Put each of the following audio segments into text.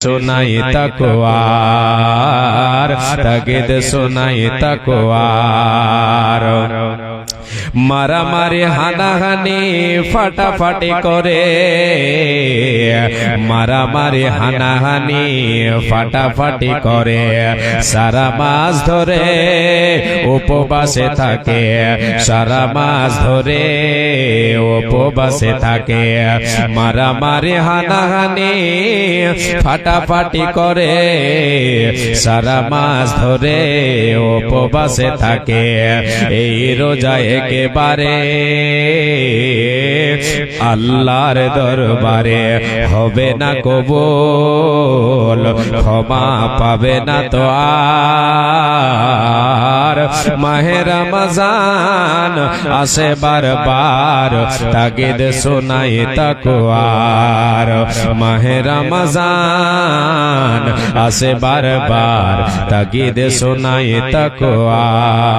सुनाई तकवार तागिद सुनाई तकवार मारामारी हानाहानी फाटाफाटी करे मारामारी हानाहानी फाटाफाटी करे सारा मास धरे उपवासे थाके सारा मास धरे उपवासे थाके मारामारी हानाहानी फाटाफाटी करे सारा मास धरे उपवासे थाके এই রোজা একেবারে আল্লাহর দরবারে হবে না কবুল ক্ষমা পাবে না তো আর মাহে রমজান আসে বারবার তাগিদ শোনাই তাকওয়ার মাহে রমজান আসে বারবার তাগিদ শোনাই তাকওয়ার।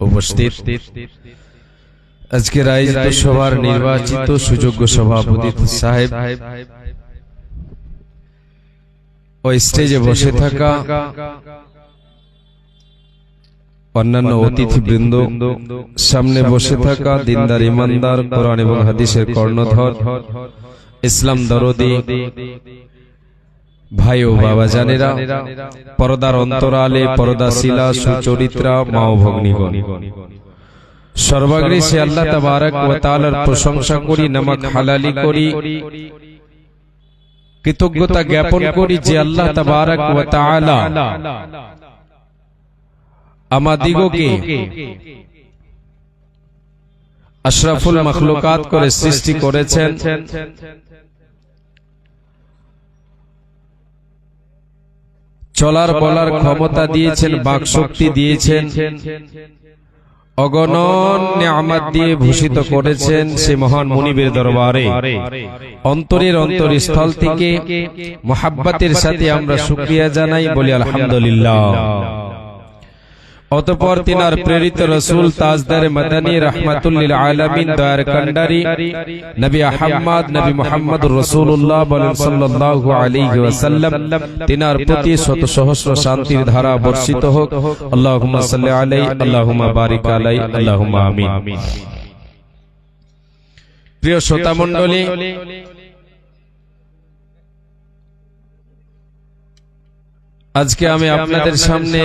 উপস্থিত আজকের আয়োজিত সভার নির্বাচিত সুযোগ্য সভাপতি সাহেব ও স্টেজে বসে থাকা অন্যান্য অতিথিবৃন্দ, সামনে বসে থাকা দিনদার ইমানদার কোরআন এবং হাদিসের কর্ণধর ইসলাম দরদি ভাই ও বাবা জানেরা, পর্দার অন্তরালে পর্দাশীলা সুচরিত্রা মা ও ভগ্নীগণ, সর্বাগ্রে সে আল্লাহ তাবারক ওয়া তাআলার প্রশংসা করি, নামাক হালালি করি, কৃতজ্ঞতা জ্ঞাপন করি যে আল্লাহ তাবারক ওয়া তাআলা আমাদিগকে আশরাফুল মাখলুকাত করে সৃষ্টি করেছেন। চলার বলার ক্ষমতা দিয়েছেন, বাক শক্তি দিয়েছেন, অগণন নিয়ামত দিয়ে ভূষিত করেছেন। সে মহান মুনিবের দরবারে অন্তরের অন্তরস্থল থেকে মুহাব্বতের সাথে আমরা শুকরিয়া জানাই, বলি আলহামদুলিল্লাহ। অতঃপর তিনার প্রেরিত রাসূল তাজদার মদনী রাহমাতুল লিল আলামিন দয়ার কান্ডারি নবী আহমদ নবী মুহাম্মদুর রাসূলুল্লাহ সাল্লাল্লাহু আলাইহি ওয়াসাল্লাম, তিনার প্রতি শত সহস্র শান্তির ধারা বর্ষিত হোক। আল্লাহুম্মা সাল্লি আলাইহি আল্লাহুম্মা বারিক আলাইহি আল্লাহুম্মা আমিন। প্রিয় শ্রোতা মণ্ডলী, আজকে আমি আপনাদের সামনে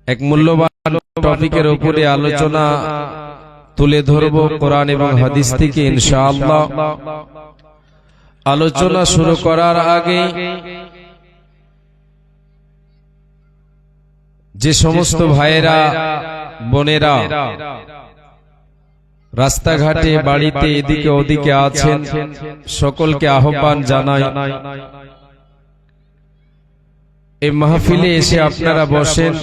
এক মূল্যবান টপিকের উপরে আলোচনা তুলে ধরব কোরআন এবং হাদিস থেকে ইনশাআল্লাহ। আলোচনা শুরু করার আগে যে সমস্ত ভাইয়েরা বোনেরা রাস্তাঘাটে বাড়িতে এদিকে ওদিকে আছেন, সকলকে আহ্বান জানাই এই মাহফিলে এসে আপনারা বসেন,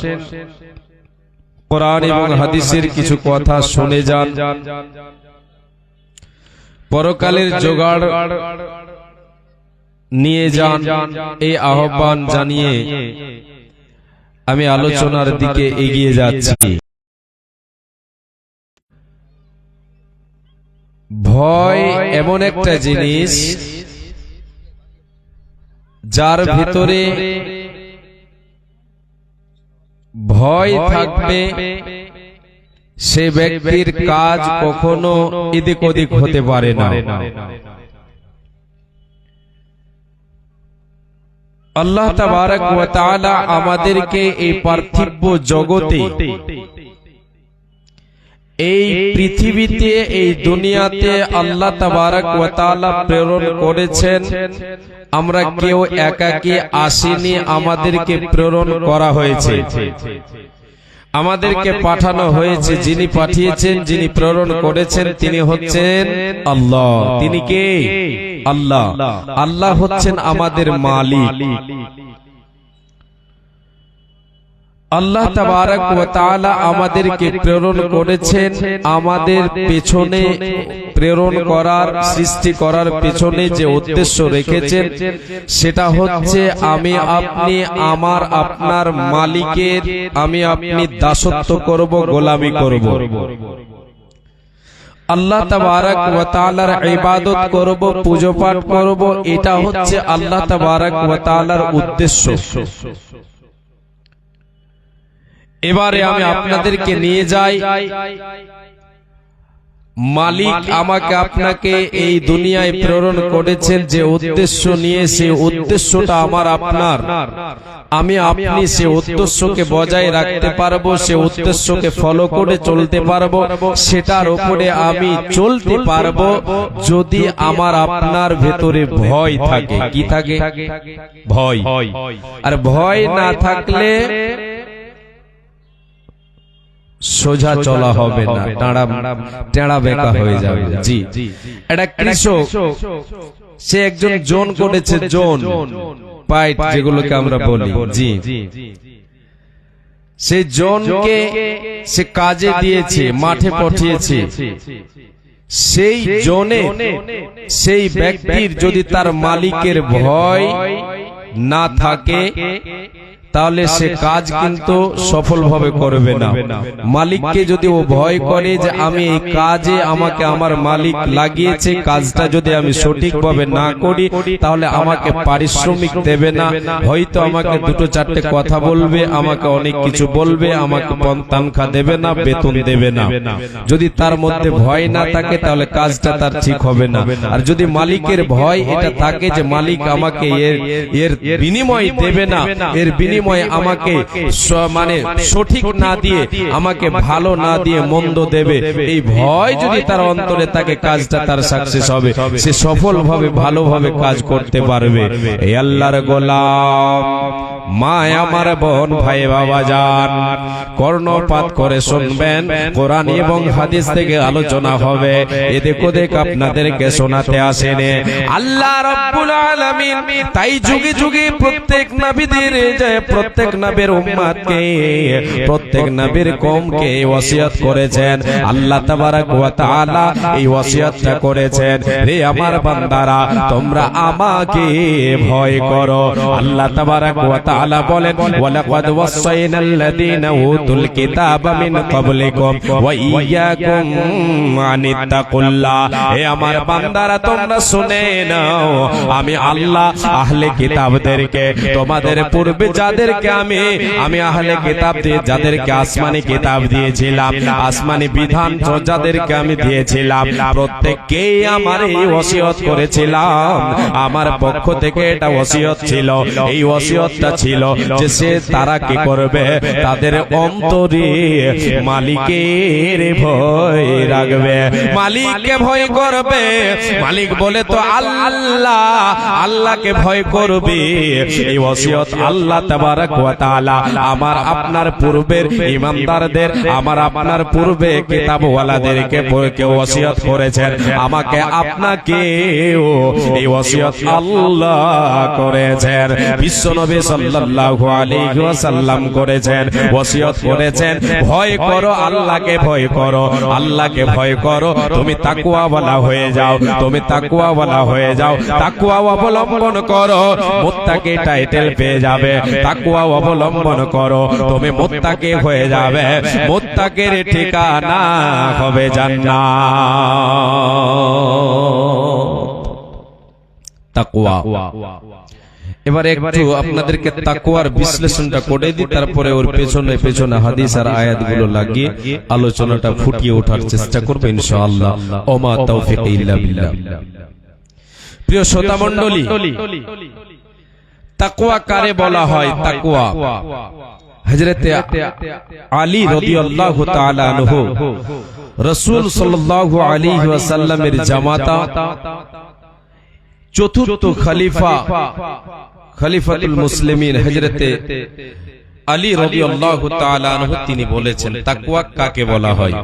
কোরআন এবং হাদিসের কিছু কথা শুনে যান, পরকালের জোগাড় নিয়ে যান। এই আহ্বান জানিয়ে আমি আলোচনার দিকে এগিয়ে যাচ্ছি। ভয় এমন একটা জিনিস যার ভিতরে ভয় থাকবে সে ব্যক্তির কাজ কখনো এদিক ওদিক হতে পারে না। আল্লাহ তাবারক ওয়া তাআলা আমাদেরকে এই পার্থিব জগতে, এই পৃথিবীতে, এই দুনিয়াতে আল্লাহ তাবারক ওয়া তাআলা প্রেরণ করেছেন। আমরা কেউ একাকী আসিনি, আমাদেরকে প্রেরণ করা হয়েছে, আমাদেরকে পাঠানো হয়েছে। যিনি পাঠিয়েছেন, যিনি প্রেরণ করেছেন তিনি হচ্ছেন আল্লাহ। তিনি কে? আল্লাহ। আল্লাহ হচ্ছেন আমাদের মালিক। আল্লাহ তাবারক ওয়া তাআলা আমাদেরকে প্রেরণ করেছেন, আমাদের পেছনে প্রেরণ করার, সৃষ্টি করার পেছনে যে উদ্দেশ্য রেখেছেন সেটা হচ্ছে আমি আপনি আমার আপনার মালিকের আমি আপনি দাসত্ব করব, গোলামি করব। আল্লাহ তাবারক ওয়া তাআলার ইবাদত করব, পূজা পাঠ করব, এটা হচ্ছে আল্লাহ তাবারক ওয়া তাআলার উদ্দেশ্য। এবারে আমি আপনাদেরকে নিয়ে যাই, মালিক আমাকে আপনাকে এই দুনিয়ায় প্রেরণ করেছেন যে উদ্দেশ্য নিয়ে, সেই উদ্দেশ্যটা আমার আপনার, আমি আপনি সে উদ্দেশ্যকে বজায় রাখতে পারবো, সে উদ্দেশ্যকে ফলো করে চলতে পারবো, সেটার উপরে আমি চলতে পারবো যদি আমার আপনার ভেতরে ভয় থাকে। কি থাকে? ভয়। আর ভয় না থাকলে সোজা চলা হবে না, টেঁড়া বেঁকা হয়ে যাবে। জি, এটা কৃষক, সে একজন জোন করেছে, জোন পাইট যেগুলোকে আমরা বলি। জি, সেই জোনকে সে কাজে দিয়েছে, মাঠে পাঠিয়েছে। সেই জোনে সেই ব্যক্তির যদি তার মালিকের ভয় না থাকে তাহলে সে কাজ কিন্তু সফলভাবে করবে না। মালিককে যদি ও ভয় করে যে আমি এই কাজে আমাকে আমার মালিক লাগিয়েছে, কাজটা যদি আমি সঠিকভাবে না করি তাহলে আমাকে পারিশ্রমিক দেবে না, হয়তো আমাকে দুটো চারটে কথা বলবে, আমাকে অনেক কিছু বলবে, আমাকে তানখা দেবে না, বেতন দেবে না। যদি তার মধ্যে ভয় না থাকে তাহলে কাজটা তার ঠিক হবে না। আর যদি মালিকের ভয় এটা থাকে যে মালিক আমাকে এর বিনিময় দেবে না, এর বিনিময় আমাকে মানে সঠিক না দিয়ে, আমাকে ভালো না দিয়ে মন্দ দেবে, এই ভয় যদি তার অন্তরে থাকে কাজটা তার সাকসেস হবে, সে সফলভাবে ভালোভাবে কাজ করতে পারবে। এই আল্লাহর গোলাম, মা আমার বোন, ভাই বাবা জান, কর্ণপাত করে শুনবেন, কোরআন এবং হাদিস থেকে আলোচনা হবে। এদিক ওদিক আপনাদেরকে শোনাতে আসেনি। আল্লাহ রাব্বুল আলামিন তাই যুগে যুগে প্রত্যেক নবীদের, প্রত্যেক নবীর উম্মতকে, প্রত্যেক নবীর কওমকে ওসিয়ত করেছেন। আল্লাহ তাবারক ওয়া তাআলা এই ওসিয়তটা করেছেন, হে আমার বান্দারা তোমরা আমাকে ভয় করো। আল্লাহ তাবারক ওয়া তাআলা বলেন, ওয়ালাকাদ ওয়াসাইনাল লাযীনা উতুল কিতাবা মিন ক্বাবলিকুম ওয়া ইয়্যাকুম আনিত্তাকুল্লাহ। হে আমার বান্দারা তোমরা শুনে নাও, আমি আল্লাহ আহলে কিতাবদেরকে, তোমাদের পূর্বে যাদেরকে আমি আহলে কিতাব দিয়ে, যাদেরকে আসমানি কিতাব দিয়েছিলাম, আসমানি বিধান যাদেরকে আমি দিয়েছিলাম, প্রত্যেককেই আমার এই ওসিয়ত করেছিলাম। আমার পক্ষ থেকে এটা ওসিয়ত ছিল, এই ওসিয়তটা ছিল যে সে তারা কি করবে, তাদের অন্তরে মালিকের ভয় রাখবে, মালিককে ভয় করবে। মালিক বলে তো আল্লাহ, আল্লাহকে ভয় করবে। এই ওসিয়ত আল্লাহ তাবারক ওয়া তাআলা আমার আপনার পূর্বের ইমানদারদের, আমার আপনার পূর্বে কিতাবওয়ালাদেরকে ওসিয়ত করেছেন, আমাকে আপনাকে এই ওসিয়ত আল্লাহ করেছেন। বিশ্বনবী সাল্লাল্লাহু আলাইহি ওয়াসাল্লাম করেছেন, ওসিয়ত করেছেন, ভয় করো, আল্লাহকে ভয় করো, আল্লাহকে ভয় করো, তুমি তাকওয়াওয়ালা হয়ে যাও, তুমি তাকওয়াওয়ালা হয়ে যাও, তাকওয়া অবলম্বন করো, মুত্তাকি টাইটেল পেয়ে যাবে। তাকওয়া অবলম্বন করো, তুমি মুত্তাকি হয়ে যাবে, মুত্তাকির ঠিকানা হবে জান্নাত। তাকওয়া। এবার একটু আপনাদেরকে তাকওয়ার বিশ্লেষণটা করে দিই, তারপরে ওর পেছনে পেছনে হাদিস আর আয়াতগুলো লাগিয়ে আলোচনাটা ফুটিয়ে ওঠার চেষ্টা করব ইনশাআল্লাহ। ওমা তাওফিক ইল্লা বিল্লাহ। প্রিয় শ্রোতা মণ্ডলী, তাকওয়া কারে বলা হয়? তাকওয়া হযরতে আলী রাদিয়াল্লাহু তাআলা আনহু, রাসূল সাল্লাল্লাহু আলাইহি ওয়াসাল্লামের জামাতা, চতুর্থ খলিফা, খলিফাতুল মুসলিমিন হযরতে আলী রাদিয়াল্লাহু তাআলা আনহু তিনি বলেছেন তাকওয়া কাকে বলা হয়।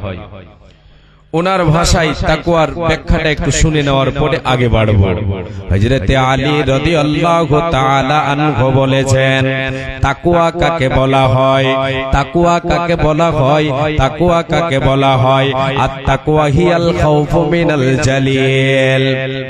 ওনার ভাষায় তাকওয়ার ব্যাখ্যাটা একটু শুনে নেওয়ার পরে আগে বাড়ব। হযরতে আলী রাদিয়াল্লাহু তাআলা আনহু বলেছেন তাকওয়া কাকে বলা হয়, তাকওয়া কাকে বলা হয়, তাকওয়া কাকে বলা হয়। আত-তাকওয়া হিয়াল খাউফু মিনাল জালিল।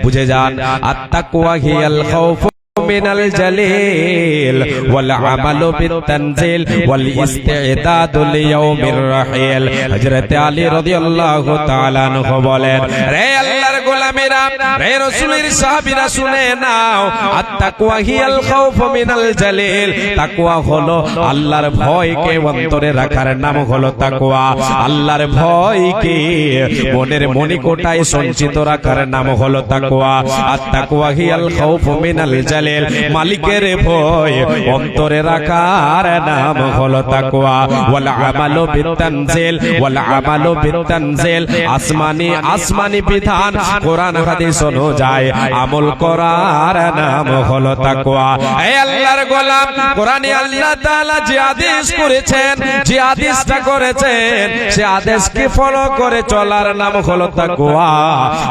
বুঝে যান, আত-তাকওয়া হিয়াল খাউফু من الجليل والعمل بالتنزيل والاستعداد ليوم الرحيل হযরত আলী রাদিয়াল্লাহু তাআলা আনহু বলেন, রে আল্লাহর গোলামেরা, রে রাসূলের সাহাবীরা শুনে নাও, আত-তাকওয়া হিয়াল খাউফু মিনাল জালিল। তাকওয়া হলো আল্লাহর ভয়কে অন্তরে রাখার নাম হলো তাকওয়া। আল্লাহর ভয়কে মনের মণিকোঠায় সঞ্চিত রাখার নাম হলো তাকওয়া। আত-তাকওয়া হিয়াল খাউফু মিনাল জালিল, মালিকের ভয় অন্তরে রাখার নাম হলো তাকওয়া। ওয়াল আমালু বিত-তানজিল, ওয়াল আমালু বিত-তানজিল, আসমানি বিধান কোরআন হাদিস অনুযায়ী আমল করার নাম হলো তাকওয়া। হে আল্লাহর গোলাম, কোরআনে আল্লাহ তাআলা যে আদেশ করেছেন, যে আদেশটা করেছেন, সে আদেশকে ফলো করে চলার নাম হলো তাকওয়া।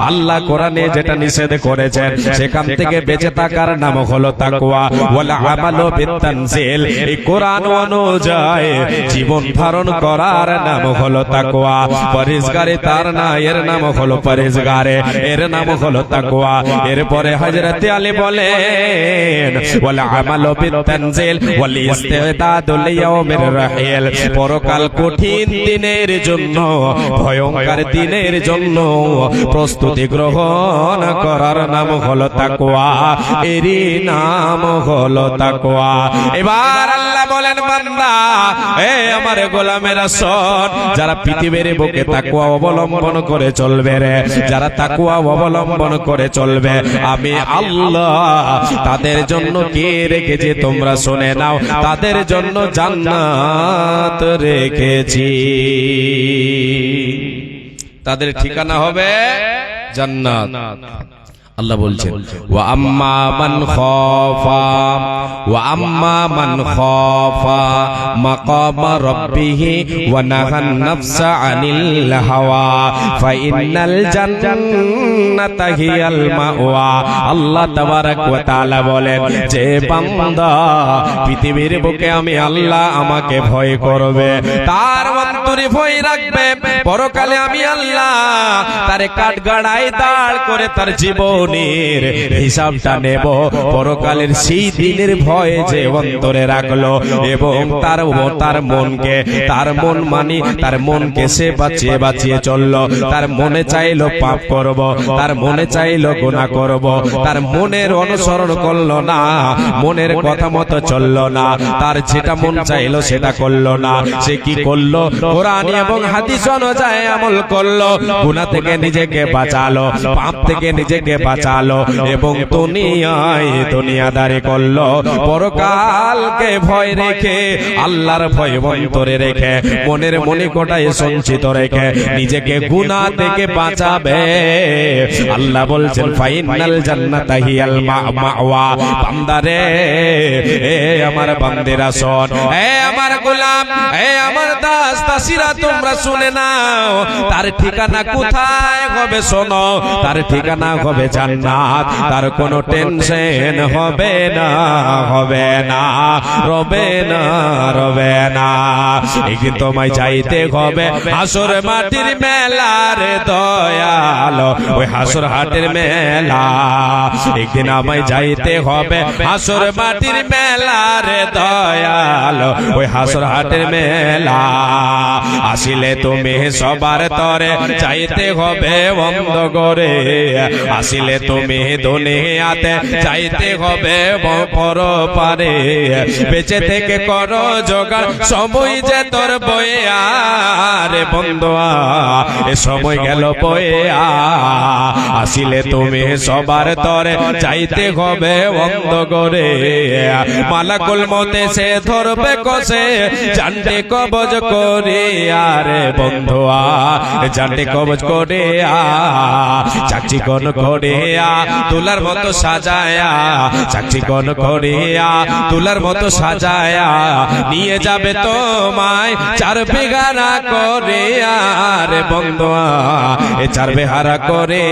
আল্লাহ কোরআনে যেটা নিষেধ করেছেন সেখান থেকে বেঁচে থাকার নাম হলো তাকওয়া। ওয়াল আমালু বিত-তানজিল, এই কোরআন অনুযায়ী জীবন ধারণ করার নাম হলো তাকওয়া। পরহেজগারে তার না, এর নাম হলো পরহেজগারে, এর নাম হলো তাকওয়া। এরপরে হযরত আলী বলেন, ওয়াল আমালু বিত-তানজিল ওয়াল ইস্তিদাদু লিয়াউমির রাহিল, পরকাল কঠিন দিনের জন্য, ভয়ঙ্কর দিনের জন্য প্রস্তুতি গ্রহণ করার নাম হলো তাকওয়া। এরই নাম হলো তাকওয়া। এবার আল্লাহ বলেন, বান্দা, এ আমার গোলামেরা শোন, যারা পৃথিবীর বুকে তাকওয়া অবলম্বন করে চলবে রে, যারা তাকওয়া অবলম্বন করে চলবে, আমি আল্লাহ তাদের জন্য কি রেখেছি তোমরা শুনে নাও, তাদের জন্য জান্নাত রেখেছি। তাদের ঠিকানা হবে জান্নাত। আল্লাহ বলছেন, ওয়া আম্মা মান খাফা মাকামা রাব্বিহি ওয়া নাহান নাফসা আনিল হাওয়া ফাইন্নাল জান্নাতা হিয়াল মাওয়া। আল্লাহ তাবারক ওয়া তাআলা বলেন, যে বান্দা পৃথিবীর বুকে আমি আল্লাহ আমাকে ভয় করবে, তার অন্তরে ভয় রাখবে, পরকালে আমি আল্লাহ তারে কাঠগড়ায় দাঁড় করে তার জীবন হিসাবটা নেব। পরকালের সেই দিনের ভয়ে যে অন্তরে রাখলো এবং তার মনকে, তার মন মানি তার মনকে সে বাঁচিয়ে চললো, তার মনে চাইলো পাপ করব, তার মনে চাইলো গুনাহ করব, তার মনের অনুসরণ করলো না, মনের কথা মতো চললো না, তার যেটা মন চাইলো সেটা করলো না, সে কি করলো? কোরআন এবং হাদিস অনুযায়ী আমল করলো, গুনাহ থেকে নিজেকে বাঁচালো, পাপ থেকে নিজেকে বাঁচালো এবং দুনিয়াদারি করলো। পরকালকে ভয় রেখে, আল্লাহর ভয় অন্তরে রেখে, মনের মণিকোঠায় সঞ্চিত রেখে নিজেকে গুনাহ থেকে বাঁচাবে। আল্লাহ বলছেন, ফাইনাল জান্নাতা হিয়াল মাওয়া। বান্দারে, এ আমার বান্দেরা শোন, এ আমার গোলাম, এ আমার দাস দাসীরা, তোমরা শুনে নাও, তার ঠিকানা কোথায় হবে শোনো, তার ঠিকানা হবে জান্নাত। তার কোনো টেনশন হবে না, হবে না, রবে না, রবে না। একদিন তোমায় যাইতে হবে হাসর মাটির মেলার দয়াল, ওই হাসর হাটের মেলা। একদিন আমায় যাইতে হবে হাসর মাটির মেলার দয়াল, ওই হাসর হাটের মেলা। আসিলে তুমি সবার তরে চাইতে হবে বন্ধ করে, আসিলে তুমি দুনিয়াতে চাইতে হবে পরপারে। বেঁচে থেকে করো জোগাড়, সময় যে তোর বয়ে আরে বন্ধুয়া, এ সময় গেল বয়ে। আসিলে তুমি সবার তরে চাইতে হবে বন্ধ করে, মালাকুল মতে সে ধরবে কষে, জানতে কবজ করে আরে বন্ধুয়া, জানতে কবজ করে চাকরি কোন করে তুলার মতো সাজায়া, চাকরি কোন করে তুলার মতো সাজায়া নিয়ে যাবে তোমায় চার বিঘারা করে আরে বন্ধুয়া, এ চার বিঘারা করে।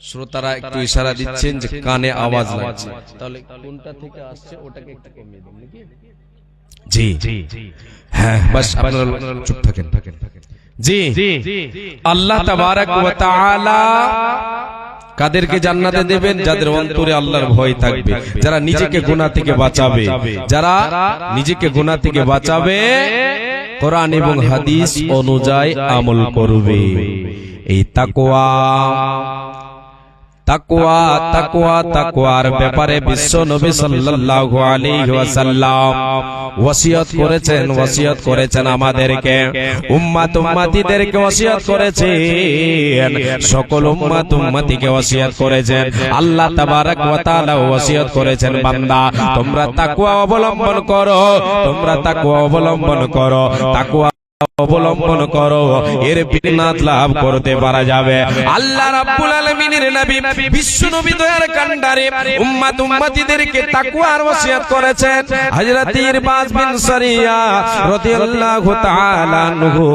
শ্রোতারা একটু ইশারা দিচ্ছেন যে কানে আওয়াজ লাগছে, তাহলে কোনটা থেকে আসছে ওটাকে একটু কমিয়ে দিন নাকি? জি হ্যাঁ, বাস আপনারা চুপ থাকেন। জি, আল্লাহ তাবারক ওয়া তাআলা কাদেরকে জান্নাতে দেবেন? যাদের অন্তরে আল্লাহর ভয় থাকবে, যারা নিজেকে গুনাহ থেকে বাঁচাবে, যারা নিজেকে গুনাহ থেকে বাঁচাবে, কোরআন এবং হাদিস অনুযায়ী আমল করবে। এই তাকওয়া তাকওয়া তাকওয়া তাকওয়ার ব্যাপারে বিশ্ব নবী সাল্লাল্লাহু আলাইহি ওয়াসাল্লাম ওয়াসিয়ত করেছেন আমাদেরকে, উম্মতিদেরকে ওয়াসিয়ত করেছেন, সকল উম্মতিকে ওয়াসিয়ত করেছেন। আল্লাহ তাবারক ওয়া তাআলা ওয়াসিয়ত করেছেন, বান্দা তোমরা তাকওয়া অবলম্বন করো, তোমরা তাকওয়া অবলম্বন করো, তাকওয়া অবলম্বন করো, এর বিনাত লাভ করতে পারা যাবে। আল্লাহ রাব্বুল আলামিনের নবী বিশ্ব নবী দয়ার কান্ডারে উম্মতিদেরকে তাকওয়ার ওয়াসিয়ত করেছেন। হযরত ইরবাজ বিন সারিয়া রাদিয়াল্লাহু তাআলা আনহু,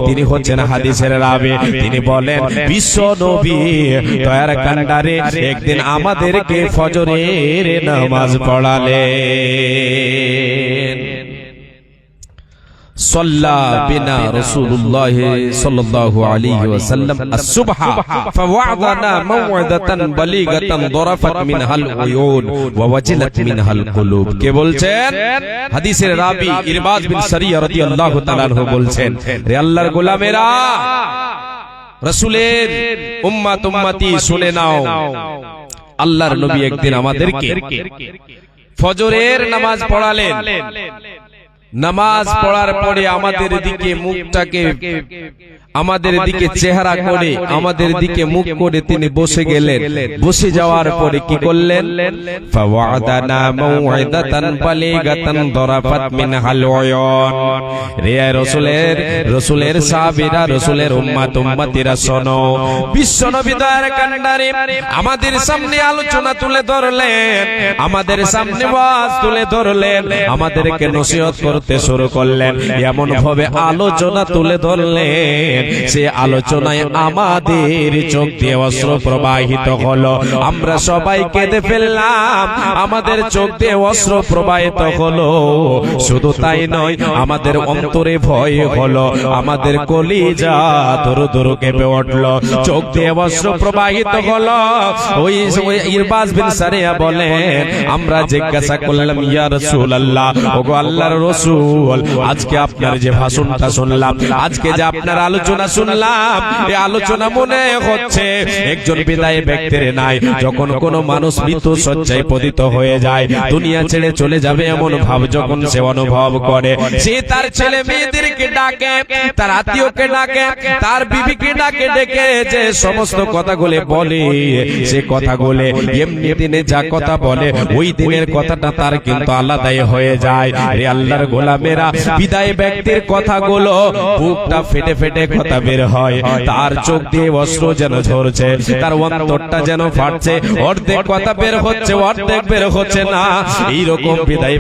তিনি হচ্ছেন হাদিসের রাবী। তিনি বলেন, বিশ্ব নবী দয়ার কান্ডারে একদিন আমাদেরকে ফজরের নামাজ পড়ালেন। صلى بنا رسول الله صلى الله عليه وسلم الصبح فوعظنا موعظة بليغة ضرفت منها العيون ووجلت منها القلوب। কে বলছেন? হাদিসের রাবী ইরবাজ বিন সারিয়া রাদিয়াল্লাহু তাআলা আনহু বলছেন, রে আল্লাহর গোলামেরা, রাসূলের উম্মতি শুনে নাও, আল্লাহর নবী একদিন আমাদেরকে ফজরের নামাজ পড়ালেন। নামাজ পড়ার পরে আমাদের দিকে মুখটাকে, আমাদের দিকে চেহারা করে, আমাদের দিকে মুখ করে তিনি বসে গেলেন। বসে যাওয়ার পরে কি করলেন? ফাওয়াদানা মাউইদাতান বালিগাতান দরাফাত মিনহাল উয়ুন। রে রাসূলের সাহাবীরা, রাসূলের উম্মতিরা শোনো, বিশ্ব নবী দয়ার কান্ডারে আমাদের সামনে আলোচনা তুলে ধরলেন, আমাদের সামনে ওয়াজ তুলে ধরলেন, আমাদেরকে নসিহত করতে শুরু করলেন। এমন ভাবে আলোচনা তুলে ধরলেন, সে আলোচনায় আমাদের চোখ দিয়ে অশ্রু প্রবাহিত হলো, আমরা সবাই কেঁদে ফেললাম, আমাদের চোখ দিয়ে অশ্রু প্রবাহিত হলো। শুধু তাই নয়, আমাদের অন্তরে ভয় হলো, আমাদের কলিজা দরু দরু কেঁপে উঠলো, চোখ দিয়ে অশ্রু প্রবাহিত হলো। ওই ইরবাজ বিন সারিয়া বলেন, আমরা জিজ্ঞাসা করলাম, ইয়া রাসূলুল্লাহ, ওগো আল্লাহর রাসূল, আজকে আপনার যে ভাষণটা শুনলাম, আজকে যে আপনার আলোচনা শুনলাম, এই আলোচনা মনে হচ্ছে একজন বিদায়ী ব্যক্তির নাই। যখন কোন মানুষ মৃত্যু শয্যায় পতিত হয়ে যায়, দুনিয়া ছেড়ে চলে যাবে, এমন ভাব যখন সে অনুভব করে, সে তার ছেলে মেয়েদেরকে ডাকে, তার আত্মীয়কে ডাকে, তার বিবিকে ডাকে, ডেকে যে সমস্ত কথাগুলো বলে, সে কথাগুলো এমনি দিনে যা কথা বলে, ওই দিনের কথাটা তার কিন্তু আলাদাই হয়ে যায়। রে আল্লাহর গোলামেরা, বিদায়ী ব্যক্তির কথাগুলো বুকটা ফেটে ফেটে কথা বের হয়, তার চোখ দিয়ে অশ্রু যেন ঝরছে, তার অন্তরটা যেন ফাটছে, অর্ধেক কথা বের হচ্ছে, অর্ধেক বের হচ্ছে না। এইরকম বিদায়ী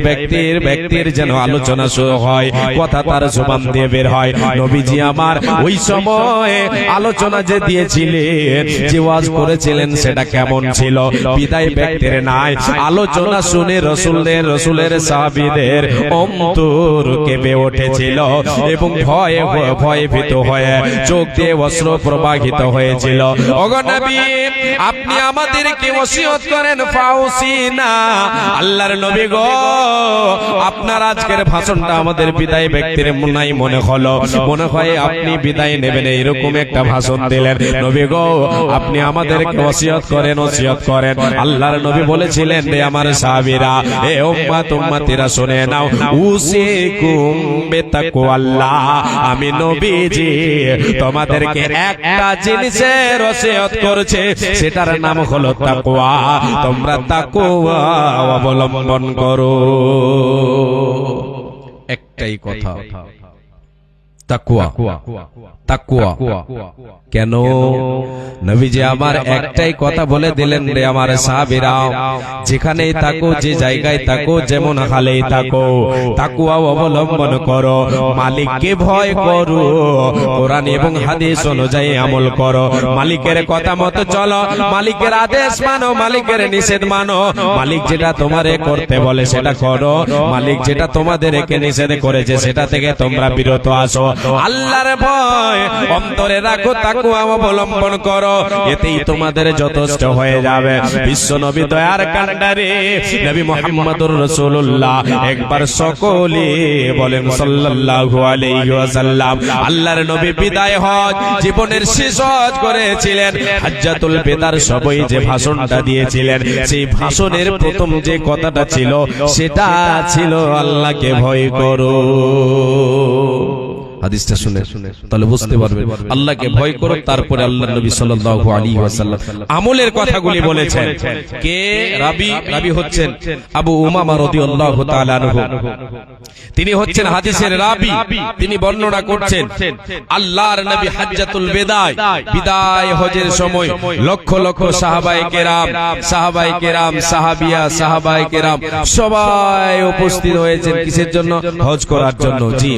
ব্যক্তির যেন আলোচনা শুরু হয়, কথা তার জবান দিয়ে বের হয়। নবীজি আমার ওই সময় আলোচনা যে দিয়েছিলেন, যে ওয়াজ করেছিলেন, সেটা কেমন ছিল? বিদায়ী ব্যক্তির নাই, আলোচনা শুনে রাসূলের সাহাবীদের অন্তর কেঁপে উঠেছিল এবং ভয়ে ভীত হয়ে চোখ দিয়ে অশ্রু প্রবাহিত হয়েছিল। ওগো নবী, আপনি আমাদেরকে ওসিয়ত করেন, ফাউসিনা। আল্লাহর নবী গো, আপনার আজকের ভাষণটা আমাদের বিদায়ী ব্যক্তির নাই মনে হলো, মনে হয় আপনি বিদায় নেবেন, এরকম একটা ভাষণ দিলেন। নবী গো, আপনি আমাদেরকে ওসিয়ত করেন, ওসিয়ত করেন। আল্লাহর নবী বলেছিলেন, রে আমার সাহাবীরা, এ উম্মতিরা শুনে নাও, উসিকুম বিতাকওয়াল্লাহ, আমি নবীজি তোমাদেরকে একটা জিনিসের ওসিয়ত করছে, সেটার নাম হলো তাকওয়া। তোমরা তাকওয়া অবলম্বন করো। একটাই কথা, তাকওয়া, তাকওয়া। কেন? নবীজি আমার একটাই কথা বলে দিলেন, রে আমার সাহাবীরা, যেখানেই থাকো, যে জায়গায় থাকো, যেমন হালেই থাকো, তাকওয়া অবলম্বন করো, মালিককে ভয় করো, কোরআন এবং হাদিস অনুযায়ী আমল করো, মালিকের কথা মতো চলো, মালিকের আদেশ মানো, মালিকের নিষেধ মানো, মালিক যেটা তোমারে করতে বলে সেটা করো, মালিক যেটা তোমাদেরকে নিষেধ করেছে সেটা থেকে তোমরা বিরত আসো। আল্লাহর ভয় অন্তরে রাখো, তাকওয়া অবলম্বন করো, এতেই তোমাদের যথেষ্ট হয়ে যাবে। বিশ্ব নবী দয়ার কান্ডারে নবী মুহাম্মদুর রাসূলুল্লাহ একবার সকলে বলেন সাল্লাল্লাহু আলাইহি ওয়াসাল্লাম। আল্লাহর নবী বিদায় হজ, জীবনের শেষ হজ করেছিলেন। হাজ্জাতুল বেদার সবাই যে ভাষণটা দিয়েছিলেন, সেই ভাষণের প্রথম যে কথাটা ছিল সেটা ছিল আল্লাহকে ভয় করো। হাদিসটা শুনে তাহলে বুঝতে পারবেন আল্লাহকে ভয় করো। তারপরে আল্লাহর নবী সাল্লাল্লাহু আলাইহি ওয়াসাল্লাম আমলের কথাগুলি বলেছেন। কে রাবি হচ্ছেন আবু উমামা রাদিয়াল্লাহু তাআলা আনহু। তিনি হচ্ছেন হাদিসের রাবি। তিনি বর্ণনা করছেন আল্লাহর নবী হাজ্জাতুল বিদায় হজের সময় লক্ষ লক্ষ সাহাবায়ে কেরাম সাহাবিয়া সাহাবায়ে কেরাম সবাই উপস্থিত হয়েছেন কিসের জন্য? হজ করার জন্য। জি,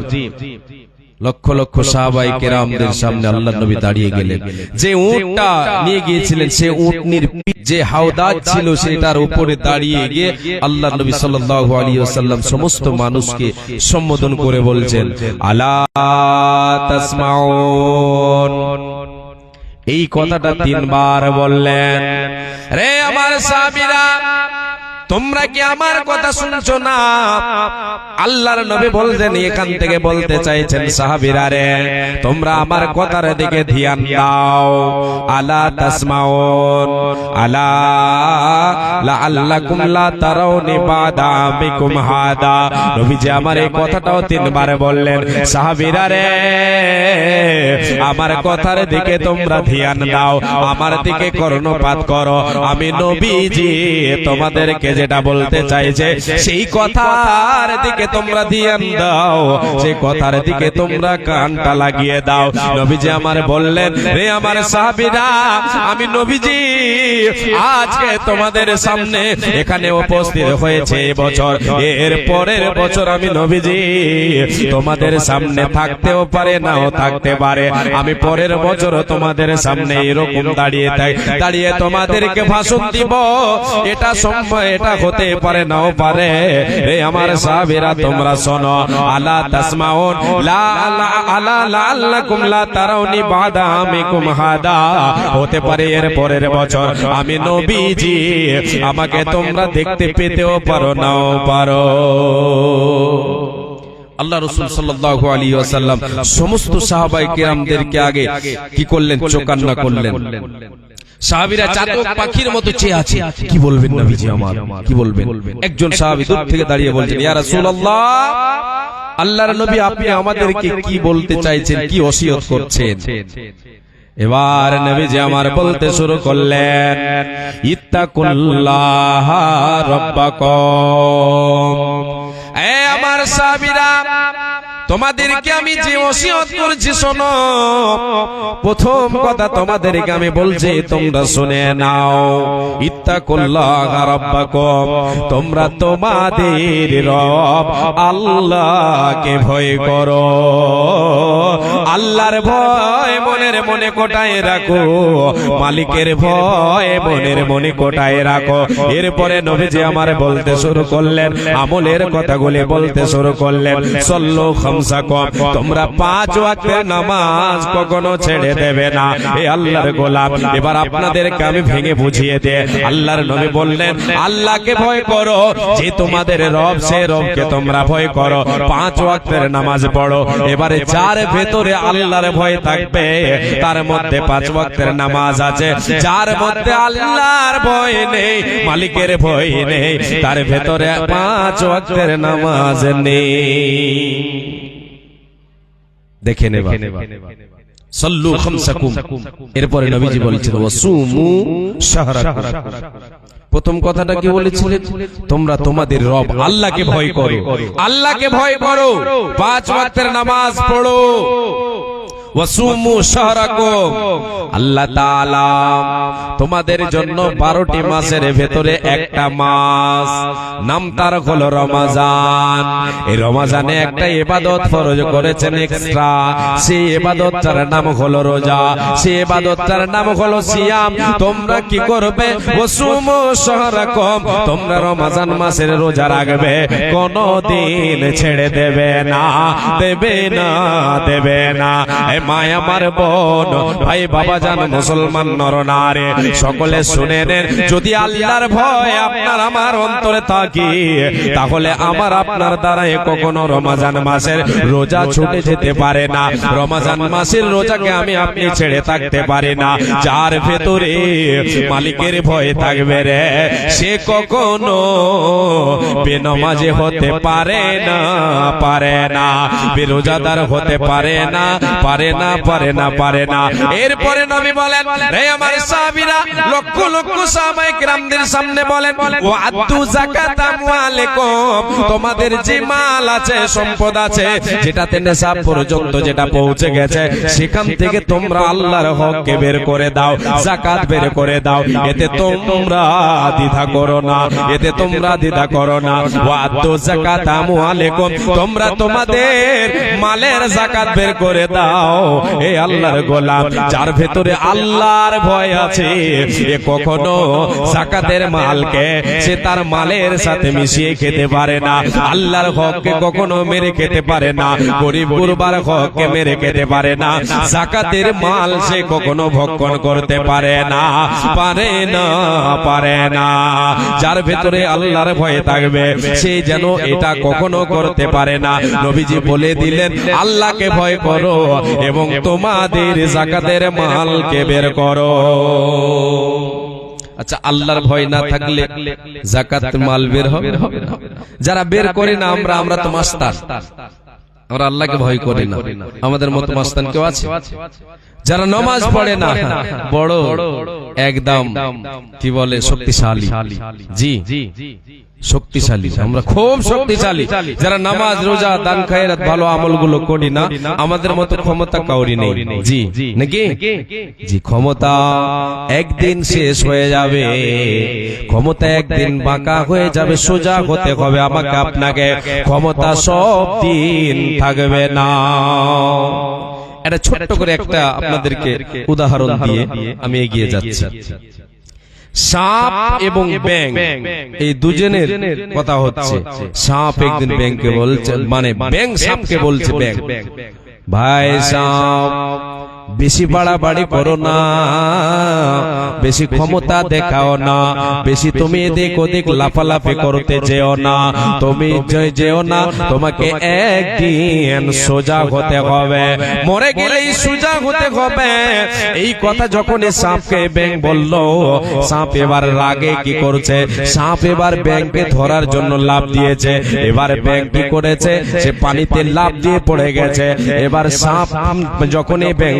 লক্ষ লক্ষ সাহাবায়ে কেরামদের সামনে আল্লাহর নবী দাঁড়িয়ে গেলেন। যে উটটা নিয়ে গিয়েছিলেন সে উটনির যে হাওদাজ ছিল সেটার উপরে দাঁড়িয়ে গিয়ে আল্লাহর নবী সাল্লাল্লাহু আলাইহি ওয়াসাল্লাম সমস্ত মানুষকে সম্বোধন করে বলছেন আলা তাসমাউন। এই কথাটা তিনবার বললেন। রে আমার সাহাবীরা, তোমরা কি আমার কথা শুনছো না? আল্লাহর নবী বলতেন, এখান থেকে বলতে চাইছেন সাহাবীরা রে তোমরা আমার কথার দিকে ধ্যান দাও। আলা তাসমাউন আলা লাআল্লাকুম লা তারাউনি বাদা বিকুম হাদা। নবীজি আমার এই কথাটাও তিনবার বললেন। সাহাবীরা রে আমার কথার দিকে তোমরা ধ্যান দাও, আমার দিকে কর্ণপাত করো। আমি নবীজি তোমাদেরকে যেটা বলতে চাইছে সেই কথার দিকে তোমরা ধ্যান দাও, সেই কথার দিকে তোমরা কানটা লাগিয়ে দাও। নবীজি আমার বললেন, রে আমার সাহাবীরা, আমি নবীজি আজকে তোমাদের সামনে এখানে উপস্থিত হয়েছে এবছর, এর পরের বছর আমি নবীজি তোমাদের সামনে থাকতেও পারে নাও থাকতে পারে। আমি পরের বছর তোমাদের সামনে এরকম দাঁড়িয়ে তোমাদেরকে ভাষণ দিব। এটা সম্ভব, এটা হতে পারে নাও পারে। রে আমার সাহাবীরা তোমরা শোনো, আলা তাসমাউন লা আলা লাআল্লাকুম লা তারাউনি বাদা আমিকুম হাদা। হতে পারে এর পরের বছর আমি নবীজি আমাকে তোমরা দেখতে পেতেও পারো নাও পারো। আল্লাহ রাসূল সাল্লাল্লাহু আলাইহি ওয়াসাল্লাম সমস্ত সাহাবায়ে কেরামদেরকে আগে কি করলেন? চোকান্না করলেন। সাহাবীরা চাতক পাখির মতো চেয়ে আছে, কি বলবেন নবীজি আমার, কি বলবেন? একজন সাহাবী দূর থেকে দাঁড়িয়ে বলছেন, ইয়া রাসূলুল্লাহ, আল্লাহর নবী আপনি আমাদেরকে কি বলতে চাইছেন, কি ওসিয়ত করছেন? এবার নবীজি আমার বলতে শুরু করলেন, ইত্তাকুল্লাহা রাব্বাকুম। এ আমার সাহাবীরা, তোমাদেরকে আমি যে ওসিয়ত করছি শোনো। প্রথম কথা তোমাদেরকে আমি বলছি, তোমরা শুনে নাও। ইত্তাকুল্লাহা রাব্বাকুম, তোমরা তোমাদের রব আল্লাহকে ভয় করো। আল্লাহর ভয় মনের মনে কোটায় রাখো, মালিকের ভয় মনের মনে কোটায় রাখো। এরপরে নবীজি আমার বলতে শুরু করলেন, আমলের কথাগুলি বলতে শুরু করলেন। সল্লু খামসাকুম, তোমরা 5 ওয়াক্তের নামাজ কখনো ছেড়ে দেবে না। এ আল্লাহর গোলাম, এবার আপনাদেরকে আমি ভেঙে বুঝিয়ে দে। আল্লাহর নবী বললেন, আল্লাহকে ভয় করো, যে তোমাদের রব সে রবকে তোমরা ভয় করো। 5 ওয়াক্তের নামাজ পড়ো। এবারে যার ভেতরে আল্লাহর ভয় থাকবে তার মধ্যে 5 ওয়াক্তের নামাজ আছে। যার মধ্যে আল্লাহর ভয় নেই, মালিকের ভয় নেই, তার ভেতরে 5 ওয়াক্তের নামাজ নেই। দেখে নেবা সাল্লু খামসাকুম। এরপরে নবীজি বলেছেন, ওয়াসুমু শাহরাকুম। প্রথম কথাটা কি বলেছিলেন? তোমরা তোমাদের রব আল্লাহকে ভয় করো, আল্লাহকে ভয় করো, 5 ওয়াক্তের নামাজ পড়ো। ওয়াসুমু শাহরাকুম, আল্লাহ তাআলা তোমাদের জন্য 12টি মাসের ভেতরে একটা মাস নাম তার হলো রমজান। এই রমজানে একটা ইবাদত ফরজ করেছেন এক্সট্রা, সেই ইবাদতটার নাম হলো রোজা, সেই ইবাদতটার নাম হলো সিয়াম। তোমরা কি করবে? ওয়াসুমু শাহরাকুম, তোমরা রমজান মাসের রোজা রাখবে, কোনদিন ছেড়ে দেবে না, দেবে না, দেবে না। এই মা আমার বোন, ভাই বাবা জান, মুসলমান নরনারী সকলে শুনে নেন, যদি আল্লাহর ভয় আপনার আমার অন্তরে থাকে, তাহলে আমার আপনার দ্বারাই কখনো রমজান মাসের রোজা ছুটে যেতে পারে না। রমজান মাসের রোজাকে আমি আপনি ছেড়ে থাকতে পারি না। যার ভেতরে মালিকের ভয় থাকবে রে, সে কখনো বেনমাজি হতে পারে না, পারে না, বেরোজাদার হতে পারে না, পারে না, পারে না, পারে না। এরপরে নবী বলেন, হে আমার সাহাবীরা, লক্ষ লক্ষ সাহাবায়ে কিরামদের সামনে বলেন, ওয়া'আদু যাকাত আমওয়ালিকুম, তোমাদের যে মাল আছে, সম্পদ আছে, যেটাতে নেশাব পর্যন্ত যেটা পৌঁছে গেছে, সেখান থেকে তোমরা আল্লাহর হককে বের করে দাও, যাকাত বের করে দাও। এতে তোমরা দ্বিধা করো না, এতে তোমরা দ্বিধা করো না। ওয়া'আদু যাকাত আমওয়ালিকুম, তোমরা তোমাদের মালের যাকাত বের করে দাও। এই আল্লাহর গোলাম, যার ভেতরে আল্লাহর ভয় আছে, এ কখনো যাকাতের মালকে সে তার মালের সাথে মিশিয়ে খেতে পারে না, আল্লাহর হককে কখনো মেরে খেতে পারে না, গরিব গুরবার হককে মেরে খেতে পারে না, যাকাতের মাল সে কখনো ভক্ষণ করতে পারে না, পারে না, পারে না। যার ভেতরে আল্লাহর ভয় থাকবে, সে যেন এটা কখনো করতে পারে না। নবীজি বলে দিলেন, আল্লাহকে ভয় করো এবং তোমাদের যাকাতের মালকে বের করো। আচ্ছা, আল্লাহর ভয় না থাকলে যাকাত মাল বের হবে? যারা বের করে না, আমরা তো মাস্তান, আমরা আল্লাহকে ভয় করি না। আমাদের মতো মাস্তান কেউ আছে? যারা নামাজ পড়ে না, বড় একদম কি বলে শক্তিশালী, জি শক্তিশালী, আমরা খুব শক্তিশালী। যারা নামাজ রোজা দান খায়রাত ভালো আমলগুলো করি না, আমাদের মতো ক্ষমতা কাউরি নেই, জি নাকি? জি, ক্ষমতা একদিন শেষ হয়ে যাবে, ক্ষমতা একদিন বাঁকা হয়ে যাবে, সোজা হতে হবে আমাকে আপনাকে, ক্ষমতা সব দিন থাকবে না। এটা ছোট্ট করে একটা আপনাদেরকে উদাহরণ দিয়ে আমি এগিয়ে যাচ্ছি। সাপ এবং ব্যাঙ, এই দুজনের কথা হচ্ছে। সাপ একদিন ব্যাঙকে বলছে, মানে ব্যাঙ সাপকে বলছে, ব্যাঙ ভাই সাপ বেশি বাড়াবাড়ি করো না, বেশি ক্ষমতা দেখাও না, বেশি তুমি এদিক ওদিক লাফালাফি করতে যেও না, তুমি যেও না, তোমাকে একদিন সোজা হতে হবে, মরে গেলেই সোজা হতে হবে। এই কথা যখন সাপকে ব্যাঙ বলল, সাপ এবার রাগে কি করছে, সাপ এবার ব্যাঙকে ধরার জন্য লাফ দিয়েছে। এবার ব্যাঙ কি করেছে, সে পানিতে লাফ দিয়ে পড়ে গেছে। এবার সাপ যখন এই ব্যাঙ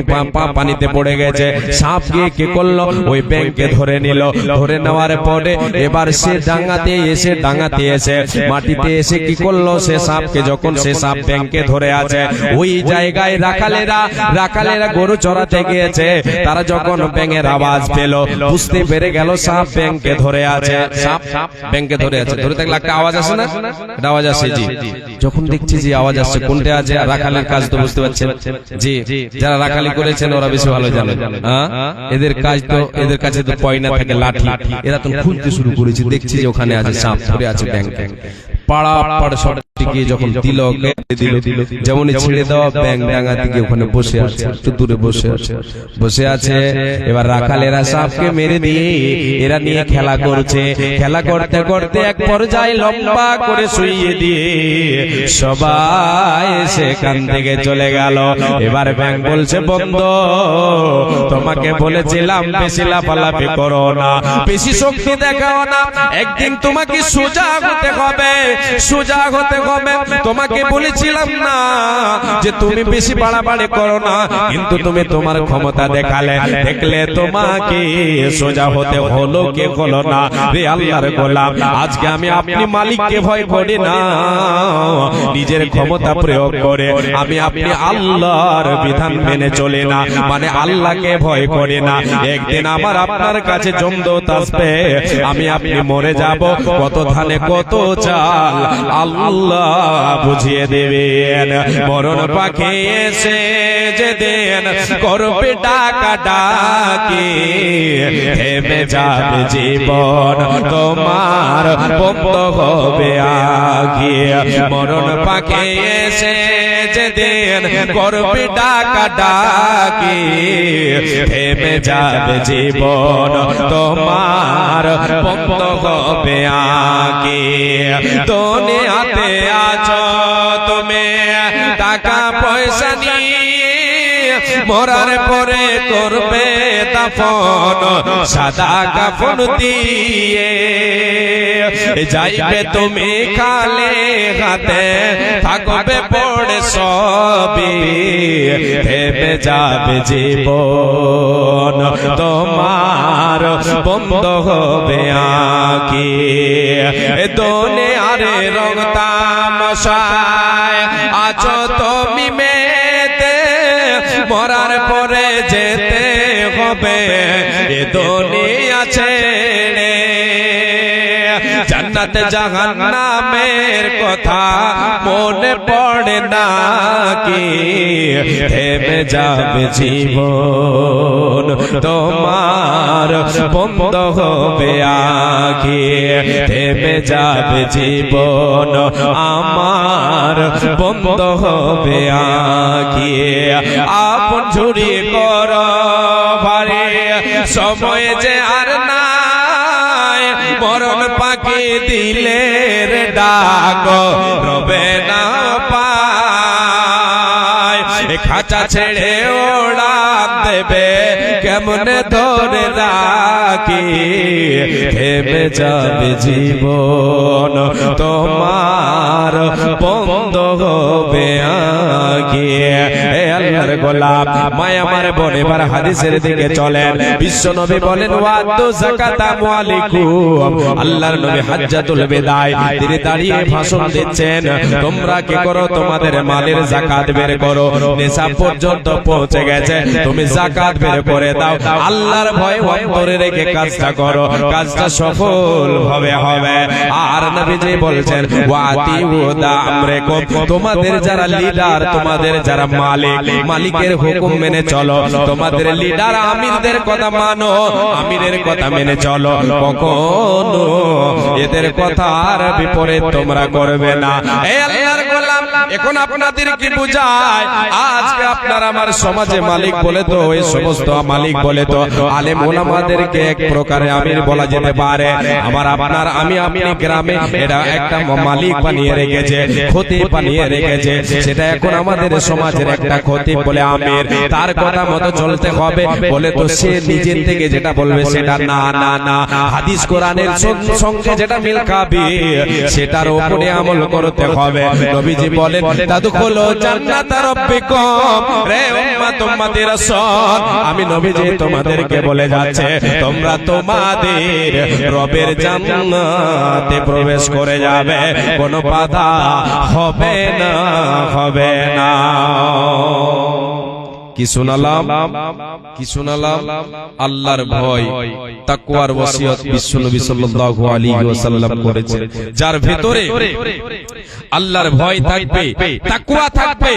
পানিতে পড়ে গেছে, সাপ গিয়ে কি করলো, ওই ব্যাঙকে ধরে নিল। ধরে নেওয়ার পরে এবার সে ডাঙাতে এসে মাটিতে এসে কি করলো, সে সাপকে, যখন সে সাপ ব্যাঙকে ধরে আছে, ওই জায়গায় রাখালেরা গরু চড়াতে গিয়েছে। তারা যখন ব্যাঙের আওয়াজ পেল, বুঝতে পেরে গেল সাপ ব্যাঙকে ধরে আছে, সাপ ব্যাঙকে ধরে আছে। ধরে থাকলে একটা আওয়াজ আসে না, এটা আওয়াজ আসে। জি, যখন দেখছি যে আওয়াজ আসছে, কোনটা আছে, রাখালের কাজ তো বুঝতে পারছেন। জি, যারা রাখালি করেছেন ওরা বেশি ভালো জানে। এদের কাজ তো, এদের কাছে তো পয়না থাকে, লাঠি। এরা তো খুঁজতে শুরু করেছে, দেখছি যে ওখানে আছে সাপ, ধরে আছে ব্যাঙকে। পাড়া পাড় সব দিকে যখন দিল, যেমনই ছেড়ে দেওয়া, ব্যাঙ ডাঙা দিকে ওখানে বসে আছে, একটু দূরে বসে আছে। এবার রাখালেরা সাপকে মেরে দিয়ে এরা নিয়ে খেলা করছে। খেলা করতে করতে এক পর্যায়ে লম্বা করে শুইয়ে দিয়ে সবাই সেখান থেকে চলে গেল। এবার ব্যাঙ বলছে, বন্ধু তোমাকে বলেছিলাম বেশি লাফালাফি করো না, বেশি শক্তি দেখাও না, একদিন তোমাকে সোজা হতে হবে, সোজা হতে হবে। তোমাকে বলেছিলাম না যে তুমি বেশি বাড়াবাড়ি করো না, কিন্তু তুমি তোমার ক্ষমতা দেখালে, দেখলে তোমাকে সোজা হতে হলো কে হলো না। রে আল্লাহর গোলাম, আজকে আমি আপনি মালিককে ভয় করি না, নিজের ক্ষমতা প্রয়োগ করে আমি আপনি আল্লাহর বিধান মেনে চলে না, মানে আল্লাহকে ভয় করি না। একদিন আমার আপনার কাছে জমদূত আসবে, আমি আপনি মরে যাব, কত ধানে কত চাল আল্লাহ বুঝিয়ে দেবেন। মরণ পাখি এসে যেদিন করবে ডাকা ডাকি, থেমে যাবে জীবন তোমার, বন্ধ হবে আগে। মরণ পাখি এসে যেদিন করবে ডাকা ডাকি, থেমে যাবে জীবন তোমার, বন্ধ হবে আগে। দুনিয়াতে আছো তুমি টাকা পয়সা নিয়ে, মরার পরে করবে দাফন সাদা কাফন দিয়ে। যাইবে তুমি খালে হাতে, থাকবে পড়ে সবই, থেমে যাবে জীবন তোমার, বন্ধ হবে আঁখি। দুনিয়ার রং তামাশায় আছো তুমি মেতে, মরার পরে যেতে হবে এ দুনিয়া ছেড়ে। জান্নাত জাহান্নামের কথা মনে পড়ে না কি, থেমে যাবে জীবন তোমার, বন্ধ হবে আঁখি। থেমে যাবে জীবন আমার, বন্ধ হবে আঁখি। আপন ঝুরি কর ভারে, সময় যে আর নাই, মরণ পাখি দিলের ডাক রবে না পায়। খাঁচা ছেড়ে ওড়ান দেবে কেমনে ধরে রাখি, থেমে যাবে জীবন তোমার, বন্ধ হবে আগে। আল্লাহর গোলাম মায়ামার বনে বার হাদিসের দিকে চলেন। বিশ্ব নবী বলেন ওয়াদু যাকাত আমওয়ালিকুম। আল্লাহর নবী হাজ্জাতুল বিদায় তিনি দাঁড়িয়ে ভাষণ দিচ্ছেন, তোমরা কি করো, তোমাদের মালের যাকাত বের করো, নিসাব পর্যন্ত পৌঁছে গেছে, তুমি যাকাত বের করে দাও। আল্লাহর ভয় অন্তরে রেখে কাজটা করো, কাজটা সফল ভাবে হবে। আর নবীজি বলছেন ওয়াতিউ দামরাকুম, তোমাদের যারা লিডার, তোমাদের যারা মালিক, মালিকের হুকুম মেনে চলো। তোমাদের লিডার আমিরদের কথা মানো, আমিরের কথা মেনে চলো, কখনো এদের কথার বিপরীত তোমরা করবে না। এই আল্লাহর গোলাম, এখন আপনাদের কি বুঝায়? আজকে আপনার আমার সমাজে মালিক বলে তো, ওই সমস্ত মালিক বলে তো আলেম ওলামাদেরকে এক প্রকারে আমির বলা যেতে পারে। আমার আপনার আমি আপনি গ্রামে এটা একটা মালিক বানিয়ে রেখেছে, খতিব বানিয়ে রেখেছে, সেটা এখন আমাদের সমাজের একটা খতিব বলে আমির, তার কথা মতো চলতে হবে বলে তো সে নিজের থেকে যেটা বলবে সেটা না না না, হাদিস কোরআনের সঙ্গে যেটা মিল খাবে সেটার উপরে আমল করতে হবে। নবীজি বলেন তাদখুলু জান্নাত রাব্বিকুম, রে উম্মত উম্মতি রাসূল, আমি নবীজি তোমাদেরকে বলে যাচ্ছে তোমরা তোমাদের রবের জান্নাতে প্রবেশ করে যাবে, কোনো বাধা হবে না, হবে না। কি শুনালাম, কি শুনালাম? আল্লাহর ভয়, তাকওয়ার ওসিয়ত বিশ্বনবী সাল্লাল্লাহু আলাইহি ওয়াসাল্লাম করেছেন। যার ভিতরে আল্লাহর ভয় থাকবে, তাকওয়া থাকবে,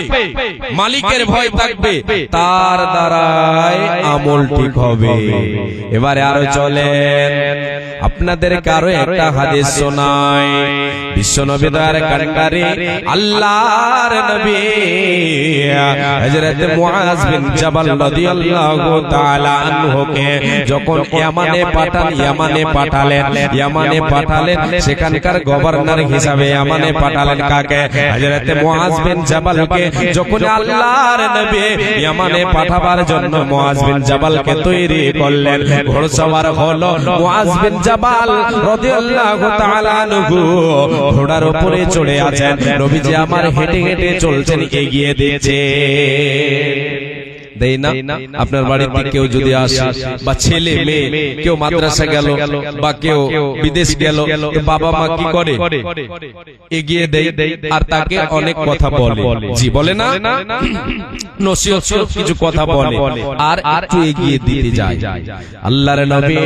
মালিকের ভয় থাকবে, তার দ্বারাই আমল ঠিক হবে। এবারে আরো চলেন, আপনাদের কারো একটা হাদিস শোনাই। বিশ্বনবী দয়ার কান্ডারি আল্লাহর নবী হযরত মুআজ বিন জাবাল রাদিয়াল্লাহু তাআলা আনহুকে যখন ইয়ামানে পাঠালেন, সেখানকার গভর্নর হিসাবে ইয়ামানে পাঠালেন কাকে? হযরত মুআজ বিন জাবালকে। যখন আল্লাহর নবী ইয়ামানে পাঠাবার জন্য মুআজ বিন জাবালকে তৈরি করলেন, ঘোড়সওয়ার হলো মুআজ বিন জাবাল রাদিয়াল্লাহু তাআলা আনহু ঘোড়ার উপরে চড়ে আছেন, নবীজি আমার হেঁটে হেঁটে চলছেন, এগিয়ে দিচ্ছে। দেই না আপনার বাড়িতে কেউ যদি আসে, বা ছেলে মেয়ে কেউ মাদ্রাসা গেল বা কেউ বিদেশ গেল, বাবা মা কি করে? এগিয়ে দেয় আর তাকে অনেক কথা বলে, জি বলে না, নসিহত কিছু কথা বলে আর একটু এগিয়ে দিতে যায়। আল্লাহর নবী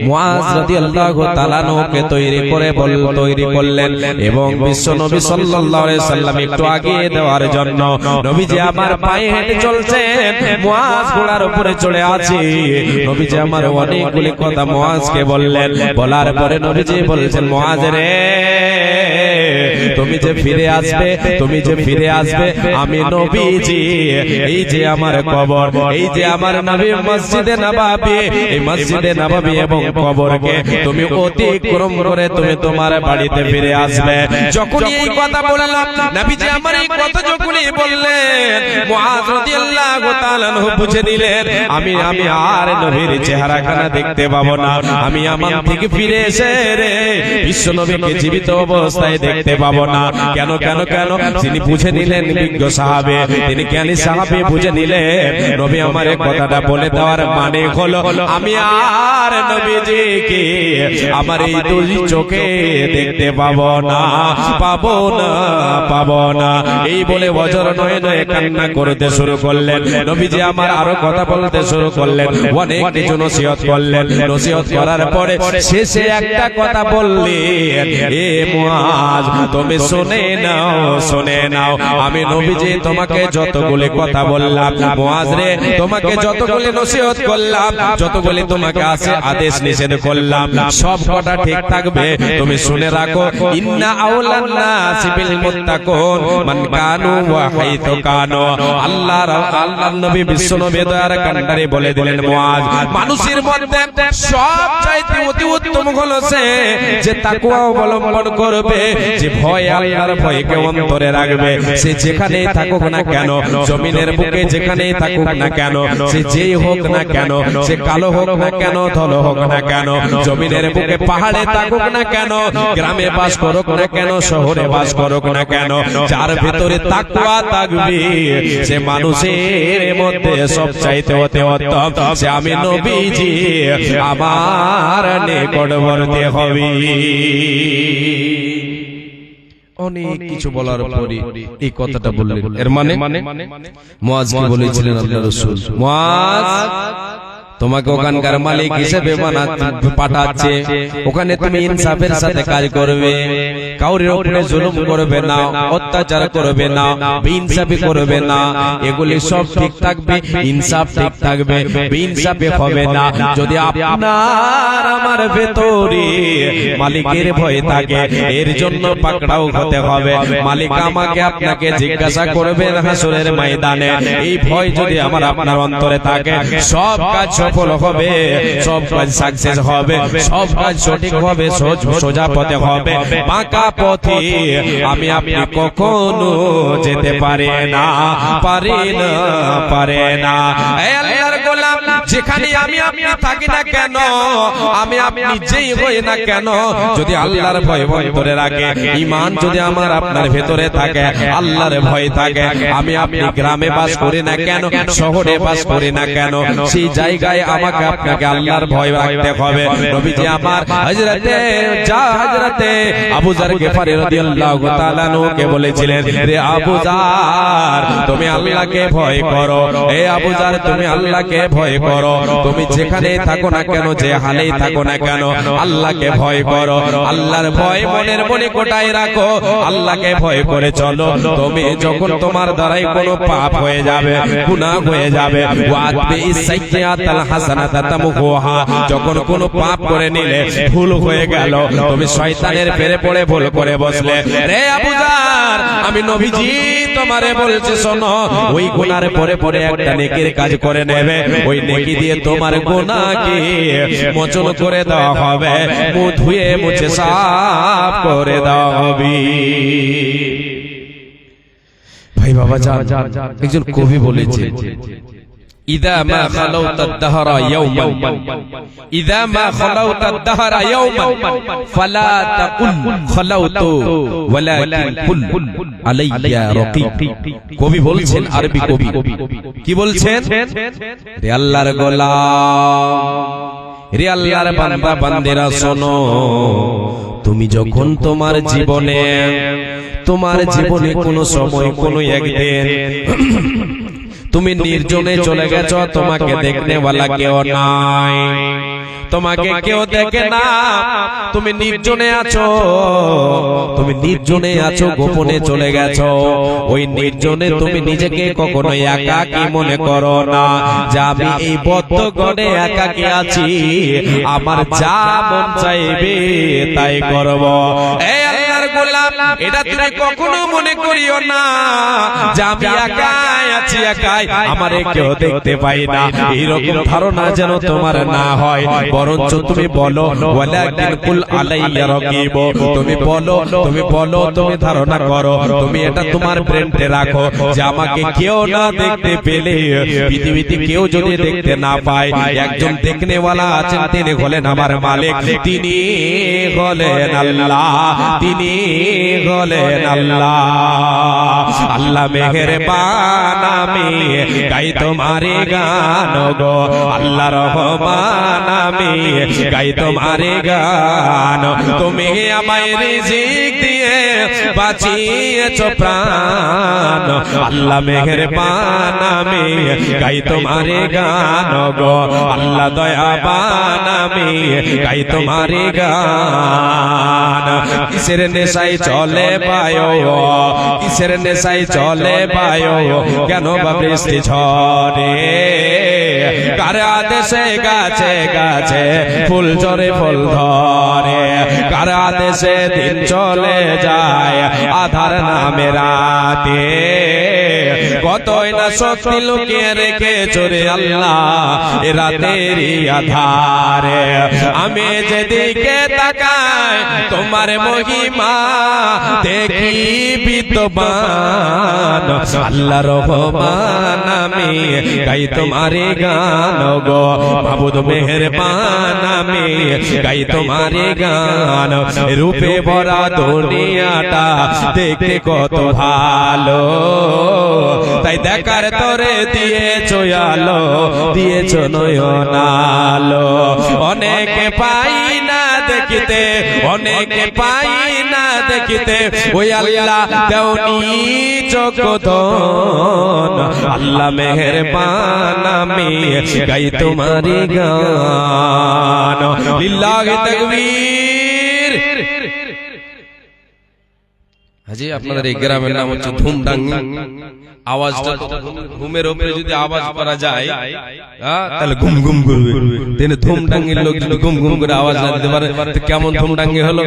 মুআজ রাদিয়াল্লাহু তাআলা কে তৈরি করলেন এবং বিশ্ব নবী সাল্লাল্লাহু আলাইহি সাল্লাম একটু আগিয়ে দেওয়ার জন্য নবীজি আমার পায়ে হেঁটে চলছেন, মুআজ ঘোড়ার উপরে চড়ে আছে। নবীজি আমার অনেকগুলি কথা মুআজকে বললেন, বলার পরে নবীজি বলেছেন, মুআজ রে, তুমি যে ফিরে আসবে, তুমি যে ফিরে আসবে, আমি নবীজি এই যে আমার কবর, এই যে আমার নবী মসজিদে নববী, এই মসজিদে নববী এবং কবরকে তুমি অতিক্রম করে তুমি তোমার বাড়িতে ফিরে আসবে। যখন এই কথা বললাম, নবীজি আমার এই কথা যখনই বললেন, মুআজ রাদিয়াল্লাহু তাআলা বুঝে নিলেন আমি আর নবীর চেহারাখানা দেখতে পাবো না, আমি আমার থেকে ফিরে এসে রে বিশ্ব নবীকে জীবিত অবস্থায় দেখতে পাবো না। কেন কেন কেন? তিনি বুঝে নিলেন, বিজ্ঞ সাহাবে, তিনি জ্ঞানী সাহাবে বুঝে নিলেন নবী আমার এই কথাটা বলে দেওয়ার মানে হলো আমি আর নবীজিকে আমার এই দুই চোখে দেখতে পাবো না, পাবো না, পাবো না। এই বলে বজর নয়ে নয়ে কান্না করতে শুরু করলেন। নবীজি আমার আরো কথা বলতে শুরু করলেন, অনেক কিছু নসিহত করলেন। নসিহত করার পরে শেষে একটা কথা বললেন, এ মুআজ তুমি শুনে নাও, শুনে নাও, আমি নবীজি তোমাকে যতগুলি কথা বললাম, মুআজ রে তোমাকে যতগুলি নসিহত করলাম, যতগুলি তোমাকে আদেশ নিষেধ করলাম, সব কথা ঠিক থাকবে, তুমি শুনে রাখো। ইন্না আউলান নাসি বিল মুত্তাকুন মান কানু ওয়া হাইতু কানু। আল্লাহর নবী বিশ্ব নবী দয়ার কান্ডারে বলে দিলেন, মুআজ মানুষের মধ্যে সবচাইতে অতি উত্তম হলো সে যে তাকওয়া অবলম্বন করবে, যে ভয় আল্লাহর ভয়কে অন্তরে রাখবে। সে যেখানেই থাকুক না কেন, জমিনের বুকে যেখানেই থাকুক না কেন, সে যেই হোক না কেন, সে কালো হোক না কেন, ধলো হোক না কেন, জমিনের বুকে পাহাড়ে থাকুক না কেন, গ্রামে বাস করুক না কেন, শহরে বাস করুক না কেন, যার ভিতরে তাকওয়া থাকবে সে মানুষের মধ্যে সবচাইতে উত্তম, সে আমি নবীজি আমার নিকটবর্তী হবে। অনেক কিছু বলার পরে এই কথাটা বললেন। এর মানে মুআজকে বলেছিলেন আল্লাহ রাসূল, মুআজ তোমাকে ওখানকার মালিক হিসেবে পাঠাচ্ছে, ওখানে তুমি ইনসাফের সাথে কাজ করবে, কাউরের উপরে জুলুম করবে না, অত্যাচার করবে না, বেইনসাফি করবে না, এগুলি সব ঠিক থাকবে, ইনসাফ ঠিক থাকবে, বেইনসাফি হবে না। যদি আপনার আমার ভেতরে মালিকের ভয় থাকে, এর জন্য পাকড়াও হতে হবে। মালিক আমাকে আপনাকে জিজ্ঞাসা করবেন হাসরের ময়দানে, এই ভয় যদি আমার আপনার অন্তরে থাকে, সব কাজ সফল হবে, সব কাজ সাকসেস হবে, সব কাজ সঠিক হবে, সোজা পথে হবে। বাঁকা পথে আমি আপনি কখনো যেতে পারে না, পারে না, পারে না। আল্লাহর গোলাম, যেখানে আমি আপনি থাকি না কেন, আমি আপনি যেই হই না কেন, যদি আল্লাহর ভয় অন্তরে রাখে, ঈমান যদি আমার আপনার ভেতরে থাকে, আল্লাহর ভয় থাকে, আমি আপনি গ্রামে বাস করি না কেন, শহরে বাস করি না কেন, সেই জায়গায় আমাকে আপনাকে আল্লাহর ভয় রাখতে হবে। নবীজি আমার হযরতে আবু যার গিফারী রাদিয়াল্লাহু তাআলা কে বলেছিলেন, রে আবু যার তুমি আল্লাহকে ভয় করো, এ আবু যার তুমি আল্লাহকে ভয় করো, তুমি যেখানেই থাকো না কেন, যে হালেই থাকো না কেন, আল্লাহকে ভয় করো, আল্লাহর ভয় মনের মনে কোটায় রাখো, আল্লাহকে ভয় করে চলো। তুমি যখন তোমার দ্বারাই কোনো পাপ হয়ে যাবে, গুনাহ হয়ে যাবে, ওয়াতবি সাইয়্যাতাল হাসানাতা তামহুহা, যখন কোনো পাপ করে নিলে, ভুল হয়ে গেল, তুমি শয়তানের পেরে পড়ে ভুল করে বসলে, রে আবু যার আমি নবীজি তোমারে বলছি শোনো, ওই গুনার পরে পরে একটা নেকির কাজ করে নেবে, ওই নেকি দিয়ে তোমার গুনাহকে মোচন করে দেওয়া হবে, মুখ ধুয়ে মুছে সাফ করে দেওয়া হবে। ভাই বাবা জান, একজন কবি বলেছে, إذا ما خلوت الدهر يوما إذا ما خلوت الدهر يوما فلا تقل خلوت ولكن قل علي رقيب কবি বলছেন আরবি কবি কি বলছেন রে আল্লাহর গোলাম রে আল্লাহর বান্দা বান্দেরা শোনো তুমি যখন তোমার জীবনে কোনো সময় কোনো একদিন তুমি নির্জনে চলে গেছো তোমাকে দেখনে वाला কেউ নাই তোমাকে কেউ দেখে না তুমি নির্জনে আছো গোপনে চলে গেছো ওই নির্জনে তুমি নিজেকে কখনো একাকী মনে করো না যে আমি এই বদ্ধ ঘরে একাকী আছি আমার যা মন চাইবে তাই করব এই আল্লাহর গোলাম এটা তুমি কখনো মনে করিও না যে আমি একাই আছি একাই আমারে কেউ দেখতে পাই না এরকম ধারণা যেন তোমার না হয় বরঞ্চ তুমি বলো ওয়ালাকিন কুল আলাইয়া রাকিব তুমি বলো তুমি ধারণা করো তুমি এটা তোমার ব্রেনতে রাখো যে আমাকে কেউ না দেখতে পেলে পৃথিবীতে কেউ যদি দেখতে না পায় একজন দেখনে वाला আছেন তিনি হলেন আমার মালিক তিনি হলেন আল্লাহ আল্লাহ মেহেরবান আমি গাই তোমারে গান গো আল্লাহ রহমান আমি গাই তোমারে গান তুমি আমায় রিজিক দিয়ে বাঁচিয়েছো প্রাণ আল্লাহ মেহেরবান আমি গাই তোমারে গান গো আল্লাহ দয়াবান আমি গাই তোমারে গান কিসের নেশায় চলে পায়ো কেন বা বৃষ্টি ঝরে কার আদেশে গাছে গাছে ফুল ঝরে ফুল ধরে কার আদেশে দিন চলে যায় আধার নামে রাতে কতই না শক্তি লুকিয়ে রেখে চোরে আল্লাহ এ রাতেরই আধারে আমি যেদিকে তাকাই তোমার মহিমা দেখি বিদ্যমান আল্লাহ রহমান আমি গাই তোমারে গান গো মাবুদ মেহেরবান আমি গাই তোমারে গান রূপে ভরা দুনিয়াটা দেখতে কত ভালো তাই দেখার তোরে দিয়েছো আলো দিয়েছো নয়ন আলো অনেকে পাই না দেখিতে ওই আল্লাহ দেওনি জগদন আল্লাহ মেহেরবান আমি গাই তোমারি গান লিল্লাহি তাকবীর হাজি আপনাদের এই গ্রামের নাম হচ্ছে ধুমডাঙ্গি আওয়াজটা ঘুমের উপরে যদি আওয়াজ করা যায় তাহলে ঘুম ঘুম করবে তেনে ধুমডাঙ্গির লোক যদি ঘুম ঘুম করে আওয়াজ না দিতে পারে তো কেমন ধুমডাঙ্গি হলো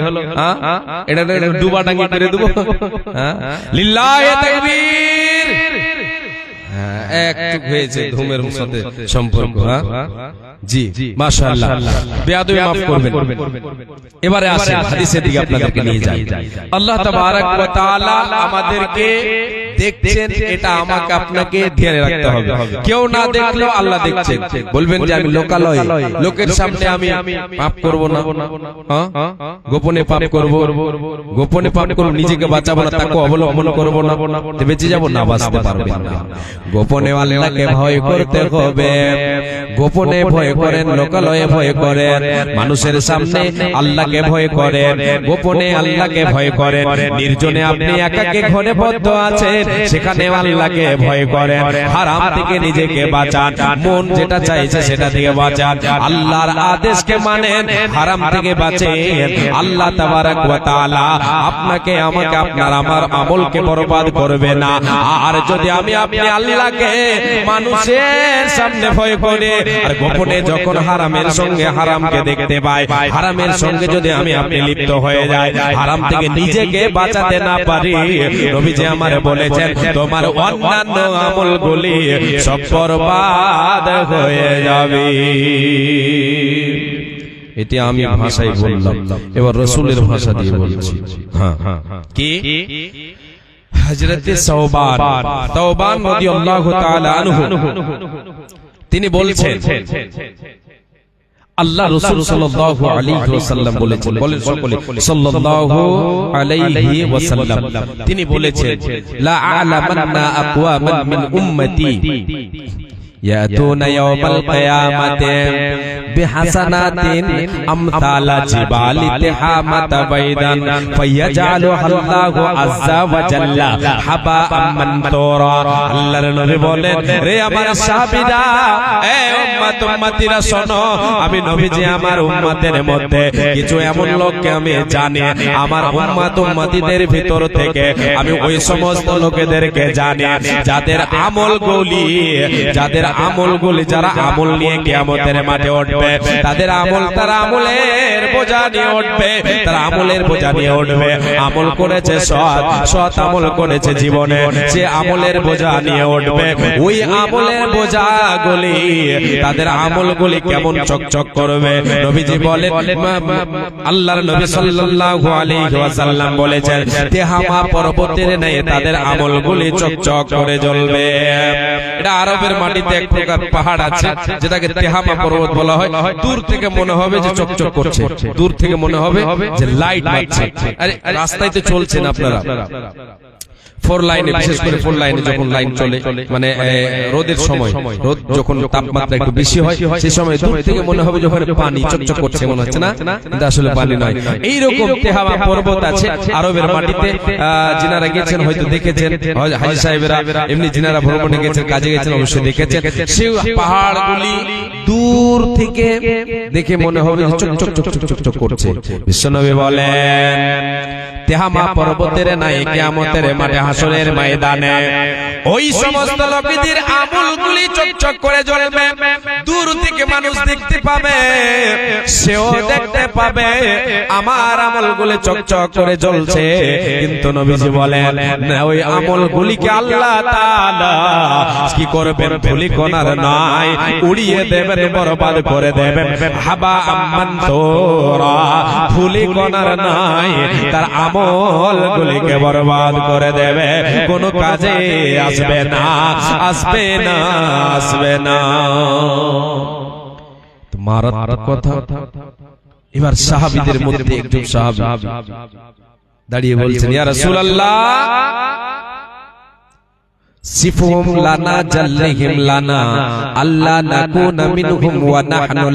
এটা ডুবা ডাঙ্গি করে দেবো লিল্লাহি তাকবীর একটু হয়েছে ধুমের সাথে সম্পর্ক জি মাশাআল্লাহ বেয়াদবি মাফ করবেন এবারে আসেন হাদিসের দিকে আপনাদেরকে নিয়ে যাই আল্লাহ তাবারক ওয়া তাআলা আমাদেরকে দেখছেন এটা আমাকে আপনাকে ধ্যানে রাখতে হবে কেউ না দেখলেও আল্লাহ দেখছেন বলবেন যে আমি লোকালয় লোকের সামনে আমি পাপ করব না গোপনে পাপ করব নিজেকে বাঁচাবো না তাকে অবলম্বন করব না বেঁচে যাব না বাঁচতে পারবেন না গোপনে আল্লাহকে ভয় করতে হবে গোপনে ভয় করেন লোকালয়ে ভয় করেন মানুষের সামনে আল্লাহকে ভয় করেন গোপনে আল্লাহকে ভয় করেন নির্জনে আপনি একাকী ঘরে বদ্ধ আছেন সেখানে আল্লাহকে ভয় করেন হারাম থেকে নিজেকে বাঁচান মন যেটা চাইছে সেটা থেকে বাঁচান আল্লাহর আদেশকে মানেন হারাম থেকে বাঁচেন আল্লাহ তাবারক ওয়া তাআলা আপনাকে আমাকে আপনার আমার আমলকে বরবাদ করবে না আর যদি আমি আপনি আল্লাহকে মানুষের সামনে ভয় করে আর গোপনে যখন হারামের সঙ্গে হারামকে দেখতে পাই হারামের সঙ্গে যদি আমি আপনি লিপ্ত হয়ে যাই হারাম থেকে নিজেকে বাঁচাতে না পারি নবীজি আমারে বলেছেন তোমার অন্যান্য আমলগুলি সব বরবাদ হয়ে যাবে এটি আমি ভাষায় বললাম এবার রাসূলের ভাষা দিয়ে বলছি কি হযরত তওবান রাদিয়াল্লাহু তাআলা আনহু তিনি বলছেন আল্লাহ রাসূল সাল্লাল্লাহু আলাইহি ওয়াসাল্লাম বলেছেন, বলেন সকলে সাল্লাল্লাহু আলাইহি ওয়াসাল্লাম, তিনি বলেছেন লা আ'লামান্না আকওয়ামান মিন উম্মতি ইয়াতুনা ইয়াওমাল কিয়ামাতি বিহাসানাতিন আমসালা জিবালি তিহামাতা বাইদান ফায়াজআলুহাল্লাহু আযজা ওয়া জাল্লা হাবাআম মানতুরা। আল্লাহর নবী বলেন, রে আমার সাহাবীরা, এ উম্মত উম্মতিরা শোনো, আমি নবীজি আমার উম্মতের মধ্যে কিছু এমন লোককে আমি জানি, আমার উম্মত উম্মতিদের ভিতর থেকে আমি ওই সমস্ত লোকেদেরকে জানি যাদের আমলগুলি যারা আমল নিয়ে কিয়ামতের মাঠে উঠবে, তাদের আমল, তারা আমলের বোঝা নিয়ে উঠবে, তারা আমলের বোঝা নিয়ে উঠবে। আমল করেছে সৎ আমল করেছে জীবনে, সে আমলের বোঝা নিয়ে উঠবে। ওই আমলের বোঝাগুলি, তাদের আমলগুলি কেমন চকচক করবে। নবীজি বলেন, আল্লাহর নবী সাল্লাল্লাহু আলাইহি ওয়াসাল্লাম বলেছেন, তিহামা পর্বতের ন্যায় তাদের আমলগুলি চকচক করে জ্বলবে। এটা আরবের মাটিতে এক প্রকার পাহাড় আছে যেটাকে তিহামা পর্বত বলা হয়। দূর থেকে মনে হবে যে চকচক করছে, দূর থেকে মনে হবে যে লাইট মারছে। আরে রাস্তায় তো চলছেন আপনারা, ফোর লাইনে, বিশেষ করে ফোর লাইনে যখন লাইন চলে, মানে রোদের সময়, রোদ যখন তাপমাত্রা একটু বেশি হয়, সেই সময় দূর থেকে মনে হবে যখন পানি চকচক করছে মনে হচ্ছে না, কিন্তু আসলে পানি নয়। এইরকম তিহামা পর্বত আছে আরবের মাটিতে। যিনারা গেছেন হয়তো দেখেছেন, হাজী সাহেবেরা এমনি যিনারা ভ্রমণে গেছেন, কাজে গেছেন, অবশ্যই দেখেছেন। সেই পাহাড়গুলি দূর থেকে দেখে মনে হবে চকচক চকচক চকচক করছে। বিশ্বনবী বলেন, তিহামা পর্বতের ন্যায় কিয়ামতের মাঠে হাসরের ময়দানে ওই সমস্ত লোকদের আমলগুলি চকচক করে জ্বলবে। দূর থেকে মানুষ দেখতে পাবে, সেও দেখতে পাবে আমার আমলগুলি চকচক করে জ্বলছে। কিন্তু নবীজি বলেন, ওই আমলগুলিকে আল্লাহ তাআলা কি করবেন? ধুলিকণার নয়, উড়িয়ে দেবেন, বরবাদ করে দেবেন। হাবাআম মানতুরা, ধুলিকণার নয়, তার আমলগুলিকে বরবাদ করে দেবে, কোনো কাজে আসবে না, আসবে না, আসবে না। মারাত্মক কথা। এবার সাহাবীদের মধ্যে একজন সাহাবী দাঁড়িয়ে বলছেন, ইয়া রাসূলুল্লাহ, সিফহুম লানা জাল্লিহিম লানা আল্লাহ নাকুনা মিনহুম ওয়া নাহনু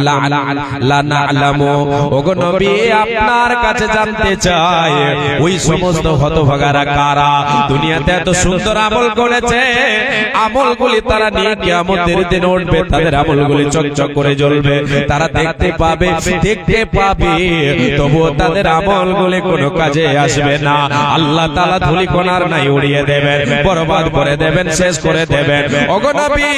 লা না'লামু। ওগো নবী, আপনার কাছে জানতে চাই ওই সমস্ত হতভাগারা কারা দুনিয়াতে এত সুন্দর আমল করেছে, আমলগুলি তারা নিয়ে কিয়ামতের দিন উঠবে, তাদের আমলগুলি চকচক করে জ্বলবে, তারা দেখতে পাবে, তবুও তাদের আমলগুলি কোনো কাজে আসবে না। আল্লাহ তাআলা ধুলিকণার নাই উড়িয়ে দেবেন, বরবাদ করে দেবেন, শেষ করে দেবেন। ওগো নবী,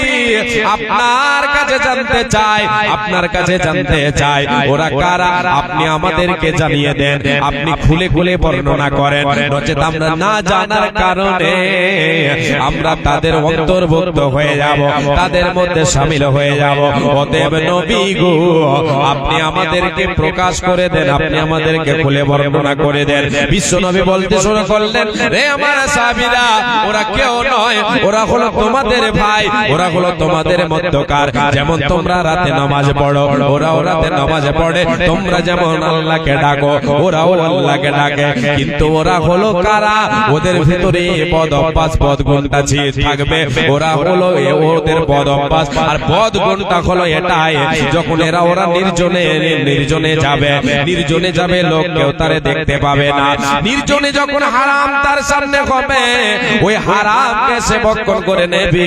আপনার কাছে জানতে চাই, আপনার কাছে জানতে চাই ওরা কারা, আপনি আমাদেরকে জানিয়ে দেন, আপনি খুলে খুলে বর্ণনা করেন, নচেত আমরা না জানার কারণে আমরা তাদের অন্তর্ভুক্ত হয়ে যাব, তাদের মধ্যে শামিল হয়ে যাব। অতএব নবী গো, আপনি আমাদেরকে প্রকাশ করে দেন, আপনি আমাদেরকে খুলে বর্ণনা করে দেন। বিশ্ব নবী বলতে শুরু করলেন, রে আমার সাহাবীরা, ওরা কেউ নয়, ওরা হলো তোমাদের ভাই, ওরা হলো তোমাদের মধ্যকার। যেমন তোমরা রাতে নামাজ পড়ো, ওরাও রাতে নামাজ পড়ে, তোমরা যেমন আল্লাহকে ডাকো, ওরাও আল্লাহকে ডাকে। কিন্তু ওরা হলো কারা? ওদের ভিতরে বদ অভ্যাস, বদ গুণটা থাকবে। ওরা হলো ওদের বদ অভ্যাস, আর বদ গুণটা হলো এটাই, যখন ওরা নির্জনে যাবে, লোক কেউ তারে দেখতে পাবে না। নির্জনে যখন হারাম তার সামনে হবে, ওই হারামকে সে ভক্ষণ করে নেবে।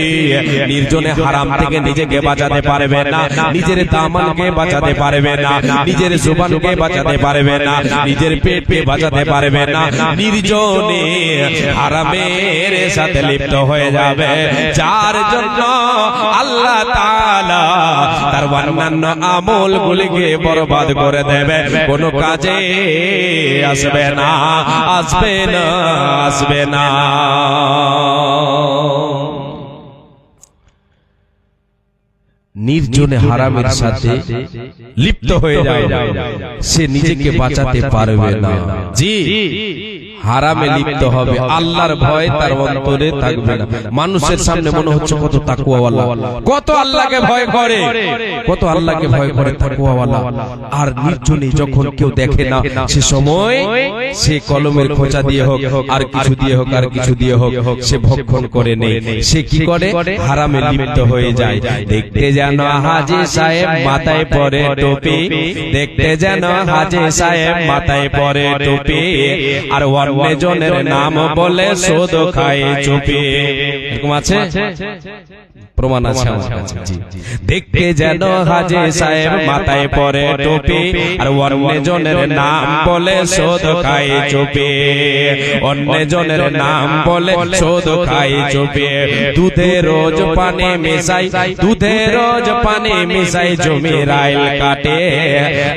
নির্জনে হারাম থেকে নিজেকে বাঁচাতে পারবে না, নিজের দামানকে বাঁচাতে পারবে না, নিজের জুবানকে বাঁচাতে পারবে না, নিজের পেটকে বাঁচাতে পারবে না। নির্জনে হারামের সাথে লিপ্ত হয়ে যাবে, যার জন্য আল্লাহ তাআলা তার অন্যান্য আমলগুলিকে বরবাদ করে দেবে, কোনো কাজে আসবে না, আসবে না, আসবে না। নির্জনে হারামের সাথে লিপ্ত হয়ে যায়, সে নিজেকে বাঁচাতে পারবে না। জি, হারামে লিপ্ত হবে, আল্লাহর ভয় তার অন্তরে থাকবে না। মানুষের সামনে মনে হচ্ছে কত তাকওয়াওয়ালা, কত আল্লাহকে ভয় করে, কত আল্লাহকে ভয় করে তাকওয়াওয়ালা, আর নির্জনে যখন কেউ দেখে না সে সময় সে কলমের খোঁচা দিয়ে হোক আর কিছু দিয়ে হোক আর কিছু দিয়ে হোক সে ভক্ষণ করে নেই, সে কি করে হারামে লিপ্ত হয়ে যায়। দেখতে যেন হাজী সাহেব মাথায় পরে টুপি, দেখতে যেন হাজী সাহেব মাথায় পরে টুপি, আর অন্যজনের নাম বলে সুদ খায় চুপি। এরকম আছে, প্রমাণ আছে আমার কাছে। দেখতে যেন হাজী সাহেব মাথায় পরে টুপি, আর অন্যজনের নাম বলে সুদ খায় চুপি, অন্যজনের নাম বলে সুদ খায় চুপি। দুধে রোজ পানি মিশাই, দুধে রোজ পানি মিশাই জমির আইল কাটে,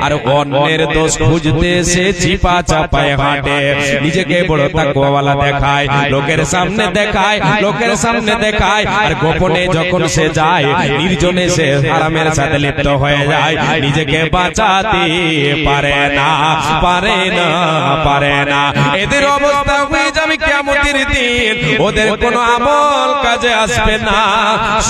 আর অন্যের দোষ খুঁজতে সে চিপা চাপায় হাঁটে। নিজেকে বড় তাকওয়াওয়ালা দেখায়, লোকের সামনে দেখায়, লোকের সামনে দেখায়, আর গোপনে যখন সে যায় নির্জনে সে হারামের সাথে লিপ্ত হয়ে যায়। নিজেকে বাঁচাতে পারে না, পারে না, পারে না। এদের অবস্থা হয়ে যাবে কিয়ামতের দিন, ওদের কোনো আমল কাজে আসবে না,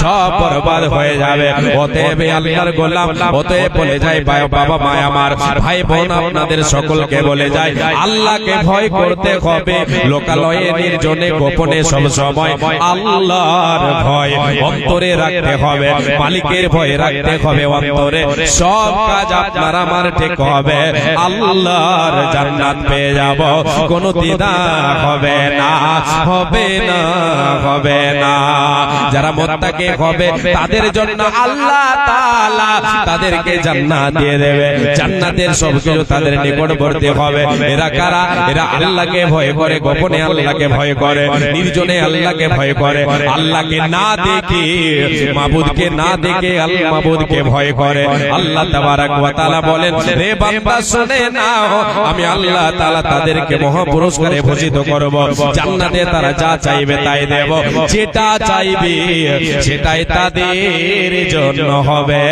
সব বরবাদ হয়ে যাবে। অতএব আল্লাহর গোলাম, অতএব বলে যায় বাবা মা আমার, ভাই বোন আপনাদের সকলকে বলে যায় আল্লাহকে ভয় করতে হবে, লোকালয়ে নির্জনে গোপনে সব সময় আল্লাহর ভয় অন্তরে রাখতে হবে, মালিকের ভয় রাখতে হবে অন্তরে। সব কাজ আপনার আমার ঠিক হবে, আল্লাহর জান্নাত পেয়ে যাব, কোনো দ্বিধা হবে না, হবে না, হবে না। যারা মুত্তাকি হবে তাদের জন্য আল্লাহ তাআলা তাদেরকে জান্নাত দিয়ে দেবে, জান্নাতের সবকিছু তাদের নিকটবর্তী হবে। এরা কারা? এরা আল্লাহকে ভয় করে, গোপনে আল্লাহকে ভয় করে, নির্জনে আল্লাহকে ভয় করে, আল্লাহকে না দেখে, মাবুদকে না দেখে আল্লাহ মাবুদকে ভয় করে। আল্লাহ তাবারক ওয়া তাআলা বলেন, রে বান্দা শুনে নাও, আমি আল্লাহ তাআলা তাদেরকে মহা পুরস্কারে ভূষিত করব, জান্নাতে তারা যা চাইবে তাই দেব, যেটা চাইবে সেটাই তাদের জন্য হবে,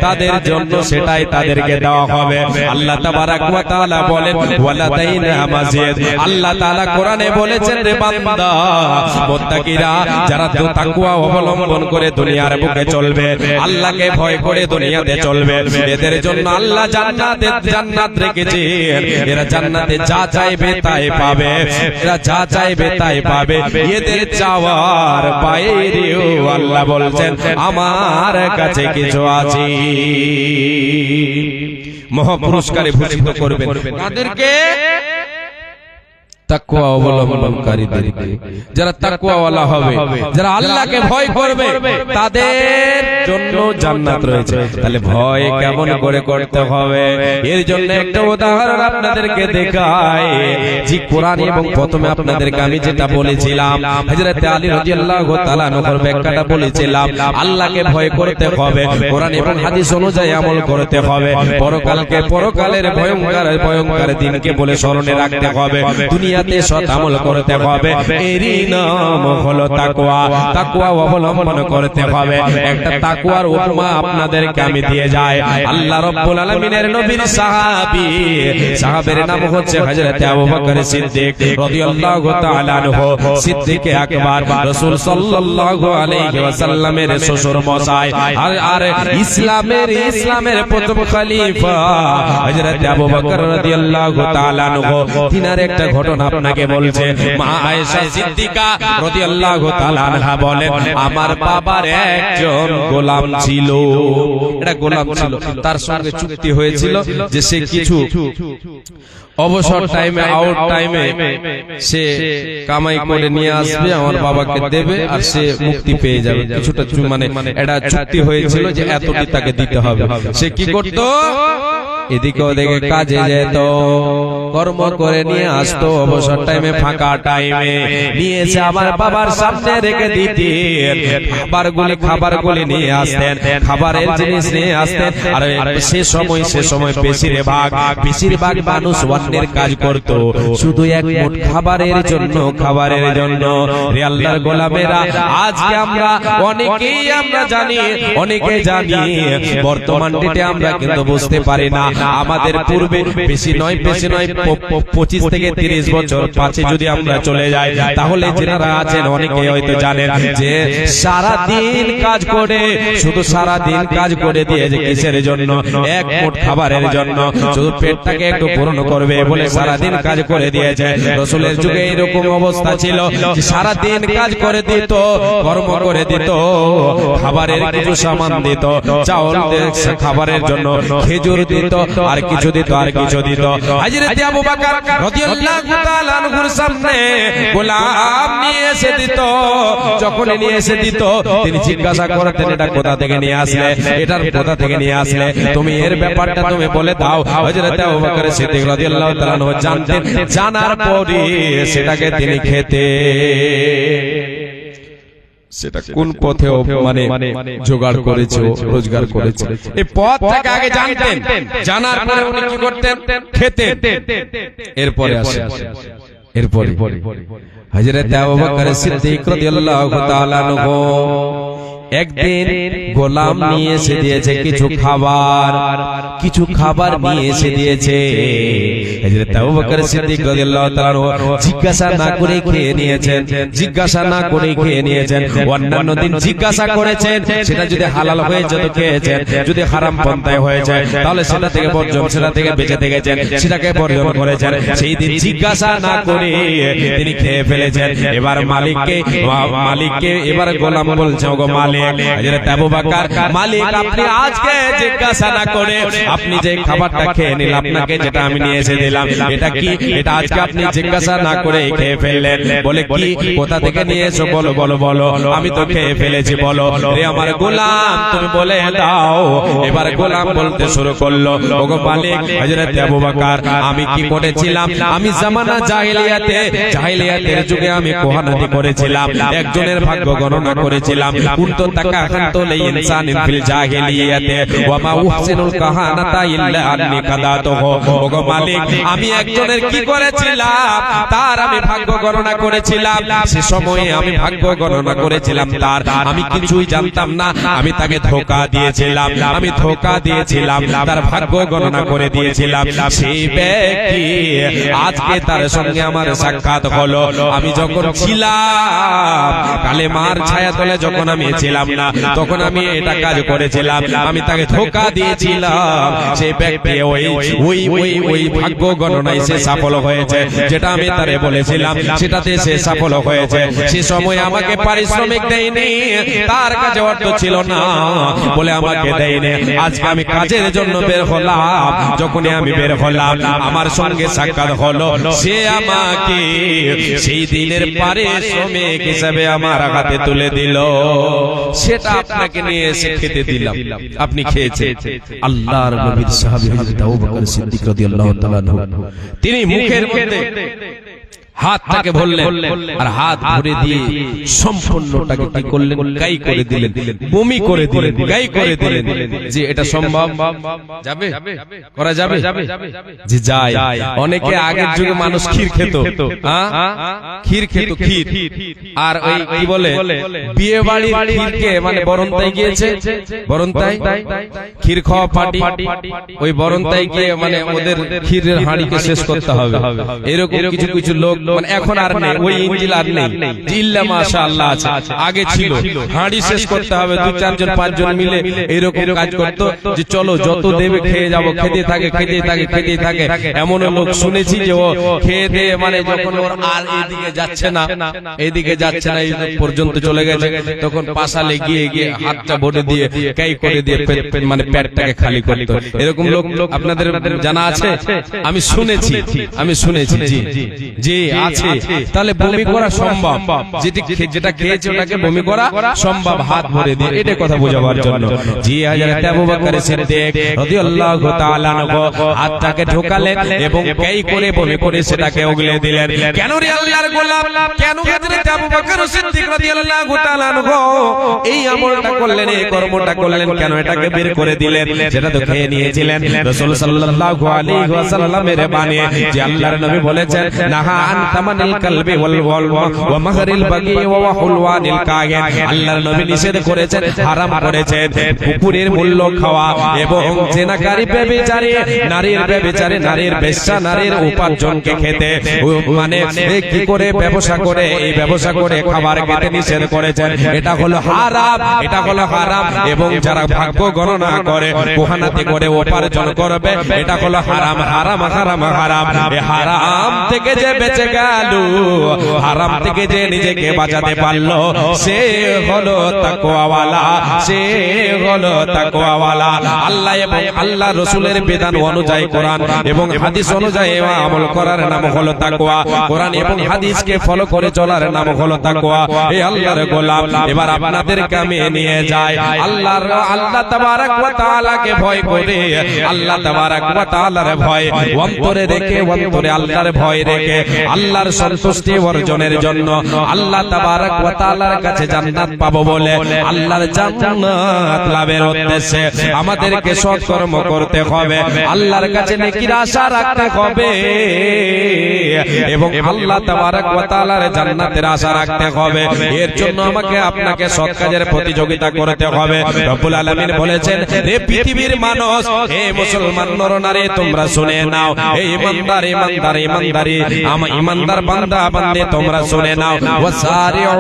তাদের জন্য সেটাই তাদেরকে দেওয়া হবে। আল্লাহ তাবারক ওয়া তাআলা বলেন, ওয়ালাদাইনা মাজিদ। আল্লাহ তাআলা কোরআনে বলেছেন, রে বান্দা মুত্তাকিরা যারা তাকওয়া অবলম্বন করে দুনিয়ার বুকে চলবে, আল্লাহকে ভয় করে দুনিয়াতে চলবে, এদের জন্য আল্লাহ জান্নাত রেখেছে। এরা জান্নাতে যা চাইবে তাই পাবে, এরা যা চাইবে তাই পাবে। এদের চাওয়ার বাইরেও আল্লাহ বলছেন আমার কাছে কিছু আছে, মহা পুরস্কারে ভূষিত করবেন তাদেরকে, তাকওয়া অবলম্বনকারীদেরকে। যারা তাকওয়াওয়ালা হবে, যারা আল্লাহকে ভয় করবে, তাদের জন্য জান্নাত রয়েছে। তাহলে ভয় কেমন করে করতে হবে, এর জন্য একটা উদাহরণ আপনাদেরকে দেখাই। জি কোরআন এবং প্রথমে আপনাদেরকে আমি যেটা বলেছিলাম, হযরত আলী রাদিয়াল্লাহু তাআলা আনহুর ব্যাখ্যাটা বলেছিলাম। আল্লাহকে ভয় করতে হবে, কোরআন এবং হাদিস অনুযায়ী আমল করতে হবে, পরকালকে পরকালের ভয়ঙ্কর দিনকে বলে স্মরণে রাখতে হবে, দুনিয়াতে সৎ আমল করতে হবে। এরই নাম হলো তাকওয়া। তাকওয়া অবলম্বন করতে হবে। একটা তাকওয়ার উপমা আপনাদেরকে আমি দিয়ে যাই। আল্লাহ রাব্বুল আলামিনের নবীর সাহাবীর নাম হচ্ছে হযরত আবু বকর সিদ্দিক রাদিয়াল্লাহু তাআলা আনহু। সিদ্দিক আকবর, রাসূল সাল্লাল্লাহু আলাইহি ওয়াসাল্লামের শ্বশুর মশাই, আর ইসলামের প্রথম খলিফা হযরত আবু বকর রাদিয়াল্লাহু তাআলা আনহু। তিনার একটা ঘটনা আপনাকে বলছে। মা আয়েশা সিদ্দিকা রাদিয়াল্লাহু তাআলা আনহা বলেন, আমার বাবার একজন গোলাম ছিল, এটা গোলাম ছিল, তার সঙ্গে চুক্তি হয়েছিল যে সে কিছু অবসর টাইমে, আউট টাইমে সে কামাই করে নিয়ে আসবে, আমার বাবাকে দেবে, আর সে মুক্তি পেয়ে যাবে। কিছুটা মানে এটা চুক্তি হয়েছিল যে এতটি তাকে দিতে হবে। সে কি করত? এদিকে ওদিকে কাজে যেত, কর্ম করে নিয়ে আসতো, অবসর টাইমে, ফাঁকা টাইমে নিয়ে এসে আমার বাবার সামনে রেখে দিতেন। খাবারগুলি নিয়ে আসতেন, খাবারের জিনিস নিয়ে আসতেন। আর সে সময় বেশিরভাগ মানুষ অন্যের কাজ করত, শুধু এক মুঠ খাবারের জন্য। রে আল্লাহর গোলামেরা, আজকে আমরা অনেকে জানি, বর্তমান ডেটে আমরা কিন্তু বুঝতে পারি না আমাদের পূর্বে বেশি নয় 25 থেকে 30 বছর পাঁচে যদি আমরা চলে যাই, তাহলে যারা আছেন অনেকে হয়তো জানেন যে সারা দিন কাজ করে, শুধু সারা দিন কাজ করে দিয়ে যে কিসের জন্য, এক মুঠ খাবারের জন্য, শুধু পেটটাকে একটু পূরণ করবে বলে সারা দিন কাজ করে দিয়েছে। রাসূলের যুগে এরকম অবস্থা ছিল যে সারা দিন কাজ করে দিত, কর্ম করে দিত, খাবারের কিছু সামান দিত, চাউল খাবারের জন্য, খেজুর দিত, আর কিছু দিত, আর কিছু দিত। হযরত আবু বকর রাদিয়াল্লাহু তাআলা আনহুর সামনে গোলাম নিয়ে এসে দিত। যখন নিয়ে এসে দিত, তিনি জিজ্ঞাসা করতেন এটা কোথা থেকে নিয়ে আসলে, এটার কোথা থেকে নিয়ে আসলে, তুমি এর ব্যাপারটা তুমি বলে দাও। হযরত আবু বকর সিদ্দিক রাদিয়াল্লাহু তাআলা আনহু জানতেন, জানার পরই সেটাকে তিনি খেতে, সেটা কোন পথে মানে জোগাড় করেছে, রোজগার করেছে, এই পথটাকে আগে জানতেন, জানার পরে উনি কি করতেন, খেতেন। এরপরে আসেন, এরপরে হযরত আবু বকর সিদ্দিক রাদিয়াল্লাহু তাআলা আনহু একদিন গোলাম নিয়ে এসে দিয়েছে কিছু খাবার, কিছু খাবার নিয়ে এসে দিয়েছে। হযরত আবু বকর সিদ্দিক রাদিয়াল্লাহু তাআলা জিজ্ঞাসা না করে খেয়ে নিয়েছেন, জিজ্ঞাসা না করে খেয়ে নিয়েছেন। অন্যান্য দিন জিজ্ঞাসা করেছেন, সেটা যদি হালাল হয়ে যেত খেয়েছেন, যদি হারাম পন্থায় হয়ে যায় তাহলে সেটা থেকে বর্জন, সেটা থেকে বেঁচে থেকেছেন, সেটাকে বর্জন করেছেন। সেই দিন জিজ্ঞাসা না করে তিনি খেয়ে ফেলেছেন। এবার মালিককে এবার গোলাম বলছে, ওগো মালিক, হযরত আবু বকর, মালিক আপনি আজকে জিজ্ঞাসা না করে আপনি যে খাবারটা খেয়ে নিলেন, আপনাকে যেটা আমি নিয়ে এসে দিলাম, এটা কি, এটা আজকে আপনি জিজ্ঞাসা না করে খেয়ে ফেললেন। বলে কি, কোথা থেকে নিয়ে এসো, বলো বলো বলো, আমি তো খেয়ে ফেলেছি, বলো। রে আমার গোলাম, তুমি বলে দাও। এবার গোলাম বলতে শুরু করলো, ওগো মালিক, হযরত আবু বকর, আমি কি করেছিলাম, আমি জামানা জাহিলিয়াতের যুগে আমি কোহানতি করেছিলাম, একজনের ভাগ্য গণনা করেছিলাম। কুনতু তাকাহানতু লিনসানিন ফিল জাহিলিয়াতে ওয়া মা উহসিনুল কাহানাতা ইল্লা আন্নী কাদাতুহু। ওগো মালিক, আমি একজনের কি করেছিলাম, তার আমি ভাগ্য গণনা করেছিলাম। সে সময়ে আমি ভাগ্য গণনা করেছিলাম তার, আমি কিছুই জানতাম না, আমি তাকে ধোঁকা দিয়েছিলাম, আমি ধোঁকা দিয়েছিলাম, তার ভাগ্য গণনা করে দিয়েছিলাম। সেই ব্যক্তি আজকে তার সঙ্গে আমার সাক্ষাৎ হলো। আমি যখন ছিলাম কালেমার ছায়াতলে, যখন আমি ছিলাম না, তখন আমি এটা কাজ করেছিলাম, আমি তাকে ধোঁকা দিয়েছিলাম। সেই ব্যক্তি ওই ভাগ্য গণনায় সে সফল হয়েছে, যেটা আমি তারে বলেছিলাম সেটাতে সে সফল হয়েছে। সে সময় আমাকে পারিশ্রমিক দেয়নি, তার কাছে অর্থ ছিল না বলে আমাকে দেয়নি। আজকে আমি কাজের জন্য বের হলাম, যখনই আমি বের হলাম আমার সঙ্গে সাক্ষাৎ হলো, সে আমাকে সেই দিনের পারিশ্রমিক হিসেবে আমার হাতে তুলে দিল, সেটা আপনাকে নিয়ে এসে খেতে দিলাম, আপনি খেয়েছেন। আল্লাহর নবীর সাহাবী হযরত আবু বকর সিদ্দিক রাদিয়াল্লাহু তাআলা আনহু তিনি মুখের মধ্যে হাতটাকে ভরলেন, আর হাত ভরে দিয়ে সম্পূর্ণটাকে কি করলেন, গাই করে দিলেন, বমি করে দিলেন, গাই করে দিলেন। যে এটা সম্ভব যাবে, করা যাবে, যে যায়। অনেকে আগের যুগে মানুষ ক্ষীর খেত, ক্ষীর খেত, ক্ষীর, আর ওই কি বলে বিয়ে বাড়ির ক্ষীরকে, মানে বরণতায় গিয়েছে, বরণতায় ক্ষীর খাওয়া পার্টি, ওই বরণতায় গিয়ে মানে ওদের ক্ষীরের হাঁড়িকে শেষ করতে হবে। এরকম কিছু কিছু লোক, মানে এখন আর নেই, ওই ইঞ্জিল আর নেই, ইল্লা মাশাআল্লাহ আছে, আগে ছিল। হাঁড়ি শেষ করতে হবে, 2-4 জন 5 জন মিলে এরকম কাজ করতো, যে চলো যত দেবে খেয়ে যাবো, খেতে থাকে খেতে থাকে খেতে থাকে। এমন লোক শুনেছি যে ও খেয়ে দিয়ে মানে যখন ওর আর এইদিকে যাচ্ছে না, এইদিকে যাচ্ছে না, এই পর্যন্ত চলে গেছে, তখন পাশালে গিয়ে গিয়ে হাতটা ভরে দিয়ে কাই করে দিয়ে মানে পেটটাকে খালি করতো। এরকম লোক আপনাদের জানা আছে? আমি শুনেছি, জি জি আছে। তাহলে বমি করা সম্ভব, যেটা খেয়েছে ওটাকে বমি করা সম্ভব, হাত ভরে দিয়ে, এটা কথা বোঝাবার জন্য। জি হযরত আবু বকর সিদ্দিক রাদিয়াল্লাহু তাআলা আনহু হাতটাকে ঢোকালেন এবং কাই করে বমি করে সেটাকে উগলে দিলেন। কেন রে আল্লাহর গোলাম, কেন হযরত আবু বকর সিদ্দিক রাদিয়াল্লাহু তাআলা আনহু এই আমলটা করলেন, এই কর্মটা করলেন, কেন এটাকে বের করে দিলেন? সেটা তো খেয়ে নিয়েছিলেন। রাসূল সাল্লাল্লাহু আলাইহি ওয়াসাল্লামের বাণী যে আল্লাহর নবী বলেছেন, নাহা আন তামানিল কালবি ওয়া মাহরিল বাগি ওয়া হুলওয়ানিল কাহিন। আল্লাহর নবী নিষেধ করেছেন, হারাম করেছেন কুকুরের মূল্য খাওয়া এবং জেনাকারী ব্যভিচারী নারীর ব্যভিচারী নারীর বেশ্যা নারীর উপার্জনকে খেতে, মানে কি করে ব্যবসা করে এই ব্যবসা করে খাবার খেতে নিষেধ করেছেন। এটা হলো হারাম, এটা হলো হারাম। এবং যারা ভাগ্য গণনা করে পোহানাতি করে উপার্জন করবে, এটা হলো হারাম হারাম হারাম হারাম। এই হারাম থেকে যে বেঁচে গেল, হারাম থেকে যে নিজেকে বাঁচাতে পারলো, সে হলো তাকওয়াওয়ালা, সে হলো তাকওয়াওয়ালা। আল্লাহ এবং আল্লাহ রাসূলের বিধান অনুযায়ী কোরআন এবং হাদিস অনুযায়ী আমল করার নাম হলো তাকওয়া। কোরআন এবং হাদিসকে ফলো করে চলার নাম হলো তাকওয়া। এই আল্লাহর গোলাম, এবার আপনাদেরকে আমি নিয়ে যাই আল্লাহ তাবারক ওয়া তাআলাকে ভয় করে, আল্লাহ তাবারক ওয়া তাআলার ভয় অন্তরে রেখে, অন্তরে আল্লাহর ভয় রেখে আল্লাহর সন্তুষ্টি অর্জনের জন্য, আল্লাহ তাবারক ওয়া তাআলার কাছে জান্নাত পাবো বলে, আল্লাহর জান্নাত লাভের উদ্দেশ্যে আমাদেরকে সৎকর্ম করতে হবে, আল্লাহর কাছে নেকির আশা রাখতে হবে এবং আল্লাহ তাবারক ওয়া তাআলার জান্নাতের আশা রাখতে হবে। এর জন্য আমাকে আপনাকে সৎ কাজের প্রতিযোগিতা করতে হবে। রব্বুল আলামিন বলেছেন, হে পৃথিবীর মানুষ, হে মুসলমান নরনারী, তোমরা শুনে নাও। হে ইমানদার ইমানদার ইমানদারি, আমার ইমানদার বান্দা বান্দে, তোমরা শুনে নাও। ওয়াসারিউ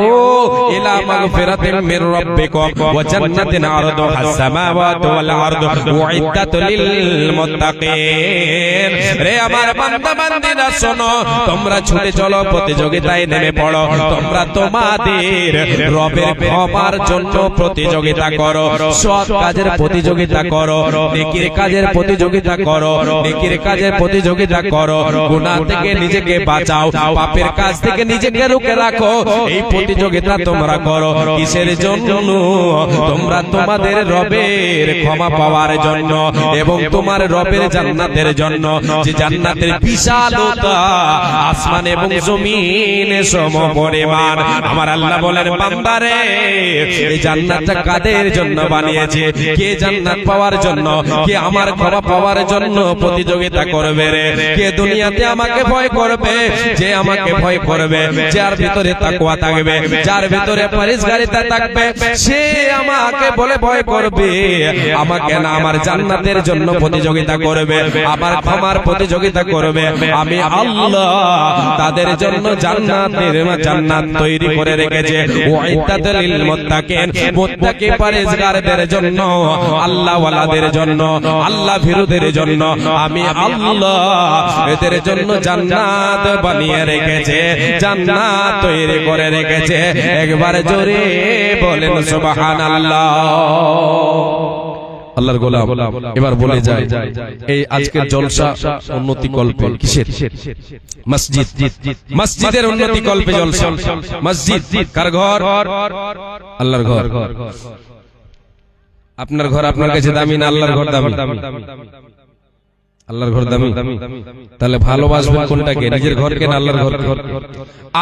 ইলা মাগফিরাতিন মির রাব্বিকুম ওয়া জান্নাতিন আরদুহাস সামাওয়াতু ওয়াল আরদু উইদ্দাত লিল মুত্তাকিন। রে আমার বান্দা বান্দীরা শোনো, তোমরা ছুটে চলো, প্রতিযোগিতায় নেমে পড়ো। তোমরা তোমাদের রবের ক্ষমার জন্য প্রতিযোগিতা করো, সৎ কাজের প্রতিযোগিতা করো, নেকির কাজের প্রতিযোগিতা করো, নেকির কাজের প্রতিযোগিতা করো। গুনাহ থেকে নিজেকে বাঁচাও, পাপের কাজ থেকে নিজেকে রুখে রাখো। এই প্রতিযোগিতা তোমরা করো কিসের জন্য? তোমরা তোমাদের রবের ক্ষমা পাওয়ার জন্য এবং তোমার রবের জান্নাতের জন্য, যে জান্নাতের বিশালতা আসমান এবং জমিন সমপরিমাণ। আমার আল্লাহ বলেন, বান্দারে, এই জান্নাতটা কাদের জন্য বানিয়েছে? কে জান্নাত পাওয়ার জন্য? কে আমার ক্ষমা পাওয়ার জন্য প্রতিযোগিতা করবে রে? কে দুনিয়াতে আমাকে ভয় করবে? যে আমাকে ভয় করবে, যার ভিতরে তাকওয়া থাকবে, যার ভিতরে পরহেজগারিতা থাকবে, সে আমাকে বলে ভয় করবে, আমাকে না আমার জান্নাতের জন্য প্রতিযোগিতা করবে, আমার ক্ষমার প্রতিযোগিতা করবে। আমি আল্লাহ তাদের জন্য জান্নাত তৈরি করে রেখেছে, উইদ্দাত লিল মুত্তাকিন, মুত্তাকি পরহেজগারদের জন্য, আল্লাহ ওয়ালাদের জন্য, আল্লাহ ভীরুদের জন্য আমি আল্লাহ এদের জন্য জান্নাত বানিয়ে রেখেছে, জান্নাত তৈরি করে রেখেছে। একবার জোরে বলেন সুবহানাল্লাহ। আল্লাহর গোলাম, এবার বলে যায়, এই আজকের জলসা উন্নতি কল্পে কিসের? মসজিদ, মসজিদের উন্নতি কল্পে জলসা। মসজিদ কার ঘর? আল্লাহর ঘর। আপনার ঘর আপনার কাছে দামি না আল্লাহর ঘর দামি? আল্লাহর ঘর দামি। তাহলে ভালোবাসবেন কোনটাকে? নিজের ঘরকে না আল্লাহর ঘরকে?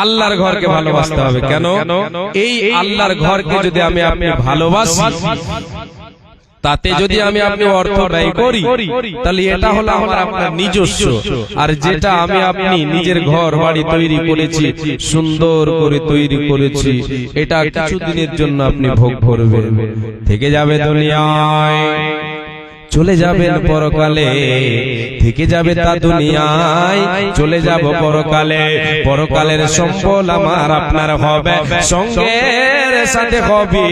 আল্লাহর ঘরকে ভালোবাসতে হবে। কেন? এই আল্লাহর ঘরকে যদি আমি আপনি ভালোবাসি, তাতে যদি আমি আপনি অর্থ ব্যয় করি, তাহলে এটা হলো আমার আপনার নিজস্ব। আর যেটা আমি আপনি নিজের ঘর বাড়ি তৈরি করেছি, সুন্দর করে তৈরি করেছি, এটা কিছুদিনের জন্য আপনি ভোগ করবেন, থেকে যাবে দুনিয়ায়, চলে যাবেন পরকালে, থেকে যাবে তা দুনিয়ায়, চলে যাব পরকালে। পরকালের সম্পদ আমার আপনার হবে, সঙ্গের সাথে হবে,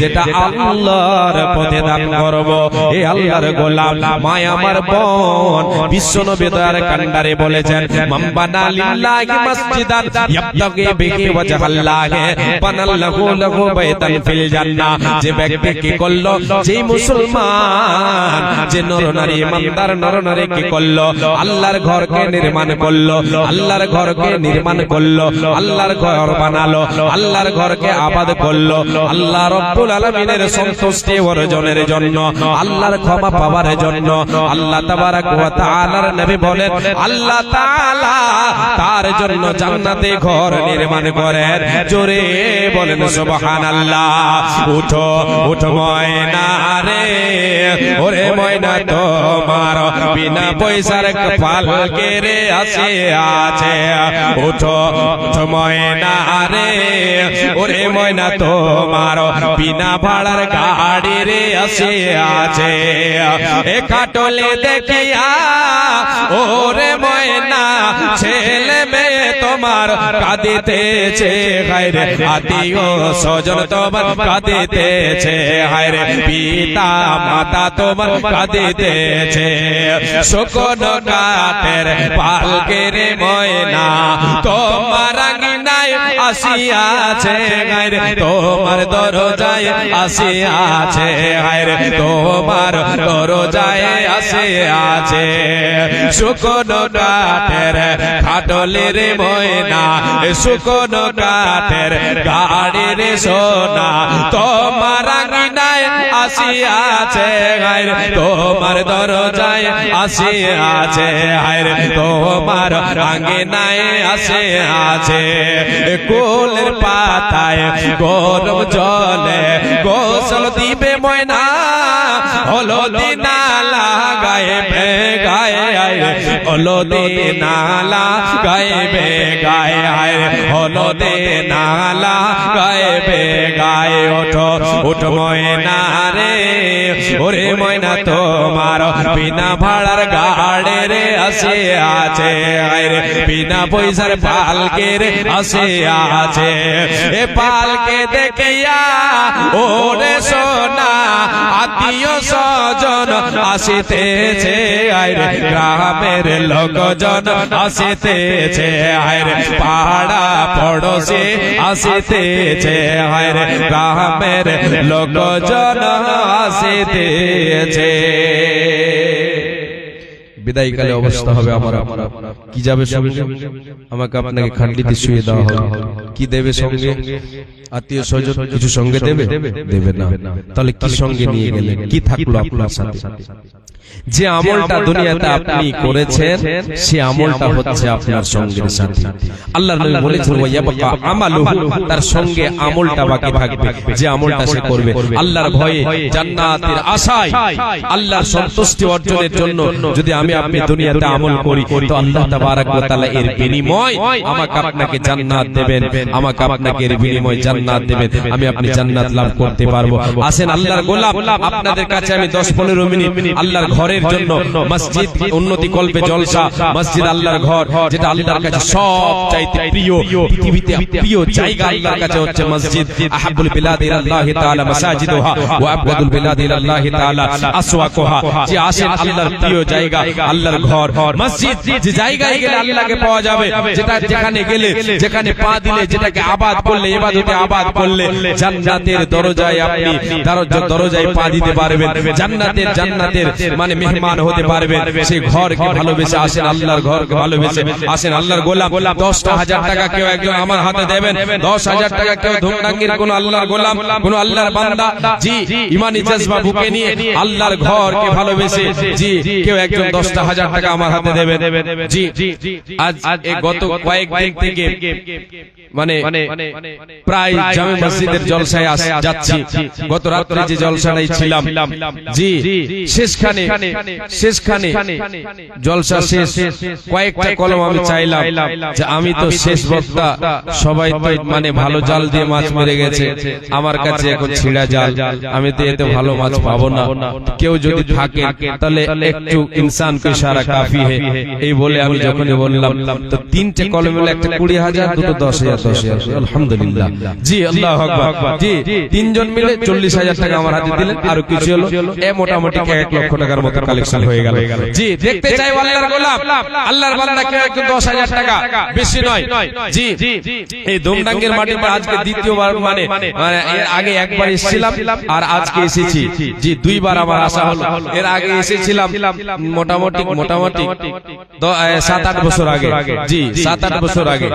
যেটা আল্লাহর পথে দান করব। এ আল্লাহর গোলাম, মায় আমার বোন বিশ্বনবী দয়ার কান্ডারে বলেছেন, মান বানা লিল্লাহি মসজিদান ইয়াবতাগি বিহি ওয়াজহাল্লাহি বানাল্লাহু লাহু বাইতান ফিল জান্নাহ। যে ব্যক্তি কি করলো, যেই মুসলমান, যে নরনারী ইমানদার নরনারী কি করলো, আল্লাহর ঘরকে নির্মাণ করলো, আল্লাহর ঘরকে নির্মাণ করলো, আল্লাহর ঘর বানালো, আল্লাহর ঘরকে আবাদ করলো, আল্লাহ রাব্বুল আলামিনের সন্তুষ্টি অর্জনের জন্য, আল্লাহর ক্ষমা পাওয়ার জন্য। আল্লাহ তাবারক ওয়া তাআলার নবী বলেন, আল্লাহ তাআলা তার জন্য জান্নাতে ঘর নির্মাণ করেন। জোরে বলেন সুবহানাল্লাহ। উঠো উঠো ময়না রে, ওরে ময়না তোমার বিনা পয়সার পালকের আসে আছে ওঠো ওঠো ময়না রে ওরে ময়না তোমার বিনা ভাড়ার গাড়ি রে আসে আছে এ খাটলে দেখিয়া ওরে ময়না ছেলে মেয়ে তোমার কাঁদিতেছে হায়রে আত্মীয় স্বজন তোমার কাঁদিতেছে হায়রে পিতা মাতা তোমার কাঁদিতেছে শুকনো কাঠের পালকের ময়না তোমার আঙিনায় আসিয়াছে হায়রে তোমার দরজায় আসিয়াছে হায়রে তোমার দরজায় আসিয়াছে শুকনো কাঠের খাটলের ময়না শুকনো কাঠের গাড়ির সোনা তোমার আঙিনায় আসিয়াছে হায়রে তোমার দরজায় আসিয়াছে হায়রে তোমার আঙিনায় আসিয়াছে কোলের পাতায় গরম জলে গোসল দিবে ময়না হলদি না লাগাইবে গায়ে হলদি না লাগাইবে গায়ে হলদি না লাগাইবে গায়ে ওঠো ওঠো ময়না রে ওরে ময়না তোমার বিনা ভাড়ার গাড়ি রে আসে আছে বিনা পয়সার পালকে রে আসে আছে এ পালকে দেখিয়া ওরে সোনা আত্মীয় স্বজন আসিতেছে আইরে গ্রামের লোকজন আসিতেছে আইরে পাড়া পড়োশি আসিতেছে আইরে গ্রামের লোকজন আসিতেছে বিদায়কালে অবস্থা হবে আমার কি যাবে সঙ্গে আমাকে আপনাকে খাটলিতে শুয়ে দেওয়া হবে কি দেবে সঙ্গে আত্মীয় স্বজন কিছু সঙ্গে দেবে দেবে না তাহলে কি সঙ্গে নিয়ে গেলেন কি থাকলো আপনার সাথে যে আমলটা দুনিয়াতে আপনি করেছেন সে আমলটা হচ্ছে আপনার সঙ্গের সাথী আল্লাহর নবী বলেছেন ওয়ায়াবকা আমালুহু তার সঙ্গে আমলটা বাকি থাকবে যে আমলটা সে করবে আল্লাহর ভয়ে জান্নাতের আশায় আল্লাহর সন্তুষ্টি অর্জনের জন্য যদি আমি আপনি দুনিয়াতে আমল করি তো আল্লাহ তাবারক ওয়া তাআলা এর বিনিময় আমাকে আপনাকে জান্নাত দেবেন আমাকে আপনাকে এর বিনিময় জান্নাত দেবেন আমি আপনি জান্নাত লাভ করতে পারবো আসেন আল্লাহর গোলাম আপনাদের কাছে আমি 10-15 মিনিট আল্লাহর ঘরের জন্য মসজিদ উন্নতি কল্পে জলসা মসজিদ আল্লাহর ঘর যেটা আল্লাহর কাছে সবচাইতে প্রিয় পৃথিবীতে প্রিয় জায়গা আল্লাহর কাছে হচ্ছে মসজিদ আহাবুল বিলাদ ইলাল্লাহি তাআলা মাসাজিদুহা ওয়া আবগাদুল বিলাদ ইলাল্লাহি তাআলা আসওয়াকুহা যে আসেন আল্লাহর প্রিয় জায়গা আল্লাহর ঘর মসজিদ যে জায়গায় গেলে আল্লাহকে পাওয়া যাবে যেটা যেখানে গেলে যেখানে পা দিলে যেটাকে আবাদ করলে ইবাদতে আবাদ করলে জান্নাতের দরজায় আপনি দরজায় পা দিতে পারবেন জান্নাতের মানে মেহমান হতে পারবেন সেই ঘরকে ভালোবেসে আসেন আল্লাহর ঘরকে ভালোবেসে আসেন আল্লাহর গোলাম 10,000 টাকা কেউ একজন আমার হাতে দেবেন 10,000 টাকা কেউ ধুমডাঙ্গির কোন আল্লাহর গোলাম কোন আল্লাহর বান্দা জি ঈমানি জজবা বুকে নিয়ে আল্লাহর ঘরকে ভালোবেসে জি কেউ একজন 10,000 টাকা আমার হাতে দেবেন জি আজ এই গত কয়েকদিন থেকে মানে প্রায় জামে মসজিদের জলসায় যাচ্ছি গত রাতে যে জলসাটাই ছিলাম জি শেষখানে জলসা শেষ কয়েকটা কলম আমি চাইলাম যে আমি তো শেষ বক্তা সবাই তো মানে ভালো জাল দিয়ে মাছ মেরে গেছে আমার কাছে এখন ছিড়া জাল আমি তো এতে ভালো মাছ পাবো না কেউ যদি থাকে তাহলে একটু ইনসান কো ইশারা কাফি হে এই বলে আমি যখনই বললাম তো তিনটে কলম মিলে একটা 20,000 দুটো 10,000 আলহামদুলিল্লাহ জি আল্লাহু আকবার জি তিনজন মিলে 40,000 টাকা আমার হাতে দিলেন আর কিছু হলো এ মোটামুটি 1 লক্ষ টাকার মতো কালেকশন হয়ে গেল জি দেখতে চাই আল্লাহর গোলাম আল্লাহর বান্দা কেউ একটু 10,000 টাকা বেশি নয় জি এই ধুমডাঙ্গের মাটিতে আজকে দ্বিতীয়বার মানে এর আগে একবার এসেছিলাম আর আজকে এসেছি জি দুইবার আমার আসা হলো এর আগে এসেছিলাম মোটামুটি 7-8 বছর আগে জি 7-8 বছর আগে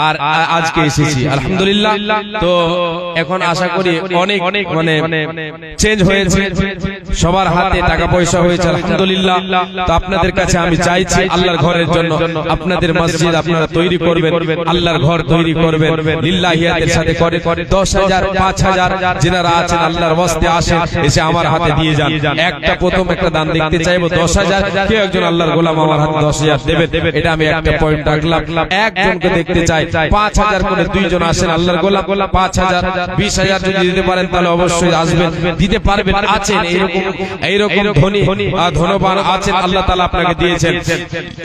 আর আজকে এসেছি আলহামদুলিল্লাহ তো এখন আশা করি অনেক মানে চেঞ্জ হয়েছে, সবার হাতে টাকা পয়সা হয়েছে আলহামদুলিল্লাহ। তো আপনাদের কাছে আমি চাইছি আল্লাহর ঘরের জন্য আপনাদের মসজিদ আপনারা তৈরি করবেন, আল্লাহর ঘর তৈরি করবেন, লিল্লাহিয়াতের সাথে করে 10,000 5,000 যারা আছেন আল্লাহর ওয়াস্তে আসেন, এসে আমার হাতে দিয়ে যান। একটা প্রথম একটা দান দেখতে চাইবো 10,000, কেউ একজন আল্লাহর গোলাম আমার হাতে 10,000 দেবেন, এটা আমি একটা পয়েন্ট রাখলাম। একজনকে দেখতে চাই 5,000 করে, দুইজন আসেন আল্লাহর গোলাম, 5,000 20,000 যদি দিতে পারেন তাহলে অবশ্যই আসবেন, দিতে পারবেন, আছেন এইরকম ধনী ধনবান আছেন, আল্লাহ তাআলা আপনাকে দিয়েছেন,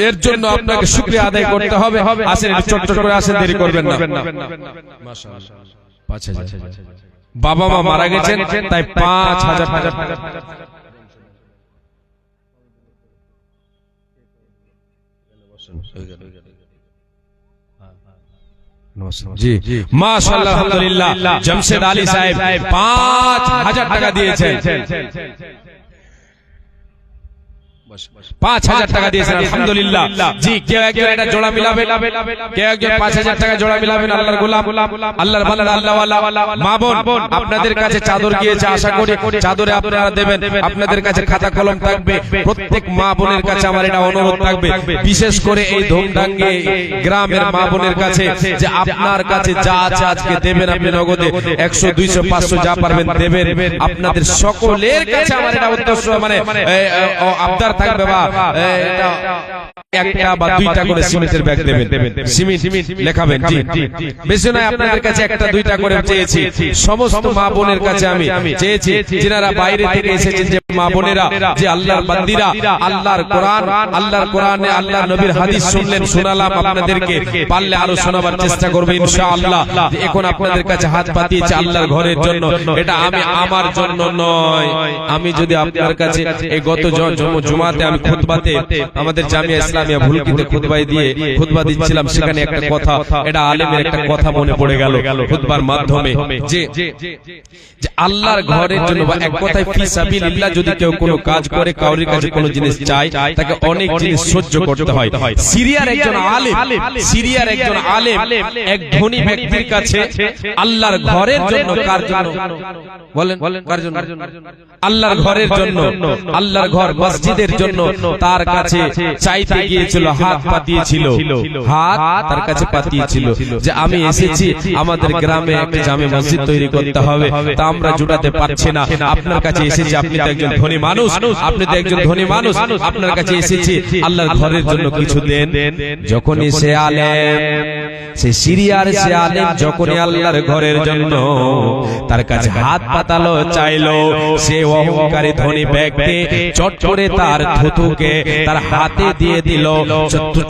এর জন্য আপনাকে শুকরিয়া আদায় করতে হবে। আসেন চট চট করে আসেন, দেরি করবেন না। মাশাআল্লাহ 5,000 বাবা মা মারা গেছেন তাই 5,000 টাকা। জি মাশাআল্লাহ আলহামদুলিল্লাহ, জামশেদ আলী সাহেব 5,000 টাকা দিয়েছেন, 5,000 টাকা দিয়েছেন আলহামদুলিল্লাহ। জি কেউ একজন এটা জোড়া মিলাবেন, কেউ একজন 5,000 টাকা জোড়া মিলাবেন। আল্লাহর গোলাম, আল্লাহর বান্দা, আল্লাহওয়ালা মা বোন, আপনাদের কাছে চাদর গিয়েছে, আশা করি চাদরে আপনারা দেবেন। আপনাদের কাছে খাতা কলম থাকবে, প্রত্যেক মা বোনের কাছে আমার এটা অনুরোধ থাকবে, বিশেষ করে এই ধুমডাঙ্গি গ্রামের মা বোনের কাছে, যে আপনার কাছে যা আছে আজকে দেবেন, আপনি নগদে 100 200 500 যা পারবেন দেবেন। আপনাদের সকলের কাছে আমার এটা উদ্দেশ্য মানে আবদার থাকবে, বা এটা একটা বা দুইটা করে সিমেন্টের ব্যাগ দেবেন, সিমেন্ট লেখাবেন। জি বেশি নয়, আপনাদের কাছে একটা দুইটা করে চেয়েছি। সমস্ত মা বোনের কাছে আমি চেয়েছি যারা বাইরে থেকে এসেছেন, যে মা বোনেরা, যে আল্লাহর বান্দিরা, আল্লাহর কোরআনে আল্লাহর নবীর হাদিস শুনলেন, শোনালাম আপনাদেরকে, পারলে আরো শোনাবার চেষ্টা করবে ইনশাআল্লাহ। এখন আপনাদের কাছে হাত পাতিয়েছি আল্লাহর ঘরের জন্য, এটা আমি আমার জন্য নয়। আমি যদি আপনার কাছে এই গত জুমাতে আমি খুতবাতে আমাদের জামিয়া ইসলামিয়া ভুলকিতে খুতবা দিচ্ছিলাম, সেখানে একটা কথা, এটা আলেমের একটা কথা মনে পড়ে গেল খুতবার মাধ্যমে, যে আল্লাহর ঘরের জন্য, বা এক কথায় ফি সাবিলিল্লাহ, যদি কেউ কোনো কাজ করে, কাউরির কাছে কোনো জিনিস চায়, তাকে অনেক জিনিস সহ্য করতে হয়। সিরিয়ার একজন আলেম এক ধনী ব্যক্তির কাছে আল্লাহর ঘরের জন্য, কার জন্য বলেন, কার জন্য? আল্লাহর ঘরের জন্য, আল্লাহর ঘর মসজিদের জন্য তার কাছে চাইতে গিয়েছিল, হাত পাতিয়েছিল, হাত তার কাছে পাতিয়েছিল, যে আমি এসেছি, আমাদের গ্রামে একটা জামে মসজিদ তৈরি করতে হবে, তা আমরা জুটাতে পারছি না, আপনার কাছে এসেছি, আপনি তো একজন ধনী মানুষ, আপনার কাছে এসেছি, আল্লাহর ঘরের জন্য কিছু দেন। যখনই সে আলেম, সে সিরিয়ার সে আলেম, যখনই আল্লাহর ঘরের জন্য তার কাছে হাত পাতালো, চাইলো, সে অহংকারী ধনী ব্যক্তি চট করে তার থুতুকে তার হাতে দিয়ে দিল,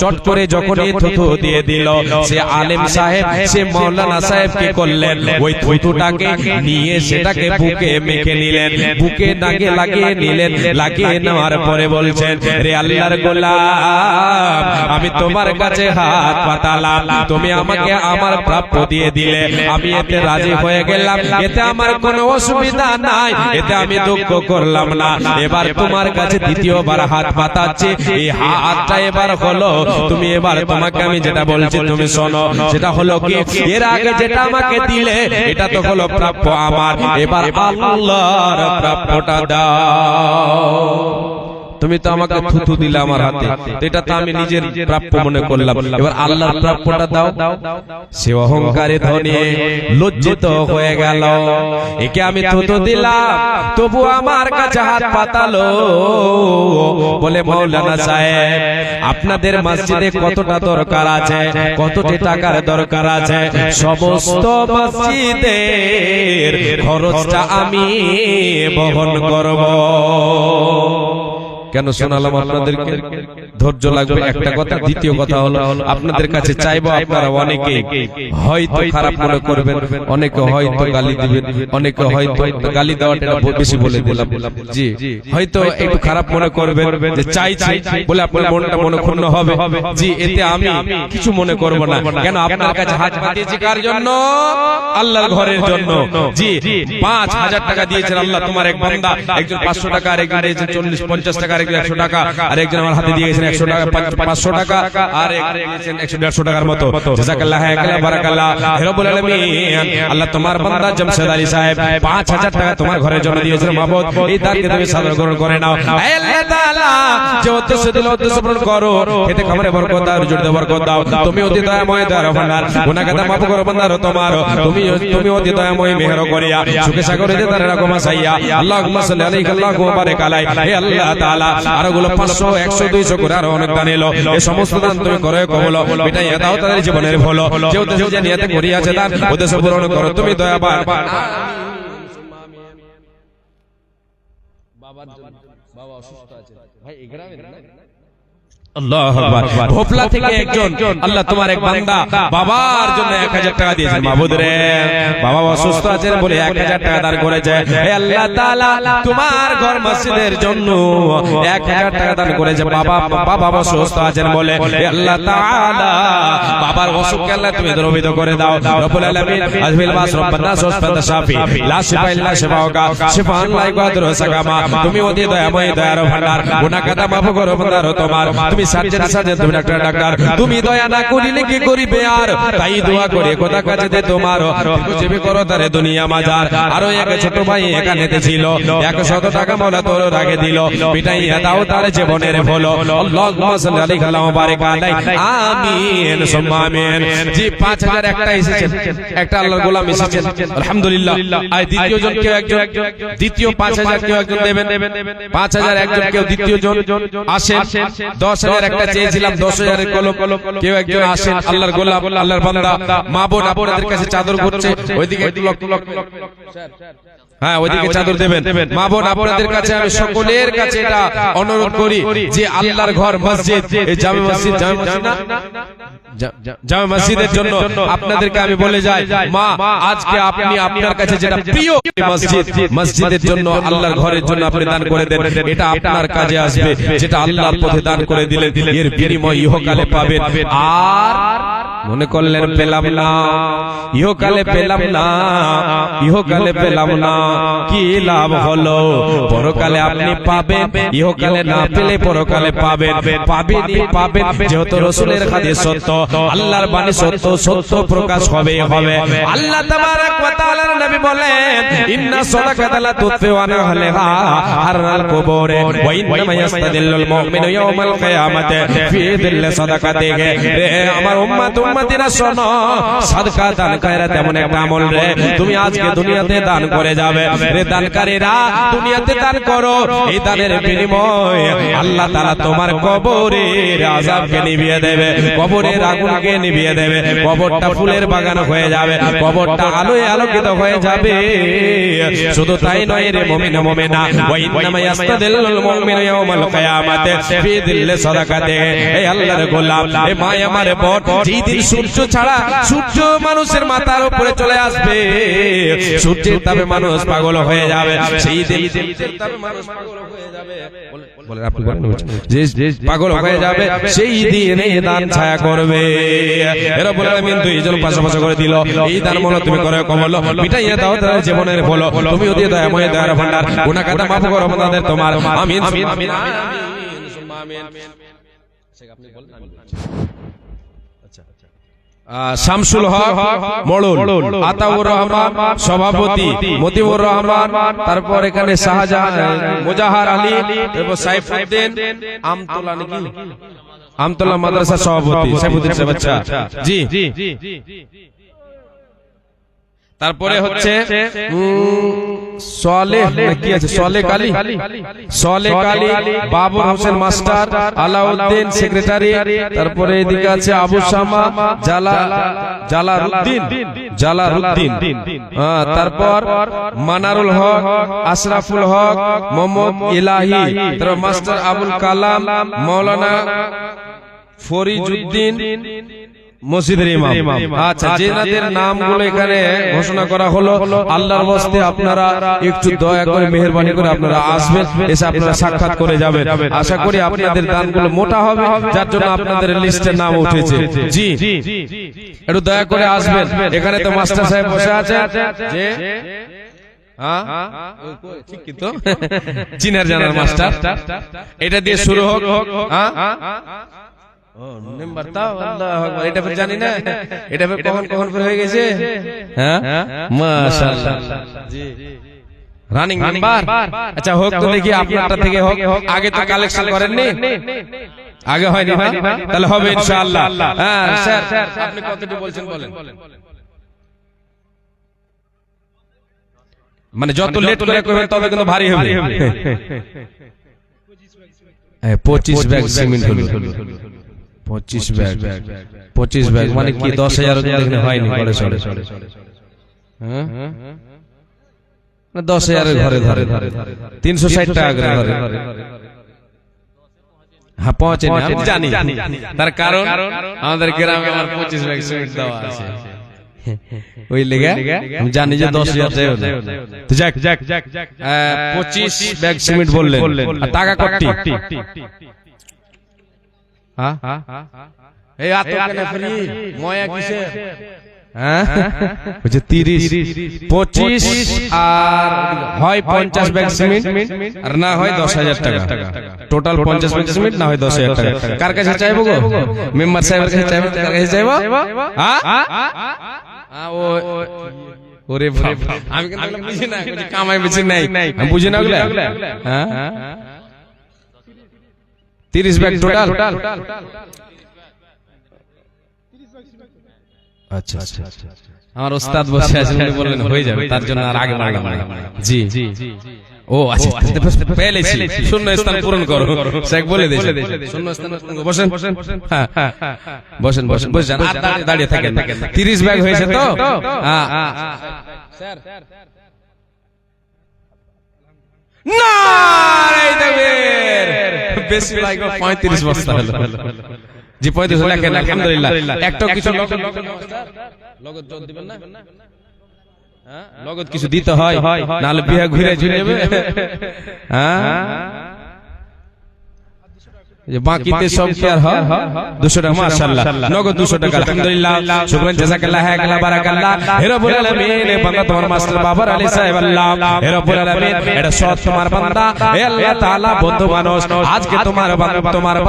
চট করে যখনই থুতু দিয়ে দিল, সে আলেম সাহেব, সে মাওলানা সাহেব কি করলেন, ওই থুতুটাকে নিয়ে সেটাকে বুকে মেখে নিলেন, বুকে নাগে লাগিয়ে নিলেন, লাগিয়ে নেওয়ার পরে বলছেন, রে আল্লাহর গোলাম, আমি তোমার কাছে হাত পাতালাম, তুমি আমাকে আমার প্রাপ্য দিয়ে দিলে, আমি এতে রাজি হয়ে গেলাম, এতে আমার কোনো অসুবিধা নাই, এতে আমি দুঃখ করলাম না। এবার তোমার কাছে দ্বিতীয়বার হাত পাতাচ্ছে, এই হাতটা এবার হলো, তুমি এবার তোমাকে আমি যেটা বলছি তুমি শোনো, সেটা হলো কি, এর আগে যেটা আমাকে দিলে এটা তো হলো প্রাপ্য আমার, এবার আল্লাহর প্রাপ্যটা দাও। তুমি তো আমাকে থুতু দিলে আমার হাতে, এটা তো আমি নিজের প্রাপ্য মনে করলাম, এবার আল্লাহর প্রাপ্যটা দাও। সে অহংকারে ধনী লজ্জিত হয়ে গেল, একে আমি থুতু দিলাম, তবু আমার কাছে হাত পাতালো, বলে মাওলানা সাহেব, আপনাদের মসজিদে কতটা দরকার আছে, কতটি টাকার দরকার আছে, সমস্ত মসজিদের খরচটা আমি বহন করব। কেন শোনালাম আপনাদেরকে? ধৈর্য লাগবে একটা কথা। দ্বিতীয় কথা হলো, আপনাদের কাছে চাইবো, আপনারা অনেকে হয়তো খারাপ মনে করবেন, অনেকে হয়তো গালি দিবেন, অনেকে হয়তো গালি দেওয়াটা বেশি বলে দিলাম, জি হয়তো একটু খারাপ মনে করবেন, যে চাইছি বলে আপনার মনটা মনক্ষুণ্ণ হবে, জি এতে আমি কিছু মনে করব না। কেন আপনার কাছে হাত পাতিয়েছি কার জন্য? আল্লাহর ঘরের জন্য। জি 5,000 টাকা দিয়েছেন আল্লাহ, তোমার এক বান্দা, একজন 500 টাকা, আর একজন দিয়েছেন 40 50 টাকা, আরেকজন 100 টাকা, আরেকজন আমার হাতে দিয়ে গেছেন 100 টাকা, 500 টাকা, আর দিয়েছেন 100-150 টাকার মতো। জাযাকাল্লাহ খায়রান বারাকাল্লাহ। হে রব্বুল আলামিন, আল্লাহ তোমার বান্দা জামশেদ আলী সাহেব 5000 টাকা তোমার ঘরের জন্য দিয়েছেন মাবুদ, এই দানকে তুমি সাদর গ্রহণ করে নাও। হে আল্লাহ তাআলা, যে উদ্দেশ্য দিল উদ্দেশ্য পূরণ করো, এতে খাবারে বরকত দাও, রুজিতে বরকত দাও। তুমি অতি দয়াময় দয়াবান, গুনাহ কাদা মাফ করো বান্দার তোমার, তুমি অতি দয়াময় মেহের করিয়া সুখে সাগরে দে তার রাখো মাসাইয়া। আল্লাহুম্মা সাল্লি আলাইহি আল্লাহুম্মা বারিক আলাই। হে আল্লাহ তাআলা, আর গুলো 500 100 200 করে আর অনেক দান এলো, এই সমস্ত দান তুমি করে কবুল মিটাই দাও তাদের জীবনের ভালো, যে উদ্দেশ্য যে নিয়তে করিয়াছে দান উদ্দেশ্য পূরণ করো তুমি দয়াবান। বাবা অসুস্থ আছে ভাই, এই গ্রামে না আল্লাহু আকবার। ভোপলা থেকে একজন আল্লাহ তোমার এক বান্দা বাবার জন্য 1000 টাকা দিয়েছেন। মাবুদ রে, বাবা অসুস্থ আছেন বলে 1000 টাকা দান করেছে। হে আল্লাহ তাআলা, তোমার ঘর মসজিদের জন্য 1000 টাকা দান করেছে। বাবা অসুস্থ আছেন বলে, হে আল্লাহ তাআলা, বাবার অসুখকে আল্লাহ তুমি দূরীভূত করে দাও। রব্বুল আলামিন, আজমিল বাস রব্বানা সুবহানাল্লাহ শাফি লা শিফা ইল্লা শিফাউকা শিফাআন লা ইয়াগুদিরু সাকামা। তুমি অতি দয়াময় দয়ার ভান্ডার, গুনাহ কাদা মাফ করো বান্দার তোমার, তুমি সার্জন সার্জন, তুমি ডাক্তার, তুমি দয়া না করিলে কি করিবে আর, তাই দোয়া করে কথা কাছে দে তোমার বুঝিবে করো তারে দুনিয়া মাজার। আরো এক ছোট ভাই এখানেতে ছিল, 100 টাকা মাওলা তোর রাগে দিল, মিটাইয়া দাও তার জীবনের ভলো। আল্লাহুম্মা সাল্লি আলাইহি ওয়া বারিক আলাইহি। আমিন সুম্মা আমিন। জি 5000 একটা এসেছে, একটা আল্লাহর গোলাম এসেছেন, আলহামদুলিল্লাহ। আর দ্বিতীয় জন কেউ একজন, দ্বিতীয় 5000 কেউ একজন দেবেন, 5000 একজন কেউ দ্বিতীয় জন আসেন। 10000 একটা চেয়েছিলাম, 10000 এর কলম কেউ একজন আসেন, আল্লাহর গোলাম আল্লাহর বান্দা। মা বোন আপনাদের কাছে চাদর ঘুরছে, ওইদিকে একটু হ্যাঁ ওইদিকে চাদর দেবেন। মা বোন আপনাদের কাছে আমি সকলের কাছে এটা অনুরোধ করি যে আল্লাহর ঘর মসজিদ, এই জামে মসজিদ, জামে মসজিদের জন্য আপনাদেরকে আমি বলে যাই, মা আজকে আপনি আপনার কাছে যেটা প্রিয় মসজিদ, মসজিদের জন্য আল্লাহর ঘরের জন্য আপনি দান করে দেন, এটা আপনার কাজে আসবে। যেটা আল্লাহর পথে দান করে দিলেন এর বিনিময় ইহকালে পাবেন। আর মনে করলেন পেলাম না, ইহকালে পেলাম না, ইহকালে পেলাম না, কি লাভ হলো? পরকালে আপনি পাবেন, ইহকালে না পেলে পরকালে পাবেন, পাবেনই পাবেন। যেহেতু রাসূলের হাদিস সত্য, আল্লাহর বাণী সত্য, সত্য প্রকাশ হবে হবে। আল্লাহ তাবারাক ওয়া তাআলার নবী বলেন, ইন্না সাদাকাতা লা তুতফিউ আন আহলিহা হাররাল কুবুরে ওয়া ইন্নামা ইয়াস্তাদিল্লুল মুমিনু ইয়াওমাল কিয়ামাতি ফি দিল্লি সাদাকাতিহি। রে আমার উম্মত উম্মতিরা শোনো, সাদকা দান খয়রাত এমন একটা আমল রে, তুমি আজকে দুনিয়াতে দান করে যাবে রে, দানকারীরা দুনিয়াতে দান করো, এই দানের বিনিময় আল্লাহ তাআলা তোমার কবরের আযাবকে নিভিয়ে দেবে, কবরের আগুনকে নিভিয়ে দেবে, কবরটা ফুলের বাগান হয়ে যাবে, কবরটা আলোয় আলোকিত হয়ে যাবে। শুধু তাই নয় রে মুমিন মুমিনা, ওয়া ইন্নামা ইয়াস্তাদিল্লুল মুমিনু ইয়াওমাল কিয়ামাতি ফি দিল্লি সাদাকাতিহি। এই আল্লাহর গোলাম, এই মা আমার বোন, যেই দিন সূর্য ছাড়া, সূর্য মানুষের মাথার উপরে চলে আসবে, সূর্যের তাপে মানুষ পাগল হয়ে যাবে, সেই দিন সূর্যের তাপে মানুষ পাগল হয়ে যাবে, বলেন আপনি বলেন, যে পাগল হয়ে যাবে সেই দিনে দান ছায়া করবে। এরা বলে আমি দুইজন পাশাপাশি করে দিল, এই দান মনে তুমি করে কমল, মিটাইয়া দাও তার জীবনের ভলো, তুমি অতি দয়াময় দয়ার ভান্ডার, গুনাহ কাটা মাফ করো আমাদের তোমার। আমিন আমিন আমিন সুম্মা আমিন। আপনি বলেন আমি বলছি। আচ্ছা শামসুল হক মোড়ল, আতাউর রহমান সভাপতি, মতিউর রহমান, তারপর এখানে শাহজাহান, মুজাহার আলী, তারপর সাইফুদ্দিন, আমতলা নাকি আমতলা মাদ্রাসা সভাপতি সাইফুদ্দিন সাহেব। আচ্ছা জি, তারপরে হচ্ছে সোলেহ কি আছে, সোলেহ কালী, সোলেহ কালী, বাবুর হোসেন মাস্টার, আলাউদ্দিন সেক্রেটারি, তারপরে এদিকে আছে আবু শামা, জালালউদ্দিন, তারপর মানারুল হক, আশরাফুল হক, মোহাম্মদ ইলাহি, তারপর মাস্টার আবুল কালাম, মাওলানা ফরিজউদ্দিন মসজিদের ইমাম। আচ্ছা, যেনাদের নামগুলো এখানে ঘোষণা করা হলো, আল্লাহর ওয়াস্তে আপনারা একটু দয়া করে মেহেরবানি করে আপনারা আসবেন, এসে আপনারা সাক্ষাৎ করে যাবেন। আশা করি আপনাদের দানগুলো মোটা হবে, যার জন্য আপনাদের লিস্টে নাম উঠেছে। জি একটু দয়া করে আসবেন। এখানে তো মাস্টার সাহেব বসে আছে, যে ঠিক কিন্তু চিনার জানার মাস্টার, এটা দিয়ে শুরু হোক। নাম্বার তাও আল্লাহু আকবার, এটা ফের জানি না, এটা ফের কখন কখন ফের হয়ে গেছে। হ্যাঁ মাশাআল্লাহ, জি রানিং নাম্বার। আচ্ছা হোক তো দেখি আপনারটা থেকে হোক, আগে তো কালেকশন করেননি, আগে হয়নি ভাই, তাহলে হবে ইনশাআল্লাহ। হ্যাঁ স্যার আপনি কতটি বলছেন বলেন, মানে যত লেট করে করবেন তবে কিন্তু ভারী হবে। 25 ব্যাগ সিমেন্ট হলো, 25 ব্যাগ, 25 ব্যাগ মানে কি 10,000 দেখলে হয়নি ঘরে চলে। হ্যাঁ 10,000 ঘরে ধরে 360 টাকা করে ধরে। হ্যাঁ পৌঁছেনি আমি জানি, তার কারণ আমাদের গ্রামে আমার 25 ব্যাগ সিমেন্ট দেওয়া আছে, ওই লেগে আমি জানি যে 10,000 যাবে না। তো যাক 25 ব্যাগ সিমেন্ট বললেন, আর টাকা কত? হ্যাঁ এই আতো কেন ফ্রি ময়া কিসে? হ্যাঁ বুঝে 30 25 আর হয় 50 ব্যাগ সিমেন্ট আর না হয় 10,000 টাকা, টোটাল 50 ব্যাগ সিমেন্ট না হয় 10,000 টাকা। কার কাছে চাইবো গো? মেম্বার সাহেবের কাছে চাইবো, কার কাছে চাইবো? হ্যাঁ ওরে বাবা আমি কিন্তু বুঝি না, কামাই বেশি নাই আমি বুঝি না ওগুলা। হ্যাঁ 30 ব্যাগ টোটাল। আচ্ছা আচ্ছা আমার ওস্তাদ বসে আছেন, উনি বললেন হয়ে যাবে, তার জন্য আর আগে মারলাম না। জি ও আচ্ছা পেলেছি, শূন্য স্থান পূরণ করো, শেখ বলে দিয়েছে শূন্য স্থান পূরণ করো। বসেন হ্যাঁ বসেন বসেন বসেন, আর দাঁড়িয়ে থাকেন। 30 ব্যাগ হয়েছে তো? হ্যাঁ স্যার নারায়ে তাকবীর, বেশি লাগবে 35 বস্তা হলো। জি 35 লাখ, আলহামদুলিল্লাহ। একটা কিছু নগদ জোর দিবেন না? হ্যাঁ নগদ কিছু দিতে হয়, নাহলে বিয়া ঘুরে চলে যাবে। হ্যাঁ বাকিতে সব কি আর হয় 200 টাকা মাশাআল্লাহ, নগদ 200 টাকা আলহামদুলিল্লাহ, শুকরান জাযাকাল্লাহ, হায়াকাল্লাহ, বারাকাল্লাহ। হে রব্বুল আলামিন এ বান্দা তোমার মাস্টার বাবার আলী সাহেব আল্লাহ, হে রব্বুল আলামিন এটা সব তোমার বান্দা, হে আল্লাহ তাআলা বন্ধু মানুষ আজকে তোমার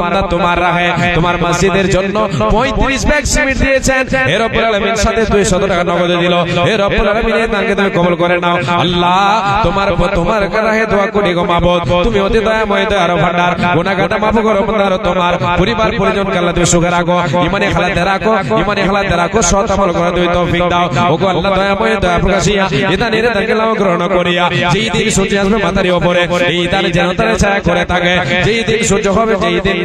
বান্দা তোমার রাহে তোমার মসজিদের জন্য 35 ব্যাগ সিমেন্ট দিয়েছেন। হে রব্বুল আলামিন সাথে 200 টাকা নগদ দিল। হে রব্বুল আলামিন এই দানকে তুমি কবুল করে নাও আল্লাহ। তোমার রাহে দোয়া করি গো মাবুদ, তুমি অতি দয়াময় দয়ার ভান্ডার, গুনাহগার মাফ করো বান্দার, তোমার পরিবার পরিজনকে আল্লাহ তুমি সুখে রাখো, ঈমানে হালাতে রাখো, ঈমানে হালাতে রাখো, সৎ আমল করার তুমি তৌফিক দাও। ওগো আল্লাহ দয়াময় দয়া প্রকাশিয়া এই দানের দানকে লাভ গ্রহণ করিয়া যেই দিন সূর্য আসবে মাথার উপরে, এই দান যেন তার ছায়া করে থাকে, যেই দিন সূর্য হবে, যেই দিন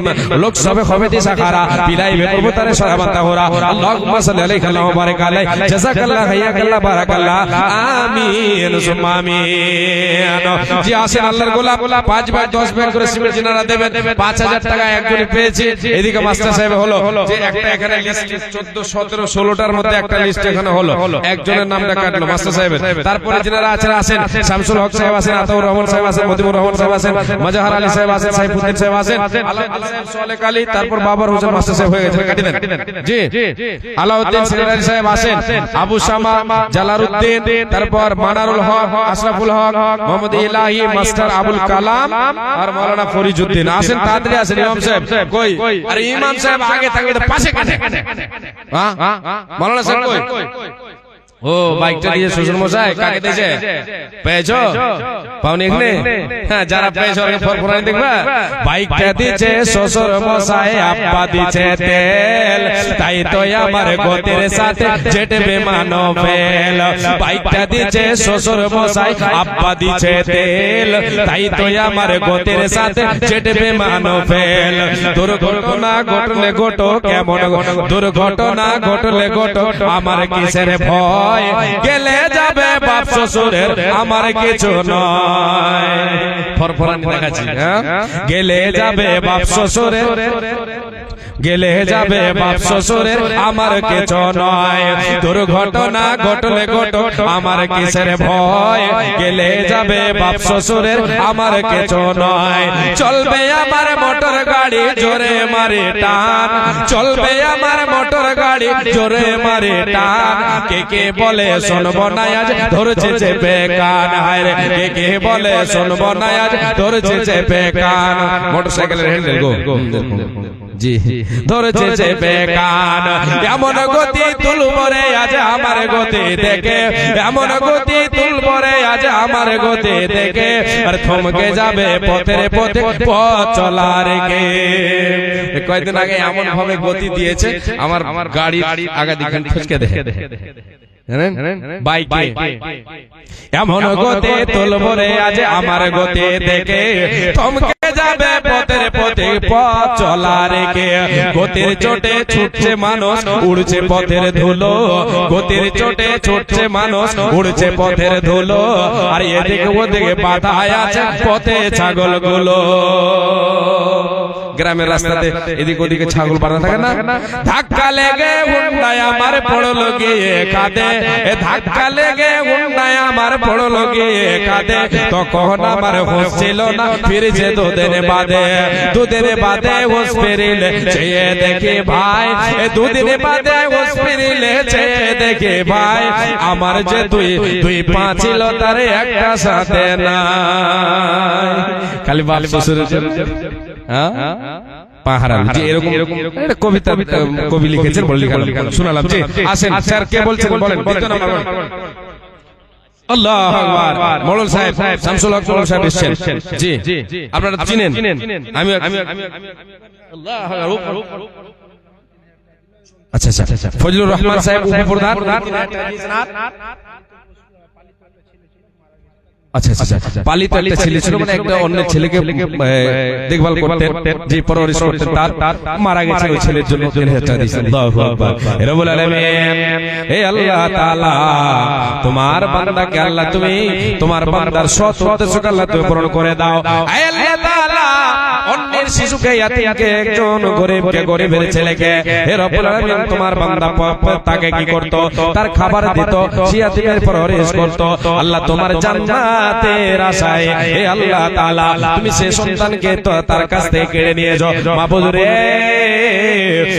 লোক সবে হবে দিশা খারা বিলাইবে পর্বতারে সরাবাতা হোরা। আল্লাহুম্মা সাল্লি আলাইহি ওয়া বারিক আলাইহি, জাযাকাল্লাহ, হাইয়াকাল্লাহ, বারাকাল্লাহ, আমিন সুম্মা আমিন। জি আসেন আল্লাহর গোলাপ 5 ব্যাগ 10 ব্যাগ করে সিমেন্ট জিনারা দেবেন, 5,000 টাকা একজনই পেয়েছে। এদিকে মাস্টার সাহেব হলো যে একটা এখানে লিস্ট 14 17 16টার মধ্যে একটা লিস্ট এখানে হলো, একজনের নামটা কাটলো মাস্টার সাহেবের। তারপরে যারা আছেন শামসুল হক সাহেব আছেন, আতাউর রহমান সাহেব আছেন, মতিউর রহমান সাহেব আছেন, মাজহার আলী সাহেব আছেন, সাইফুদ্দিন সাহেব আছেন, আলাউদ্দিন সাহেব, সোলেক আলী, তারপর বাবার হোসেন মাস্টার সাহেব হয়ে গেছে, কাটি দেন। জি আলাউদ্দিন সেক্রেটারি সাহেব আছেন, আবু শামা, জালালউদ্দিন, তারপর মানারুল হক, আশরাফুল হক, মোহাম্মদ ইলাহি, মাস্টার আবুল কালাম আর মাওলানা ফরিজউদ্দিন আসেন। তাড়াতাড়ি আসেন। ইমাম সাহেব কই? আরে ইমাম সাহেব আগে থাকবে তো পাশে কানে। হ্যাঁ মাওলানা সাহেব কই? ও বাইকটা দিয়ে শ্বশুর মশাই কাকে দিয়েছে? পেয়েছো? পাওনি এখানে? হ্যাঁ যারা পেয়েছো ওরা ফরফরানি দেখবা। বাইকটা দিয়েছে শ্বশুর মশাই, আব্বা দিয়েছে তেল, তাই তো আমার গোতের সাথে জেটে বেমানো ফেল। বাইকটা দিয়েছে শ্বশুর মশাই, আব্বা দিয়েছে তেল, তাই তো আমার গোতের সাথে জেটে বেমানো ফেল। দুর্ঘটনা ঘটলে ঘটো, কেমন দুর্ঘটনা ঘটলে ঘটো, আমার কিসের ভয়? গেলে যাবে বাপ শ্বশুরের, আমার কিছু নয়। ফরফরানি দেখাচ্ছি। গেলে যাবে বাপ শ্বশুরের, গেলে যাবে বাপ শ্বশুরের, আমার কিছু নয়। দুর্ঘটনা ঘটলে ঘটো, আমার কিসের ভয়? গেলে যাবে বাপ শ্বশুরের, আমার কিছু নয়। চলবে আমার মোটর গাড়ি জোরে মারে টান, চলবে আমার মোটর গাড়ি জোরে মারে টান। কে কে বলে শুনবো না আজ ধরেছে চেপে কান, হায় রে কে বলে শুনবো না আজ ধরেছে চেপে কান। মোটরসাইকেলের হ্যান্ডেল গো জি ধরেছে চেপে কান, এমন গতি তুলবো রে আজ আমার গতি দেখে, এমন গতি তুলবো রে আজ আমার গতি দেখে, আর থমকে যাবে পথের পথে পথ চলার গে। কয়েকদিন আগে এমন ভাবে গতি দিয়েছে আমার গাড়ি আগা দিকে ফসকে দেখে বাইকে, এমন গতি তুলবো রে আজ আমার গতি দেখে, থমকে যাবে পথের পথে পথ চলার গে। গতির চোটে ছুটছে মানুষ উড়ছে পথের ধুলো, গতির চোটে ছুটছে মানুষ উড়ছে পথের ধুলো, আর এদিকে ওদিকে বাধা আছে পথে ছাগল গুলো। গ্রামের রাস্তাতে এদিক ওদিকে ছাগল বাঁধা থাকে না, ধাক্কা লেগে হুন্ডায় আমার পড়লো গিয়ে কাঁদে, ধাক্কা লেগে হুন্ডায় আমার পড়লো গিয়ে কাঁদে, তখন আমার হোশ ছিল না ফিরেছে দুদিন বাদে, দুদিন বাদে হোশ ফিরিলে চেয়ে দেখি ভাই, দুদিন বাদে হোশ ফিরিলে চেয়ে দেখি ভাই, আমার যে দুই পা ছিল তার একটা সাথে না। খালি বাপ শ্বশুরের কবিতা কবি লিখেছেন বলে শোনালাম। আসেন স্যার কে বলছেন বলেন। আল্লাহু আকবার। মোড়ল সাহেব শামসুল হক মোড়ল সাহেব এসেছেন। জি আপনারা চিনেন, আমি আচ্ছা আচ্ছা ফজলুর রহমান সাহেব উপপ্রধান। আচ্ছা আচ্ছা পালিত একটা ছেলে ছিল, মানে একটা অন্য ছেলেকে দেখভাল করতেন, যে পরওয়ারিশ করতেন, তার মারা গেছে, ওই ছেলের জন্য 3000 দিয়েছেন। আল্লাহু আকবার। রব্বুল আলামিন হে আল্লাহ তাআলা তোমার বান্দাকে আল্লাহ তুমি তোমার বান্দার সৎ উদ্দেশ্যকে আল্লাহ তুমি পূরণ করে দাও। হে আল্লাহ তাআলা অন্যের শিশুকে ইয়াতীমকে একজন গরিবকে গরিবের ছেলেকে হে রব্বুল আলামিন তোমার বান্দা তাকে কি করত, তার খাবার দিত, ইয়াতীমের পরওয়ারিশ করত। আল্লাহ তোমার জান্নাতের আশায় হে আল্লাহ তাআলা তুমি সে সন্তানকে তো তার কাছ থেকে কেড়ে নিয়ে যাও মাবুদ রে,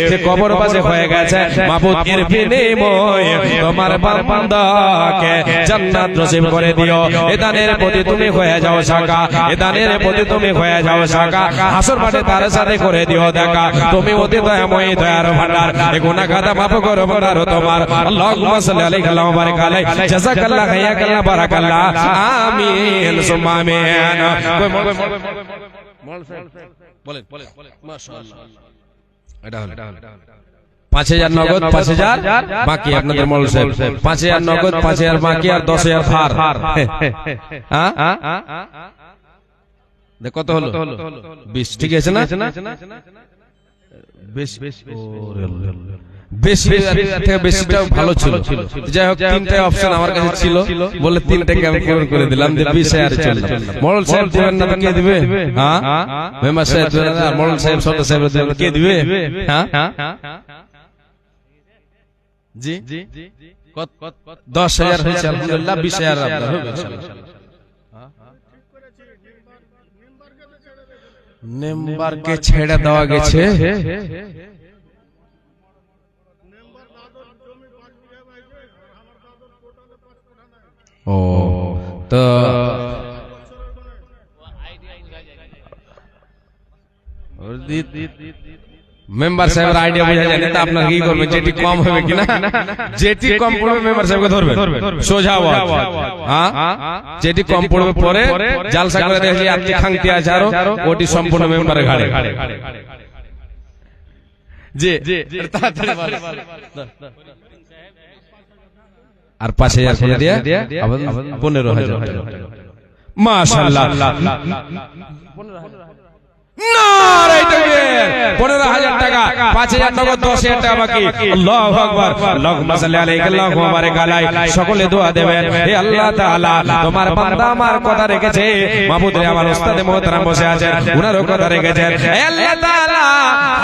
সে কবরবাসী হয়ে গেছে মাবুদ, এর বিনিময়ে তোমার বান্দাকে জান্নাত নসিব করে দিও। এ দানের প্রতি তুমি হয়ে যাও সাকা, এ দানের প্রতি তুমি হয়ে যাও সাকা, হাসর মাঠে তার সাথে করে দিও দেখা, তুমি অতি দয়াময় দয়ার ভান্ডার, এ গুনাহগার মাফ করো ভান্ডার তোমার। আল্লাহুম্মা সাল্লি আলাইহি ওয়া বারিক আলাইহি, জাযাকাল্লাহ হাইয়াকাল্লাহ বারাকাল্লাহ, আমিন সুম্মা আমিন। বলেন মাশাআল্লাহ। এটা হলো 5000 নগদ, 5000 বাকি আপনাদের মোড়ল সাহেব, 5000 নগদ, 5000 বাকি, আর 10000 ধার। হ্যাঁ দেখ কত হলো 20, ঠিক আছে না? বেশি থেকে বেশিটাও ভালো ছিল। যাই হোক তিনটা অপশন আমার কাছে ছিল বলে তিনটাকে আমি পূরণ করে দিলাম, যে 20,000 চলে। মোড়ল সাহেব দেবেন না কে দিবে? হ্যাঁ মেম্বার সাহেব দেবেন না, মোড়ল সাহেব সদস্য সাহেব দেবেন, কে দিবে? হ্যাঁ জি 10,000 হয়েছে আলহামদুলিল্লাহ, 20,000 আপনার হবে ইনশাআল্লাহ। মেম্বারকে ছেড়ে দেওয়া গেছে, ও তো মেম্বার সাহেবের আইডিয়া বোঝা যায় না, আপনার কি করবেন, যেটি কম হবে কিনা, যেটি কম পড়বে মেম্বার সাহেবকে ধরবেন সোজা আওয়াজ। হ্যাঁ যেটি কম পড়বে পরে জালসা করে দেখি আপনি খাংতি আছে আরো, ওটি সম্পূর্ণ মেম্বারের ঘাড়ে। জি আর 5,000 করে দিয়ে 15,000। মাশাআল্লাহ 15,000 টাকা, 5,000 নগদ, 10,000 টাকা বাকি। আল্লাহু আকবার। আল্লাহুম্মা সাল্লি আলাইহি ওয়া বারিক আলাইহি। সকলে দোয়া দেবেন, হে আল্লাহ তাআলা তোমার বান্দা আমার কথা রেখেছে, মাবুদ রে আমার উস্তাদে মুহতারাম বসে আছেন, উনারও কথা রেখেছেন। হে আল্লাহ তাআলা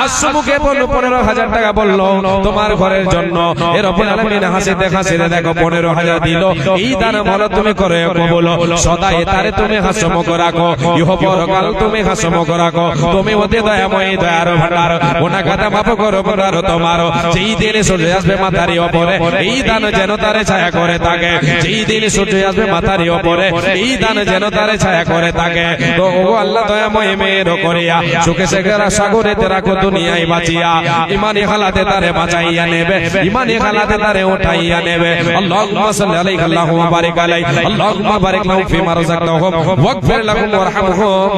হাসমুখে বলল 15,000 টাকা বললো তোমার ঘরের জন্য, হে রব্বুল আলামিন হাসিতে হাসিতে দেখো 15,000 দিল। এই দান ভালো তুমি করে কবুল, সদাই তারে তুমি হাসমুখ রাখো, ইহ পরকাল তুমি হাসমুখ রাখো, তুমি অতি দয়াময় দয়ার ভান্ডার, গুনাহগার মাফ করো আর তোমার যেই দিনে সূর্য আসবে মাথার উপরে এই দান যেন তারে ছায়া করে থাকে যেই দিনে সূর্য আসবে মাথার উপরে এই দান যেন তারে ছায়া করে থাকে তো ও আল্লাহ দয়াময় মেয়ের করিয়া সুখে সেখারা সাগরেতে রাখো দুনিয়ায় বাঁচিয়া ইমানি হালাতে তারে বাঁচাইয়া নেবে ইমানি হালাতে তারে উঠাইয়া নেবে আল্লাহুম্মা সাল্লি আলাইহি আল্লাহুম্মা বারিক আলাইহি আল্লাহুম্মা বারিক লাহুম ফিমা রাযাকতাহুম ওয়াগফির লাহুম ওয়ারহামহুম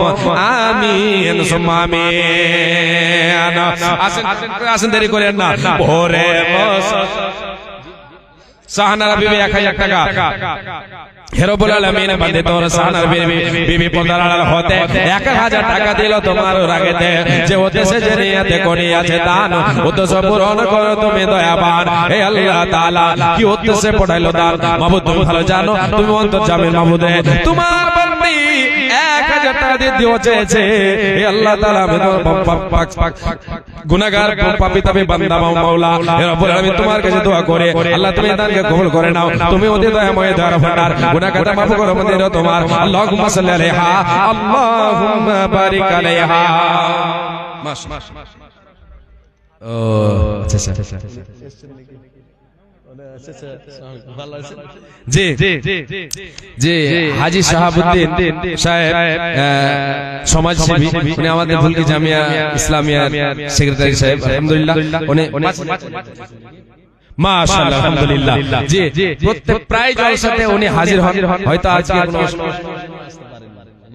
আমিন সুম্মা আমিন আসেন দেরি করেন না ভোরে সাহানারা বিবি 1000 টাকা হে রব্বুল আলামিন বান্দে তোর সাহানার বিবি পর্দার আড়াল হতে 1000 টাকা দিল তোমার রাগেতে যে উদ্দেশ্যে যে নিয়তে করিয়াছে দান উদ্দেশ্য পূরণ করো তুমি দয়াবান হে আল্লাহ তাআলা কি উদ্দেশ্যে পড়াইলো দান মাবুদ তুমি ভালো জানো তুমি অন্তর্যামী মাবুদ রে তোমার বান্দি 1000 টাকা দিয়ে দিও চেয়েছে হে আল্লাহ তাআলা আমি তোমার গুনাহগার পাপী তাবে বান্দা মাওলা হে রব্বুল আলামিন তোমার কাছে দোয়া করে আল্লাহ তুমি দানকে কবুল করে নাও তুমি অতি দয়াময় দয়ার ভান্ডার গুনাহ কাটা মাফ করো আমাদের তোমার আল্লাহুম্মা সাল্লি আলাইহা আল্লাহুম্মা বারিক আলাইহা ও আচ্ছা জি জি হাজী শাহাবুদ্দিন সাহেব সমাজসেবী উনি আমাদের ভুলকি জামিয়া ইসলামিয়া সেক্রেটারি সাহেব আলহামদুলিল্লাহ উনি মাশাআল্লাহ আলহামদুলিল্লাহ জি প্রত্যেক প্রায় জলসাতে উনি হাজির হন হয়তো আজকে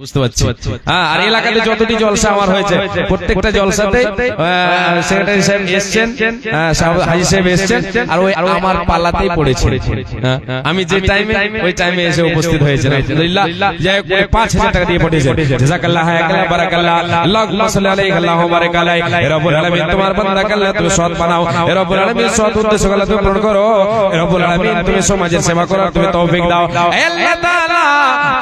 বুঝতে পারছি হ্যাঁ আর এলাকাতে যতটি জলসা আমার হয়েছে প্রত্যেকটা জলসাতে সেক্রেটারি সাহেব এসেছেন হাজী সাহেব এসেছেন আর ওই আমার পাল্লাতেই পড়েছে আমি যে টাইমে ওই টাইমে এসে উপস্থিত হয়েছেন আলহামদুলিল্লাহ যাই হোক 5000 টাকা দিয়ে পাঠিয়েছেন জাযাকাল্লাহ হায়াকাল্লাহ বারাকাল্লাহ আল্লাহুম্মা সাল্লি আলাইহি আল্লাহুম্মা বারিক আলাইহি হে রব্বুল আলামিন তোমার বান্দাকে আল্লাহ তুমি সৎ বানাও হে রব্বুল আলামিন সৎ উদ্দেশ্য আল্লাহ তুমি পূরণ করো হে রব্বুল আলামিন তুমি সমাজের সেবা করো তুমি তৌফিক দাও হে আল্লাহ তাআলা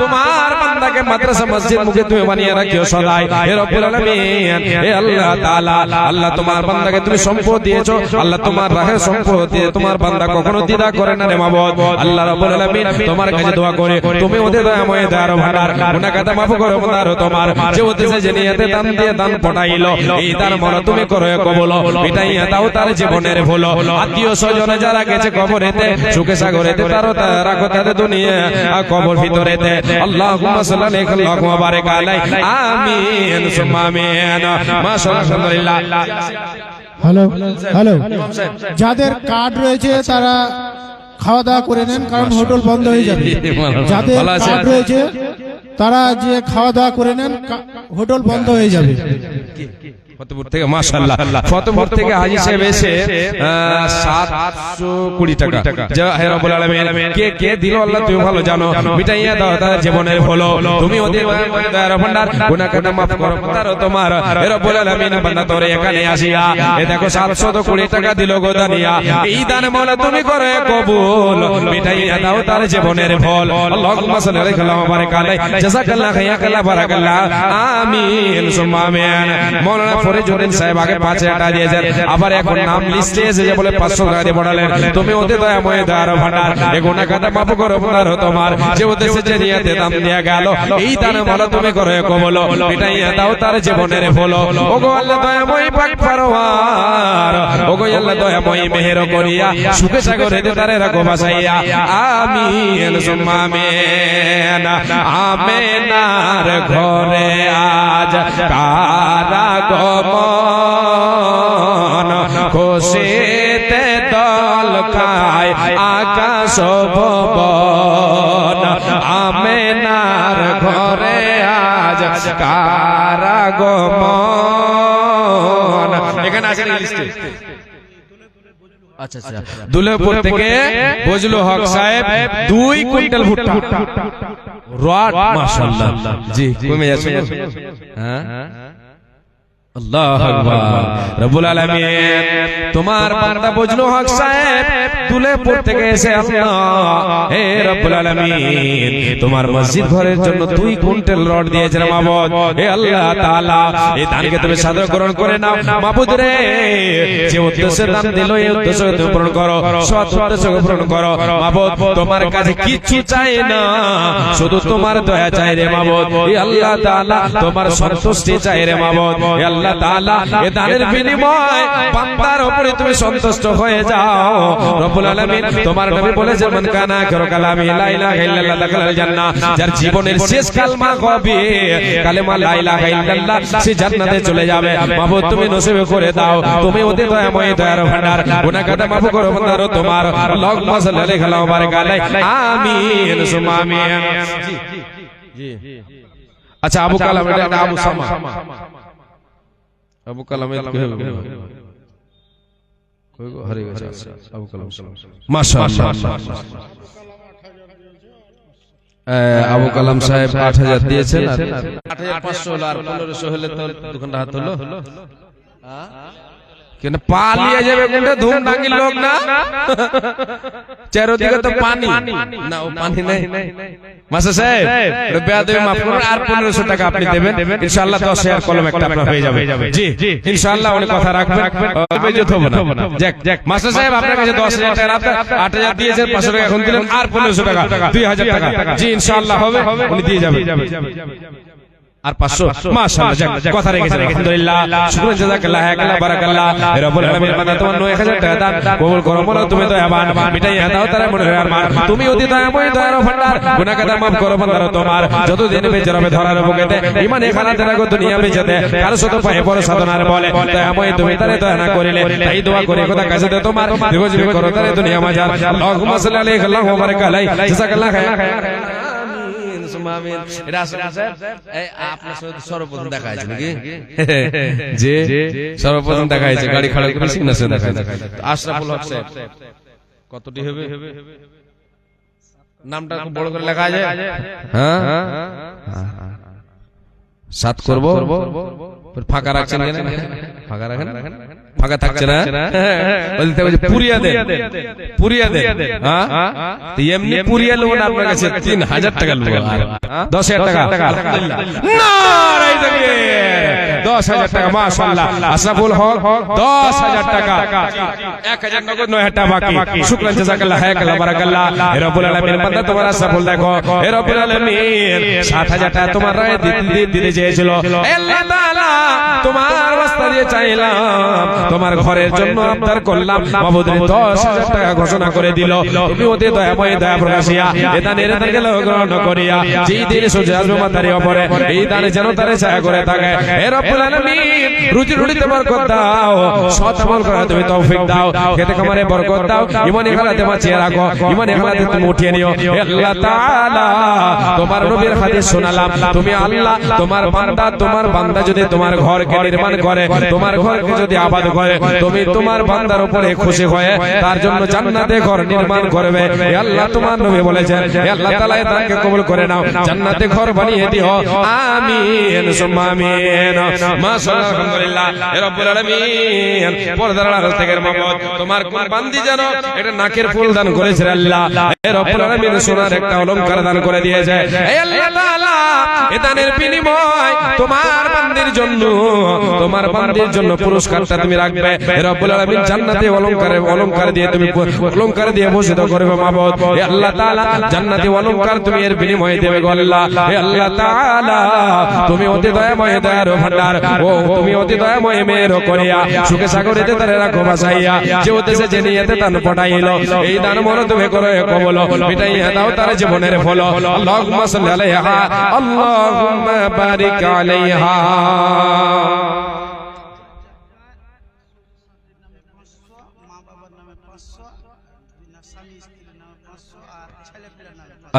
তোমার বান্দাকে মাদ্রাসা মসজিদ মুখে তুমি বানিয়ে রাখিও সদাই হে রব্বুল আলামিন হে আল্লাহ তাআলা আল্লাহ তোমার বান্দাকে তুমি সম্পদ দিয়েছো আল্লাহ তোমার রাহে সম্পদ দিয়ে তোমার বান্দা কখনো দ্বিধা করে না রে মাবুদ আল্লাহ রব্বুল আলামিন তোমার কাছে দোয়া করে তুমি ওদের দয়াময় দয়ার ভান্ডার গুনাহ কাটা মাফ করো আর তোমার যে উদ্দেশ্যে যে নিয়তে দান দিয়ে দান পটাইলো এই দান মনে তুমি করো কবুল মিটাইয়া দাও তার জীবনের ভুল আত্মীয় স্বজন যারা গেছে কবরেতে সুখে সাগরেতে তারও রাখো তাদের দুনিয়া কবর ভিতরেতে আল্লাহুম্মা সাল্লি আলাইহি আল্লাহুম্মা বারিক আলাইহি আমিন সুম্মা আমিন মাশাআল্লাহ আলহামদুলিল্লাহ হ্যালো হ্যালো যাদের কার্ড রয়েছে তারা খাওয়া দাওয়া করে নেন কারণ হোটেল বন্ধ হয়ে যাবে যাদের কার্ড রয়েছে তারা যে খাওয়া দাওয়া করে নেন হোটেল বন্ধ হয়ে যাবে ফতেপুর থেকে মাশাআল্লাহ ফতেপুর থেকে হাজী সাহেব এসে 720 টাকা যা হে রব্বুল আলামিন কে দিল আল্লাহ তুমি ভালো জানো মিটাইয়া দাও তার জীবনের ভুল তুমি ওদের দয়ার ভান্ডার গুনাহ কাটা মাফ করো তার তোমার হে রব্বুল আলামিন বান্দা তোরে এখানে আসিয়া এ দেখো 720 টাকা দিল গো দানিয়া এই দান মাওলা তুমি করে কবুল মিটাইয়া দাও তার জীবনের ভুল আল্লাহুম্মা সাল্লি আলাইহি ওয়া বারিক আলাইহি জাযাকাল্লাহ খায়াকাল্লাহ বারাকাল্লাহ আমিন সুম্মা আমিন মাওলানা ফরিজউদ্দিন সাহেব আগে 5000 টাকা দিয়েছেন আবার এখন নাম লিস্টে এসে বলে 500 টাকা দিয়ে পড়ালেন তুমি ওতে দয়াময় দয়ার ভান্ডার এই গুনাহ কাটা মাফ করো তোমার যে উদ্দেশ্যে যে নিয়তে দান দেয়া গেল এই দান মাওলা তুমি করে কবুল মিটাইয়া দাও তার জীবনের ভুল ওগো আল্লাহ দয়াময় পাক পরওয়ার ওগো আল্লাহ দয়াময় মেহের করিয়া সুখে সাগরে তারে রাখো বাসাইয়া আমিন সুম্মা আমিন আমিনার ঘরে আজ কারা গমন খুশিতে দল খায় আকাশ ভুবন আমিনার ঘরে আজ কারা গমন এখানে আছে লিস্টে আচ্ছা আচ্ছা দুলেপুর থেকে বজলু হক সাহেব 2 কুইন্টাল ভুট্টা রড মাশাআল্লাহ জি কমে যাচ্ছে হ্যাঁ আল্লাহু আকবার রব্বুল আলামিন তোমার বান্দা বজলু হক সাহেব দুলেপুর থেকে এসে আল্লাহ হে রব্বুল আলামিন তোমার মসজিদ ঘরের জন্য 2 কুইন্টাল রড দিয়েছেন মাবুদ হে আল্লাহ তাআলা এই দানকে তুমি সাদর গ্রহণ করে নাও মাবুদ রে যে উদ্দেশ্যে দান দিল এই উদ্দেশ্য তুমি পূরণ করো সৎ উদ্দেশ্য পূরণ করো মাবুদ তোমার কাছে কিছু চাই না শুধু তোমার দয়া চাই রে মাবুদ হে আল্লাহ তাআলা তোমার সন্তুষ্টি চাই রে মাবুদ হে আল্লাহ তাআলা এ দানের বিনিময় বান্দার উপরে তুমি সন্তুষ্ট হয়ে যাও রব্বুল আলামিন তোমার নবী বলেছেন মান কানা আখিরু কালামি লা ইলাহা ইল্লাল্লাহ দাখালাল জান্নাহ যার জীবনের শেষ কালমা হবে কালেমা লা ইলাহা ইল্লাল্লাহ সে জান্নাতে চলে যাবে মাবুদ তুমি নসিব করে দাও তুমি অতি দয়াময় দয়ার ভান্ডার গুনাহ কাটা মাফ করো বান্দারো তোমার আল্লাহুম্মা সাল্লি আলাইহি ওয়া বারিক আলাইহি আমিন সুম্মা আমিন জি আচ্ছা আবু কালাম এটা আবু সামা আবু কালাম এর কই গো হরে গেছে আবু কালাম মাশাআল্লাহ আবু কালাম সাহেব 8000 দিয়েছেন আর 8500 হলো আর 1500 হলে তো দুখানা হাত হলো কেন পালিয়ে যাবে কোনটা ধুম ডাঙ্গির লোক না চারদিকে তো পানি না ও পানি নাই মাস্টার সাহেব এটা বেয়াদবি মাফ করুন আর 1500 টাকা আপনি দেবেন ইনশাআল্লাহ 10000 কলম একটা আপনার হয়ে যাবে জি ইনশাআল্লাহ উনি কথা রাখবেন বেজত হবে না যাক মাস্টার সাহেব আপনার কাছে 10000 টাকা রাখতে 8000 দিয়েছেন 500 টাকা এখন দিলেন আর 1500 টাকা 2000 টাকা জি ইনশাআল্লাহ হবে উনি দিয়ে যাবেন আর 500 মাশাআল্লাহ যাক কথা রেখেছেন আলহামদুলিল্লাহ শুকর জাযাকাল্লাহ হায়াকাল্লাহ বারাকাল্লাহ রব্বুল আলামিন বান্দা তোমার 9000 টাকা দান কবুল করো মোলা তুমি দয়াবান মিটাই দাও তারা মনে হয় আর তুমি অতি দয়াময় দয়ার ভান্ডার গুনাহ কাটা maaf করো বান্দারা তোমার যতদিন বেঁচে রবে ধরার বুকেতে ঈমান এখানাতে রাখো দুনিয়া বেঁচেতে কার শত পায়ে বড় সাধনার বলে দয়াময় তুমি তারে দয়া না করিলে তাই দোয়া করে কথা কাছে দে তোমার দীর্ঘজীবী করো তারে দুনিয়া মাজার আল্লাহুম্মা সাল্লি আলাইহি ওয়া বারিক আলাইহি জাযাকাল্লাহ আমিন এটা স্যার এই আপনার সাথে সর্বপ্রথম দেখা হয়েছে নাকি যে সর্বপ্রথম দেখা হয়েছে গাড়ি খাড়া করে সিগনেচার দেখা হয়েছে আশরাফুল হক সাহেব কতটি হবে নামটা খুব বড় করে লেখা আছে হ্যাঁ 7 করব ফাঁকা রাখছেন কেন ফাঁকা রাখেন ফাঁকা থাকছে না বলতে বলছে পুরিয়া দেন হ্যাঁ তো এমনি পুরিয়া লোন আপনার কাছে 3000 টাকা লোন আর 10000 টাকা আলহামদুলিল্লাহ নারায়ে তাকবীর 10000 টাকা মাশাআল্লাহ আশরাফুল হক 10000 টাকা 1000 নগদ 9000 টাকা বাকি শুকরান জাযাকাল্লাহ হায়াকাল্লাহ বারাকাল্লাহ হে রব্বুল আলামিন বান্দা তোমার আশরাফুল দেখো হে রব্বুল আলামিন 70000 টাকা তোমার রায় দিতে চেয়েছিল আল্লাহ তাআলা তোমার রাস্তা দিয়ে চাইলাম তোমার ঘরের জন্য আবদার করলাম মাবুদ 10000 টাকা ঘোষণা করে দিল তুমি অতি দয়াময় দয়া প্রকাশিয়া এ দানের দানকে গ্রহণ করিয়া যেই দিন সূর্য আসবে মাথার উপরে এই দানে যেন তারে ছায়া করে থাকে হে রব্বুল আলামিন রুজি রুটিতে বরকত দাও সৎ আমল করার তুমি তৌফিক দাও খেতে খামারে বরকত দাও ঈমানে হালাতে বাঁচিয়ে রাখো ঈমানে হালাতে তুমি উঠিয়ে নিও হে আল্লাহ তাআলা তোমার নবীর হাদিস শোনালাম তুমি আল্লাহ তোমার বান্দা যদি তোমার ঘরকে নির্মাণ করে তোমার ঘরকে যদি আবাদ করে তুমি তোমার বান্দার উপরে খুশি হয়ে তার জন্য জান্নাতে ঘর নির্মাণ করবে হে আল্লাহ তোমার নবী বলেছেন হে আল্লাহ তাআলা তাকে কবুল করে নাও জান্নাতে ঘর বানিয়ে দিও আমিন সুম্মা আমিন মাশাআল্লাহ আলহামদুলিল্লাহ হে রব্বুল আলামিন পর্দার আড়াল থেকে মাবুদ তোমার কোন বান্দি যেন এটা নাকের ফুল দান করেছে আল্লাহ হে রব্বুল আলামিন সোনার একটা অলংকার দান করে দিয়েছে হে আল্লাহ তাআলা এ দানের বিনিময় তোমার বান্দির জন্য পুরস্কারটা তুমি রাখবে হে রব্বুল আলামিন জান্নাতে অলংকার দিয়ে তুমি অলংকার দিয়ে ভূষিত করবে মাবুদ হে আল্লাহ তাআলা জান্নাতে অলংকার তুমি এর বিনিময়ে দেবে গো আল্লাহ হে আল্লাহ তাআলা তুমি অতি দয়াময় দয়ার ভান্ডার ও তুমি অতি দয়াময় মেহের করিয়া সুখে সাগরেতে তারে রাখো বাসাইয়া যে উদ্দেশ্যে যে নিয়তে দান পটাইলো এই দান মনে তুমি করে কবুল মিটাইয়া দাও তার জীবনের ফল আল্লাহুম্মা সাল্লি আলাইহা আল্লাহুম্মা বারিক আলাইহা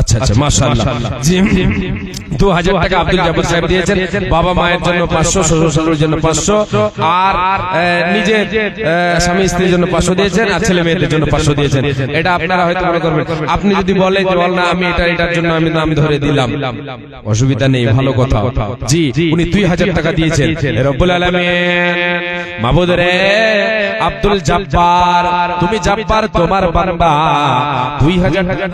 আচ্ছা আচ্ছা মাশাআল্লাহ জি 2000 টাকা আব্দুল জব্বার সাহেব দিয়েছেন বাবা মায়ের জন্য 500 শ্বশুর শাশুড়ির জন্য 500 আর নিজে স্বামী স্ত্রীর জন্য 500 দিয়েছেন আর ছেলে মেয়েদের জন্য 500 দিয়েছেন এটা আপনারা হয়তো মনে করবেন আপনি যদি বলেন যে বল না আমি এটার জন্য আমি নাম ধরে দিলাম অসুবিধা নেই ভালো কথা জি উনি 2000 টাকা দিয়েছেন রব্বুল আলামিন মাবুদ রে আব্দুল জব্বার তুমি জব্বার তোমার বান্দা 2000 টাকা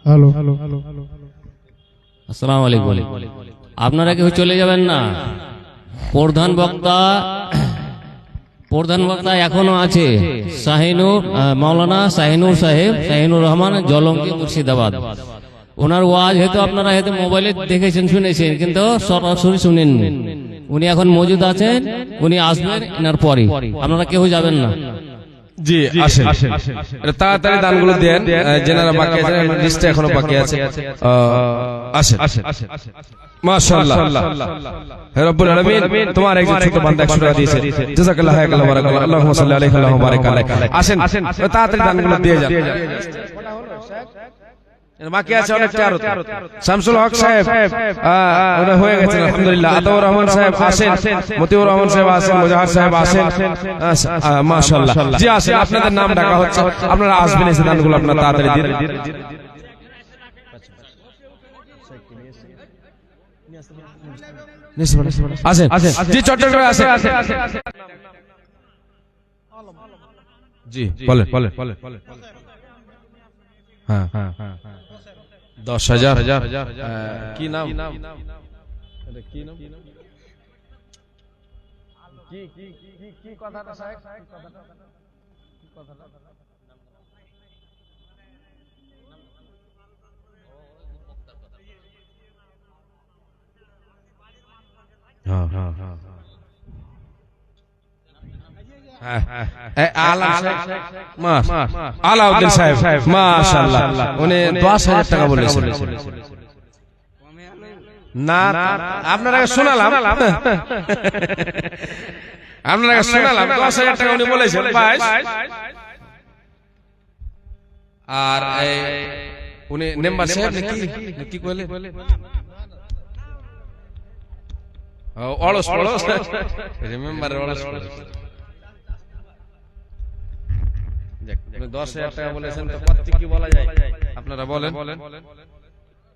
হ্যালো আসসালামু আলাইকুম আপনারা কেউ চলে যাবেন না প্রধান বক্তা প্রধান বক্তা এখনো আছে মাওলানা শাহিনুর সাহেব, শাহিনুর রহমান, জলঙ্গি, মুর্শিদাবাদ। ওনার ওয়াজ হয়তো আপনারা হয়তো মোবাইলে দেখেছেন, শুনেছেন, কিন্তু সরাসরি শুনেননি। উনি এখন মজুদ আছেন, উনি আসবেন এনার পরে, আপনারা কেউ যাবেন না। জি আসেন, এটা তাড়াতাড়ি দানগুলো দেন, যেনারা বাকি আছে, লিস্টে এখনো বাকি আছে। আসেন মাশাআল্লাহ, হে রব্বুল আলামিন, তোমার একজন ছোট বান্দা 100 টাকা দিয়েছে, জাযাকাল্লাহু খায়রান, বারাকাল্লাহু, আল্লাহুম্মা সাল্লি আলাইহি ওয়া বারাক আলাইহি। আসেন তাড়াতাড়ি দানগুলো দিয়ে যান। বাকি আছে অনেকটা আরো। শামসুল হক সাহেব ওটা হয়ে গেছে আলহামদুলিল্লাহ। আতাউর রহমান সাহেব আসেন, মতিউর রহমান সাহেব আসেন, মুজাহিদ সাহেব আসেন। মাশাআল্লাহ, জি আসেন, আপনাদের নাম ডাকা হচ্ছে, আপনারা আসবেন, এসে দানগুলো আপনারা তাড়াতাড়ি দিন। আসেন জি, চট্টগ্রাম করে আসেন। জি বলেন। হ্যাঁ 10,000 কি নাম, কি কথাটা সাহেব, আলাউদ্দিন সাহেব, মাশাআল্লাহ, উনি 10,000 টাকা বলেছেন। না আপনারা শোনালাম, 10,000 টাকা উনি বলেছেন ভাই। আর উনি মেম্বার সাহেব কি কইলে, অলস পড়স মেম্বার অলস পড়স। 10,000 টাকা বলেছেন, তো কত কি বলা যায় আপনারা বলেন।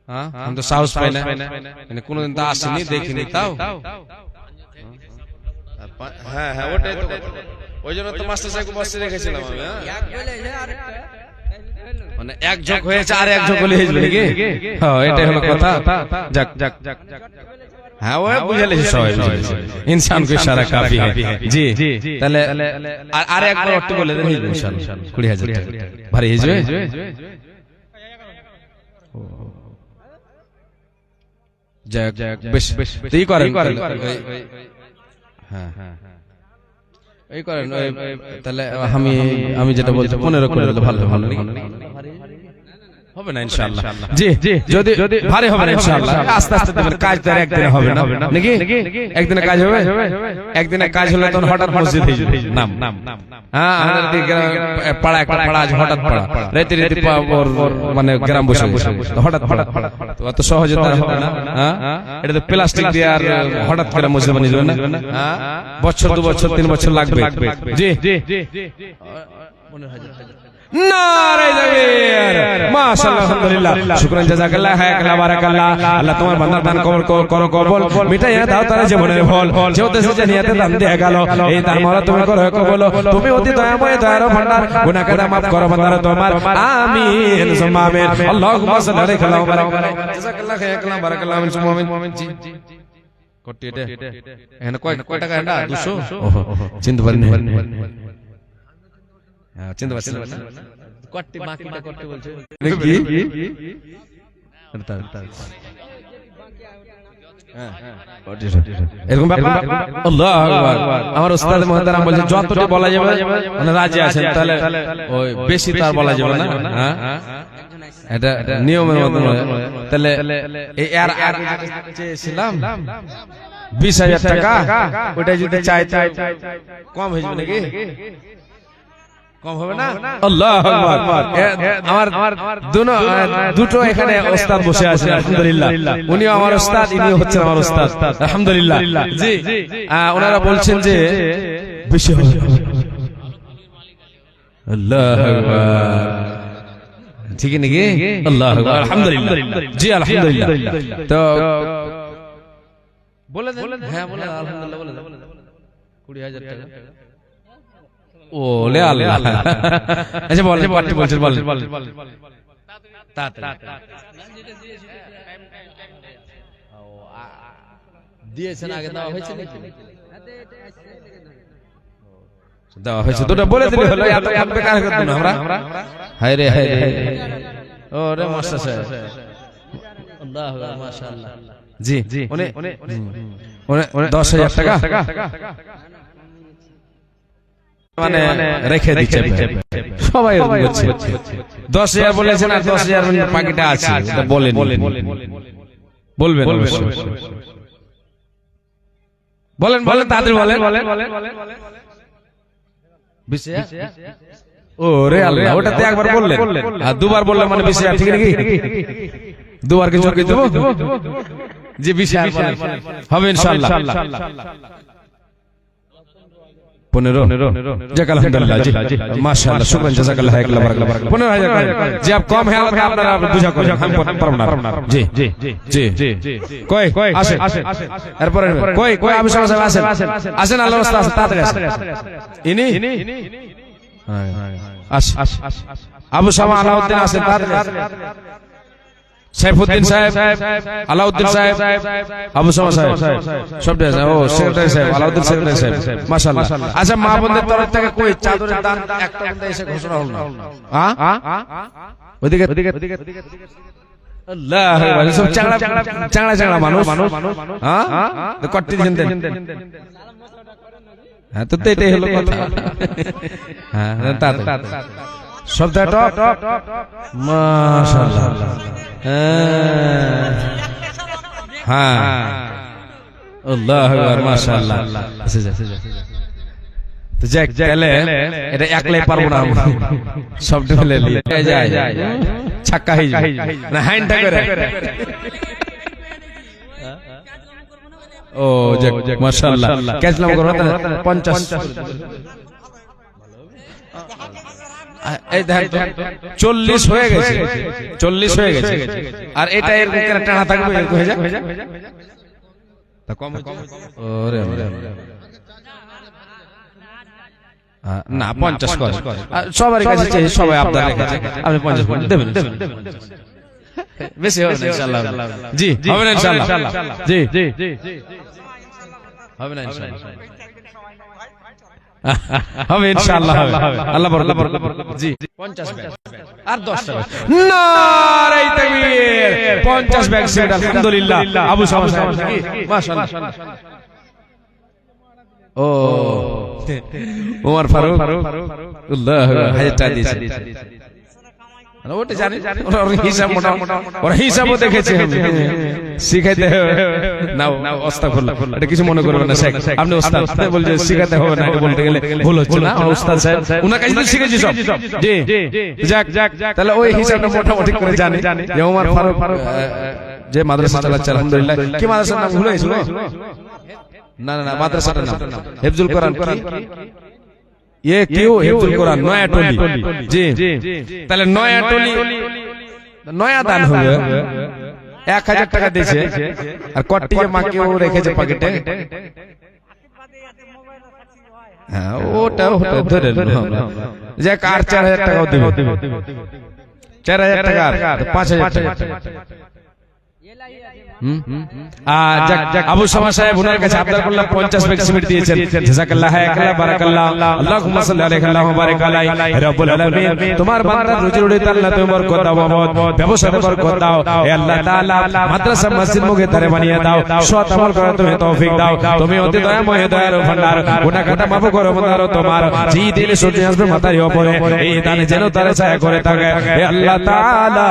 হ্যাঁ আমি তো সাহস পাই না, মানে কোনদিন তো আসেনি, দেখিনি, তাও হ্যাঁ ওটাই তো, ওই জন্য তো মাস্টার সাহেব বসে রেখেছিলাম আমি। মানে এক ঝোঁক হয়েছে, আর এক ঝোঁক হলে হয়েছিল নাকি? হ্যাঁ এটাই হলো কথা। যাক হ্যাঁ ওই বুঝালে সবাই, ইনসান কো ইশারা কাফি হ্যাঁ। জি তাহলে আর একবার একটু বলে দেন, ইনশাআল্লাহ 20,000 টাকা ভারী হয়ে যাবে। যাক বেশ এই করেন, হ্যাঁ এই করেন, তাহলে আমি যেটা বলছি 15 করে দিলে ভালো হবে না ইনশাআল্লাহ। জি যদি ভারী হবে না ইনশাআল্লাহ, আস্তে আস্তে দেবেন, কাজ তো একদিনে হবে না নাকি? একদিনে কাজ হবে, একদিনে কাজ হলে তখন হঠাৎ মসজিদ হয়ে যাবে। নাম হ্যাঁ আমাদের পাড়া একটা পাড়া আছে, হঠাৎ পাড়া রাতে মানে গ্রাম বসে হঠাৎ অত সহজে তার হবে না। হ্যাঁ এটা তো প্লাস্টিক দিয়ে আর হঠাৎ করে মসজিদ বানিয়ে দেবে না, বছর 2 বছর 3 বছর লাগবে। জি নারে তাকবীর, মাশাআল্লাহ, আলহামদুলিল্লাহ, শুকরান, জাযাকাল্লাহ, হায়াকাল্লাহ, বারাকাল্লাহ। আল্লাহ তোমার বান্দার দান করো কবুল, মিটাইয়া দাও তার জীবনের ফল, যে উদ্দেশ্যে জানিয়াতে দান দিয়ে গেল, এই দান মারা তুমি করো কবুল। তুমি অতি দয়াময়, দয়ার ভান্ডার, গুনাহ কাদা maaf করো বান্দার তোমার, আমিন সুম্মা আমিন। আল্লাহুম্মা সাল্লি আলাইহি ওয়া বারাক আলাইহি, জাযাকাল্লাহ, হায়াকাল্লাহ, বারাকাল্লাহ, আমিন সুম্মা আমিন। জি কটি এটা এখানে কয় টাকা? এটা 200। ওহো চিন্তা পারিনি, হ্যাঁ চিন্তা পারছিলাম না, কটি বাকিটা করতে বলছে নাকি? এরকম ব্যাপার। আল্লাহু আকবার। আমার উস্তাদ মুহতারাম বলছে যতটুকু বলা যাবে মানে রাজি আছেন, তাহলে ওই বেশি তার বলা যাবে না। হ্যাঁ এটা নিয়মের মতো, তাহলে এই এর আগে চেয়েছিলাম 20,000 টাকা, ওটা যদি চাই কম হয়ে যাবে নাকি? কম হবে না? আল্লাহু আকবার। আমার দুটো এখানে ওস্তাদ বসে আছেন আলহামদুলিল্লাহ, উনিও আমার ওস্তাদ, ইনিও হচ্ছেন আমার ওস্তাদ আলহামদুলিল্লাহ। জি ওনারা বলছেন যে বেশি হবে। আল্লাহু আকবার, ঠিক নাকি? আল্লাহু আকবার, আলহামদুলিল্লাহ। জি আলহামদুলিল্লাহ। তো বলে দেন, হ্যাঁ বলে আলহামদুলিল্লাহ, বলে দেন 20,000 টাকা। ওলে আল্লাহ, আচ্ছা বলেন পার্টি বলছেন, বলেন দিয়েছেন, আগে দেওয়া হয়েছে নাকি? দেওয়া হয়েছে দুটো বলে দিলে হলো, এত এত বেকার করব না আমরা। হায় রে হায় রে, ও রে মাস্টার সাহেব, আল্লাহু আকবার, মাশাআল্লাহ। জি উনি 10,000 টাকা মানে রেখে দিচ্ছে সবাই বলছে 10,000 বলেছেন আর 10,000 পাকিটা আছে, এটা বলেন বলবেন অবশ্যই। বলেন বলেন তাড়াতাড়ি বলেন। ও রে আল্লাহ, ওটাতে একবার বললেন আর দুবার বললেন মানে 20,000, ঠিক নাকি? দুবার কিছু কি দেব? জি 20,000 হবে ইনশাআল্লাহ। 15 জাক আলহামদুলিল্লাহ, জি মাশাআল্লাহ, শুকরান জাযাকাল্লাহ, হায়াকাল্লাহ, বারাকাল্লাহ। 15,000 जी आप कम है আপনারা বুঝা করেন, हम পারব না। জি জি কই আসেন এরপরে কই আবু সাহেব আসেন আল্লাহর রাস্তা আসেন, তাড়াতাড়ি আসেন। ইনি আবু শামা আলাউদ্দিন আসেন, তাড়াতাড়ি। সাইফুদ্দিন সাহেব, আলাউদ্দিন সাহেব, আবু শামা সাহেব, সব আছে। ও সেক্রেটারি সাহেব, আলাউদ্দিন সেক্রেটারি সাহেব, মাশাআল্লাহ। আচ্ছা মা বোনদের তরফ থেকে কই চাদরের দান একটা বন্ধু এসে ঘোষণা হলো না? ওদিকে আল্লাহ সব চাংড়া চাংড়া চাংড়া মানুষ, হ্যাঁ কট্টি দিন দেন। হ্যাঁ তো এটাই হলো কথা। হ্যাঁ তাড়াতাড়ি শব্দ টপ, মাশাআল্লাহ। হ্যাঁ আল্লাহু আকবার, মাশাআল্লাহ। তো যাক গেলে এটা একলাই পারবো না, শব্দ ফেলে নিয়ে যায় ছাক্কা হয়ে যায় না, হাইনটা করে। ও যাক মাশাআল্লাহ, ক্যাচলাম করো 50। এই দেখেন 40 হয়ে গেছে, 40 হয়ে গেছে। আর এটা এর টানা থাকবে, এর হয়ে যায় তা কম। ওরে না 50 করে সবার কাছে, সবাই আবদার রেখেছে, আপনি 50 দেবেন বেশি হবে না ইনশাআল্লাহ। জি হবে না ইনশাআল্লাহ, জি হবে না ইনশাআল্লাহ, হবে ইনশাআল্লাহ, হবে আল্লাহ বরকত। জি 50 ব্যাগ আর 10 টাকা নারে তাকবীর, 50 ব্যাগ সেট আলহামদুলিল্লাহ। আবু শামা সাহেব কি মাশাআল্লাহ। ও ওমর ফারুক আল্লাহ হাজার টাকা দিয়েছে, ওটা জানি ওর হিসাব মোটা, ওর হিসাবও দেখেছি আমি, শিখাইতে নাও আস্তাগফিরুল্লাহ, এটা কিছু মনে করবেন না শেখ, আপনি ওস্তাদ বলছে শিখাতে হবে না, এটা বলতে গেলে ভুল হচ্ছে না। আমার ওস্তাদ সাহেব উনার কাছে তো শিখেছি সব। জি যাক তাহলে ওই হিসাবটা মোটামুটি করে জানি যে ওমর ফারুক যে মাদ্রাসা চালাচ্ছে আলহামদুলিল্লাহ। কি মাদ্রাসার নাম ভুলে গেছিল? না না না, মাদ্রাসাটার নাম হিফজুল কোরআন। ये क्यों हिफ्जुल कुरान नया टोली? जी তাহলে নয়া টলি নয়া দান হবে 1000 টাকা দিয়েছে, আর কট্টি যে মাকে ও রেখেছে পকেটে। হ্যাঁ ওটা ধরে যে কার 4000 টাকাও দেবে, 4000 টাকা 5000 টাকা। আবু শামা সাহেব ওনার কাছে আবদার করলাম 50 ব্যাগ সিমেন্ট দিয়েছেন, জাযাকাল্লাহ, হায়াকাল্লাহ, বারাকাল্লাহ, আল্লাহুম্মা সাল্লি আলাইহি আল্লাহুম্মা বারিক আলাইহি। হে রব্বুল আলামিন, তোমার বান্দার রুজি রুটিতে আল্লাহ তুমি বরকত দাও, ব্যবসাতে বরকত দাও। হে আল্লাহ তাআলা, মাদ্রাসা মসজিদ মুখে তারে বানিয়ে দাও, সৎ আমল করার তুমি তৌফিক দাও। তুমি অতি দয়াময়, দয়ার ভান্ডার, গুনাহ খাতা মাফ করো মন্দারো তোমার। জি দিন সূর্য আসবে মাথার উপরে, এই দানে যেন তারে ছায়া করে থাকে। হে আল্লাহ তাআলা,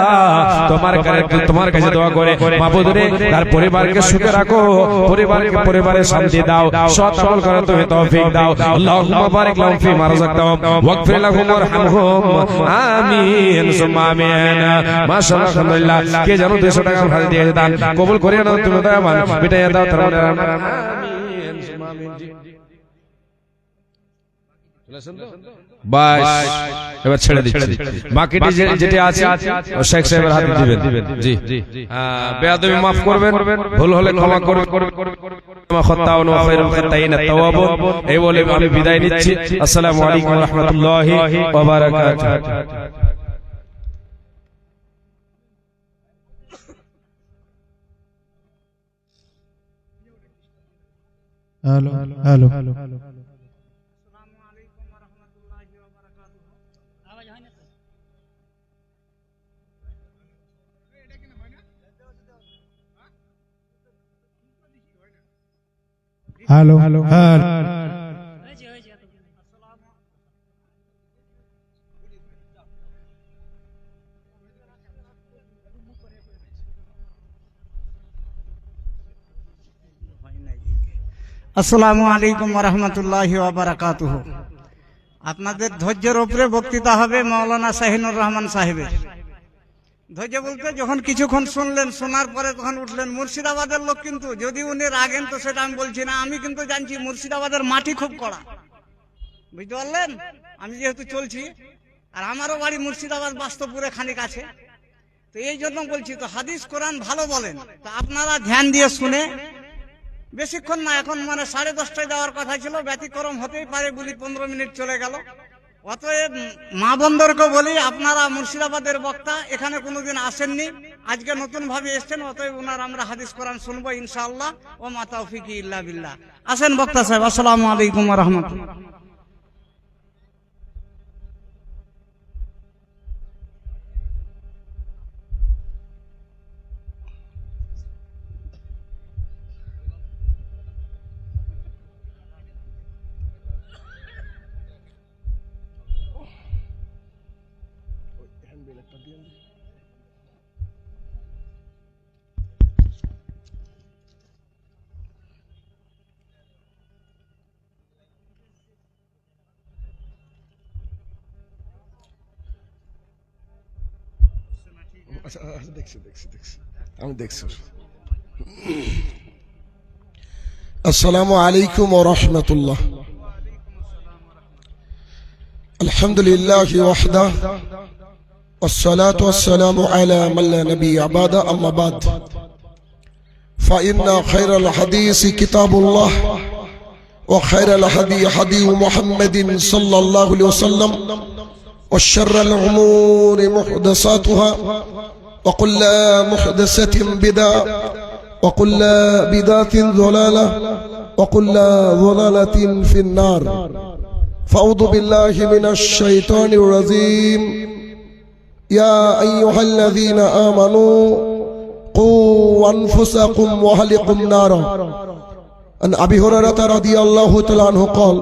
তোমার কাছে দোয়া করে মাবুদ রে তার পরিবারকে সুখে রাখো, পরিবারে শান্তি দাও, সৎ আমল করার তুমি তৌফিক দাও। আল্লাহুম্মা বারিক লাহুম ফিমা রাযাকতাহুম ওয়াগফির লাহুম ওয়ারহামহুম, আমিন সুম্মা আমিন। মাশাআল্লাহ, আলহামদুলিল্লাহ। কে জানো 200 টাকা ভাড়া দিয়েছে, দান কবুল করিয়ে নাও তুমি, দয়াবান মিটাইয়া দাও তার মনে, আমিন সুম্মা আমিন। বাস এবার ছেড়ে দিচ্ছি, বাকিটি যেটা আছে ও শেখ সাহেবের হাতে দিবেন। জি বেয়াদবি মাফ করবেন, ভুল হলে ক্ষমা করবেন। এই বলে আমি বিদায় নিচ্ছি। আসসালামু আলাইকুম ওয়া রাহমাতুল্লাহি ওয়া বারাকাতুহু। Hello hello. হ্যালো হ্যাঁ আসসালামু আলাইকুম ওয়া রাহমাতুল্লাহি ওয়া বারাকাতুহু। আপনাদের ধৈর্যের উপরে বক্তৃতা হবে মাওলানা শাহিনুর রহমান সাহেবের। ধৈর্য বলতে যখন কিছুক্ষণ শুনলেন, শোনার পরে তখন উঠলেন। মুর্শিদাবাদের লোক কিন্তু, যদি উনি রাগেন তো সেটা আমি বলছি না, আমি কিন্তু জানছি মুর্শিদাবাদের মাটি খুব কড়া, বুঝতে পারলেন। আমি যেহেতু চলছি, আর আমারও বাড়ি মুর্শিদাবাদ বাস্তবপুরে খানিক আছে, তো এই জন্য বলছি। তো হাদিস কোরআন ভালো বলেন, তো আপনারা ধ্যান দিয়ে শুনে, বেশিক্ষণ না, এখন মানে 10:30টায় দেওয়ার কথা ছিল, ব্যতিক্রম হতেই পারে বলি 15 মিনিট চলে গেল। অতএব মা বন্দরকে বলি, আপনারা মুর্শিদাবাদের বক্তা, এখানে কোনোদিন আসেননি, আজকে নতুন ভাবে এসছেন, অতএব ওনার আমরা হাদিস কোরআন শুনবো ইনশাআল্লাহ। ও মা তাওফিকি ইল্লা বিল্লাহ। আসেন বক্তা সাহেব। আসসালামু আলাইকুম ওয়া রাহমাতুল্লাহ। আসসালামু আলাইকুম ওয়া রাহমাতুল্লাহ। আলহামদুলিল্লাহি ওয়াহদা والصلاة والسلام على من لا نبي بعده أما بعد فإن خير الحديث كتاب الله وخير الهدي هدي محمد صلى الله عليه وسلم وشر الأمور محدثاتها وكل محدثة بدعة وكل بدعة ضلالة وكل ضلالة في النار فأعوذ بالله من الشيطان الرجيم يا أيها الذين آمنوا قوا أنفسكم وأهلكم نارا عن أبي هريرة رضي الله تعالى عنه قال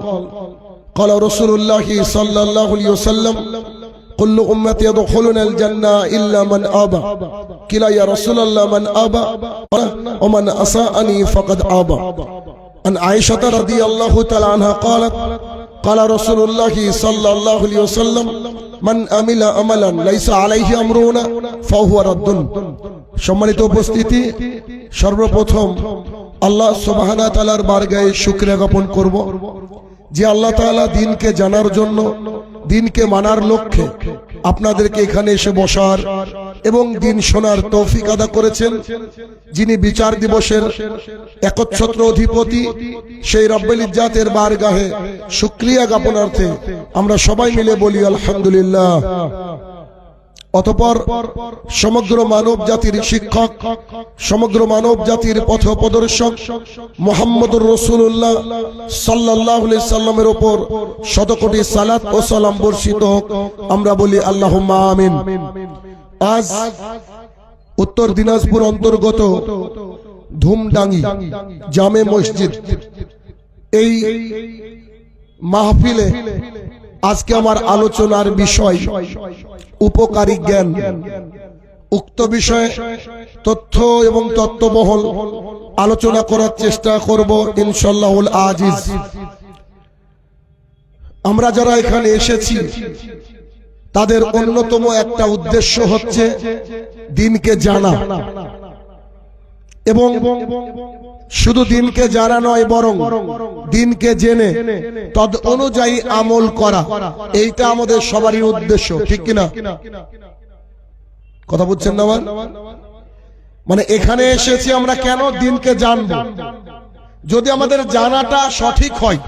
قال رسول الله صلى الله عليه وسلم كل أمتي يدخلون الجنة إلا من أبى قيل يا رسول الله من أبى ومن أساءني فقد أبى عن عائشة رضي الله تعالى عنها قالت قال رسول الله صلى الله عليه وسلم من عمل عملا ليس عليه أمرنا فهو رد। সম্মানিত উপস্থিতি, সর্বপ্রথম আল্লাহ সুবহানাহু ওয়া তাআলার বারগাহে শুকরিয়া জ্ঞাপন করব যে আল্লাহ তাআলা দ্বীনকে জানার জন্য, দ্বীনকে মানার লক্ষ্যে আপনাদেরকে এখানে এসে বসার এবং দ্বীন শোনার তৌফিক আদা করেছেন। যিনি বিচার দিবসের একচ্ছত্র অধিপতি, সেই রব্বুল ইজ্জাতের বারগাহে শুকরিয়া জ্ঞাপনার্থে আমরা সবাই মিলে বলি আলহামদুলিল্লাহ। অতঃপর সমগ্র মানব জাতির শিক্ষক, সমগ্র মানব জাতির পথ প্রদর্শক মুহাম্মদুর রাসূলুল্লাহ সাল্লাল্লাহু আলাইহি সাল্লামের উপর শতকোটি সালাত ও সালাম বর্ষিত হোক, আমরা বলি আল্লাহুম্মা আমিন। আজ উত্তর দিনাজপুর অন্তর্গত ধুমডাঙ্গি জামে মসজিদ, এই মাহফিলে আজকে আমার আলোচনার বিষয় উপকারী জ্ঞান। উক্ত বিষয়ে তথ্য এবং তত্ত্ববহল আলোচনা করার চেষ্টা করব ইনশাআল্লাহুল আজিজ। আমরা যারা এখানে এসেছি তাদের অন্যতম একটা উদ্দেশ্য হচ্ছে দ্বীনকে জানা, এবং শুধু দ্বীনকে জানা নয়, বরং দ্বীনকে জেনে তদ অনুযায়ী আমল করা, এইটা আমাদের সবারই উদ্দেশ্য, ঠিক কিনা? কথা বুঝছেন না? মানে এখানে এসেছি আমরা কেন? দ্বীনকে জানবো। যদি আমাদের জানাটা সঠিক হয়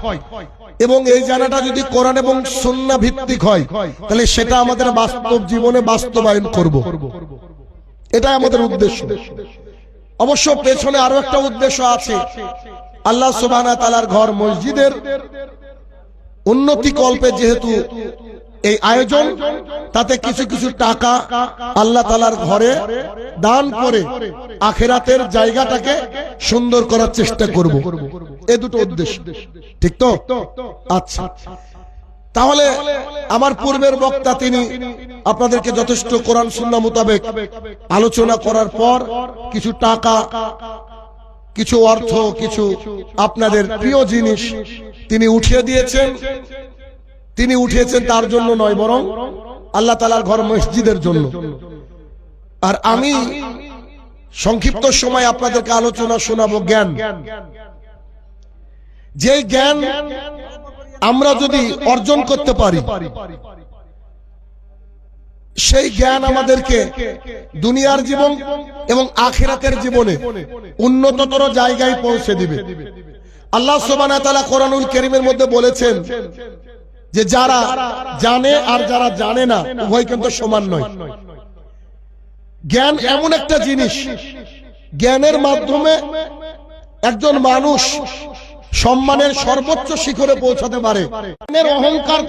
এবং এই জানাটা যদি কোরআন এবং সুন্নাহ ভিত্তিক হয়, তাহলে সেটা আমাদের বাস্তব জীবনে বাস্তবায়ন করব, এটাই আমাদের উদ্দেশ্য। অবশ্য পেছনে আরো একটা উদ্দেশ্য আছে। আল্লাহ সুবহানাহু ওয়া তাআলার ঘর মসজিদের উন্নতি কল্পে যেহেতু এই আয়োজন, তাতে কিছু কিছু টাকা আল্লাহ তাআলার ঘরে দান করে আখিরাতের জায়গাটাকে সুন্দর করার চেষ্টা করব। এই দুটো উদ্দেশ্য, ঠিক তো? আচ্ছা, তাহলে আমার পূর্বের বক্তা তিনি আপনাদেরকে যথেষ্ট কোরআন সুন্নাহ মোতাবেক আলোচনা করার পর কিছু টাকা, কিছু অর্থ, কিছু আপনাদের প্রিয় জিনিস তিনি উঠিয়ে দিয়েছেন। তিনি উঠিয়েছেন তার জন্য নয়, বরং আল্লাহ তাআলার ঘর মসজিদের জন্য। আর আমি সংক্ষিপ্ত সময় আপনাদেরকে আলোচনা শোনাবো জ্ঞান। যে জ্ঞান আমরা যদি অর্জন করতে পারি, সেই জ্ঞান আমাদেরকে দুনিয়ার জীবন এবং আখিরাতের জীবনে উন্নততর জায়গায় পৌঁছে দিবে। আল্লাহ সুবহানাহু ওয়া তাআলা কোরআনুল কারীমের মধ্যে বলেছেন যে যারা জানে আর যারা জানে না উভয় কিন্তু সমান নয়। জ্ঞান এমন একটা জিনিস, জ্ঞানের মাধ্যমে একজন মানুষ সম্মানের সর্বোচ্চ শিখরে পৌঁছাতে পারে। অহংকার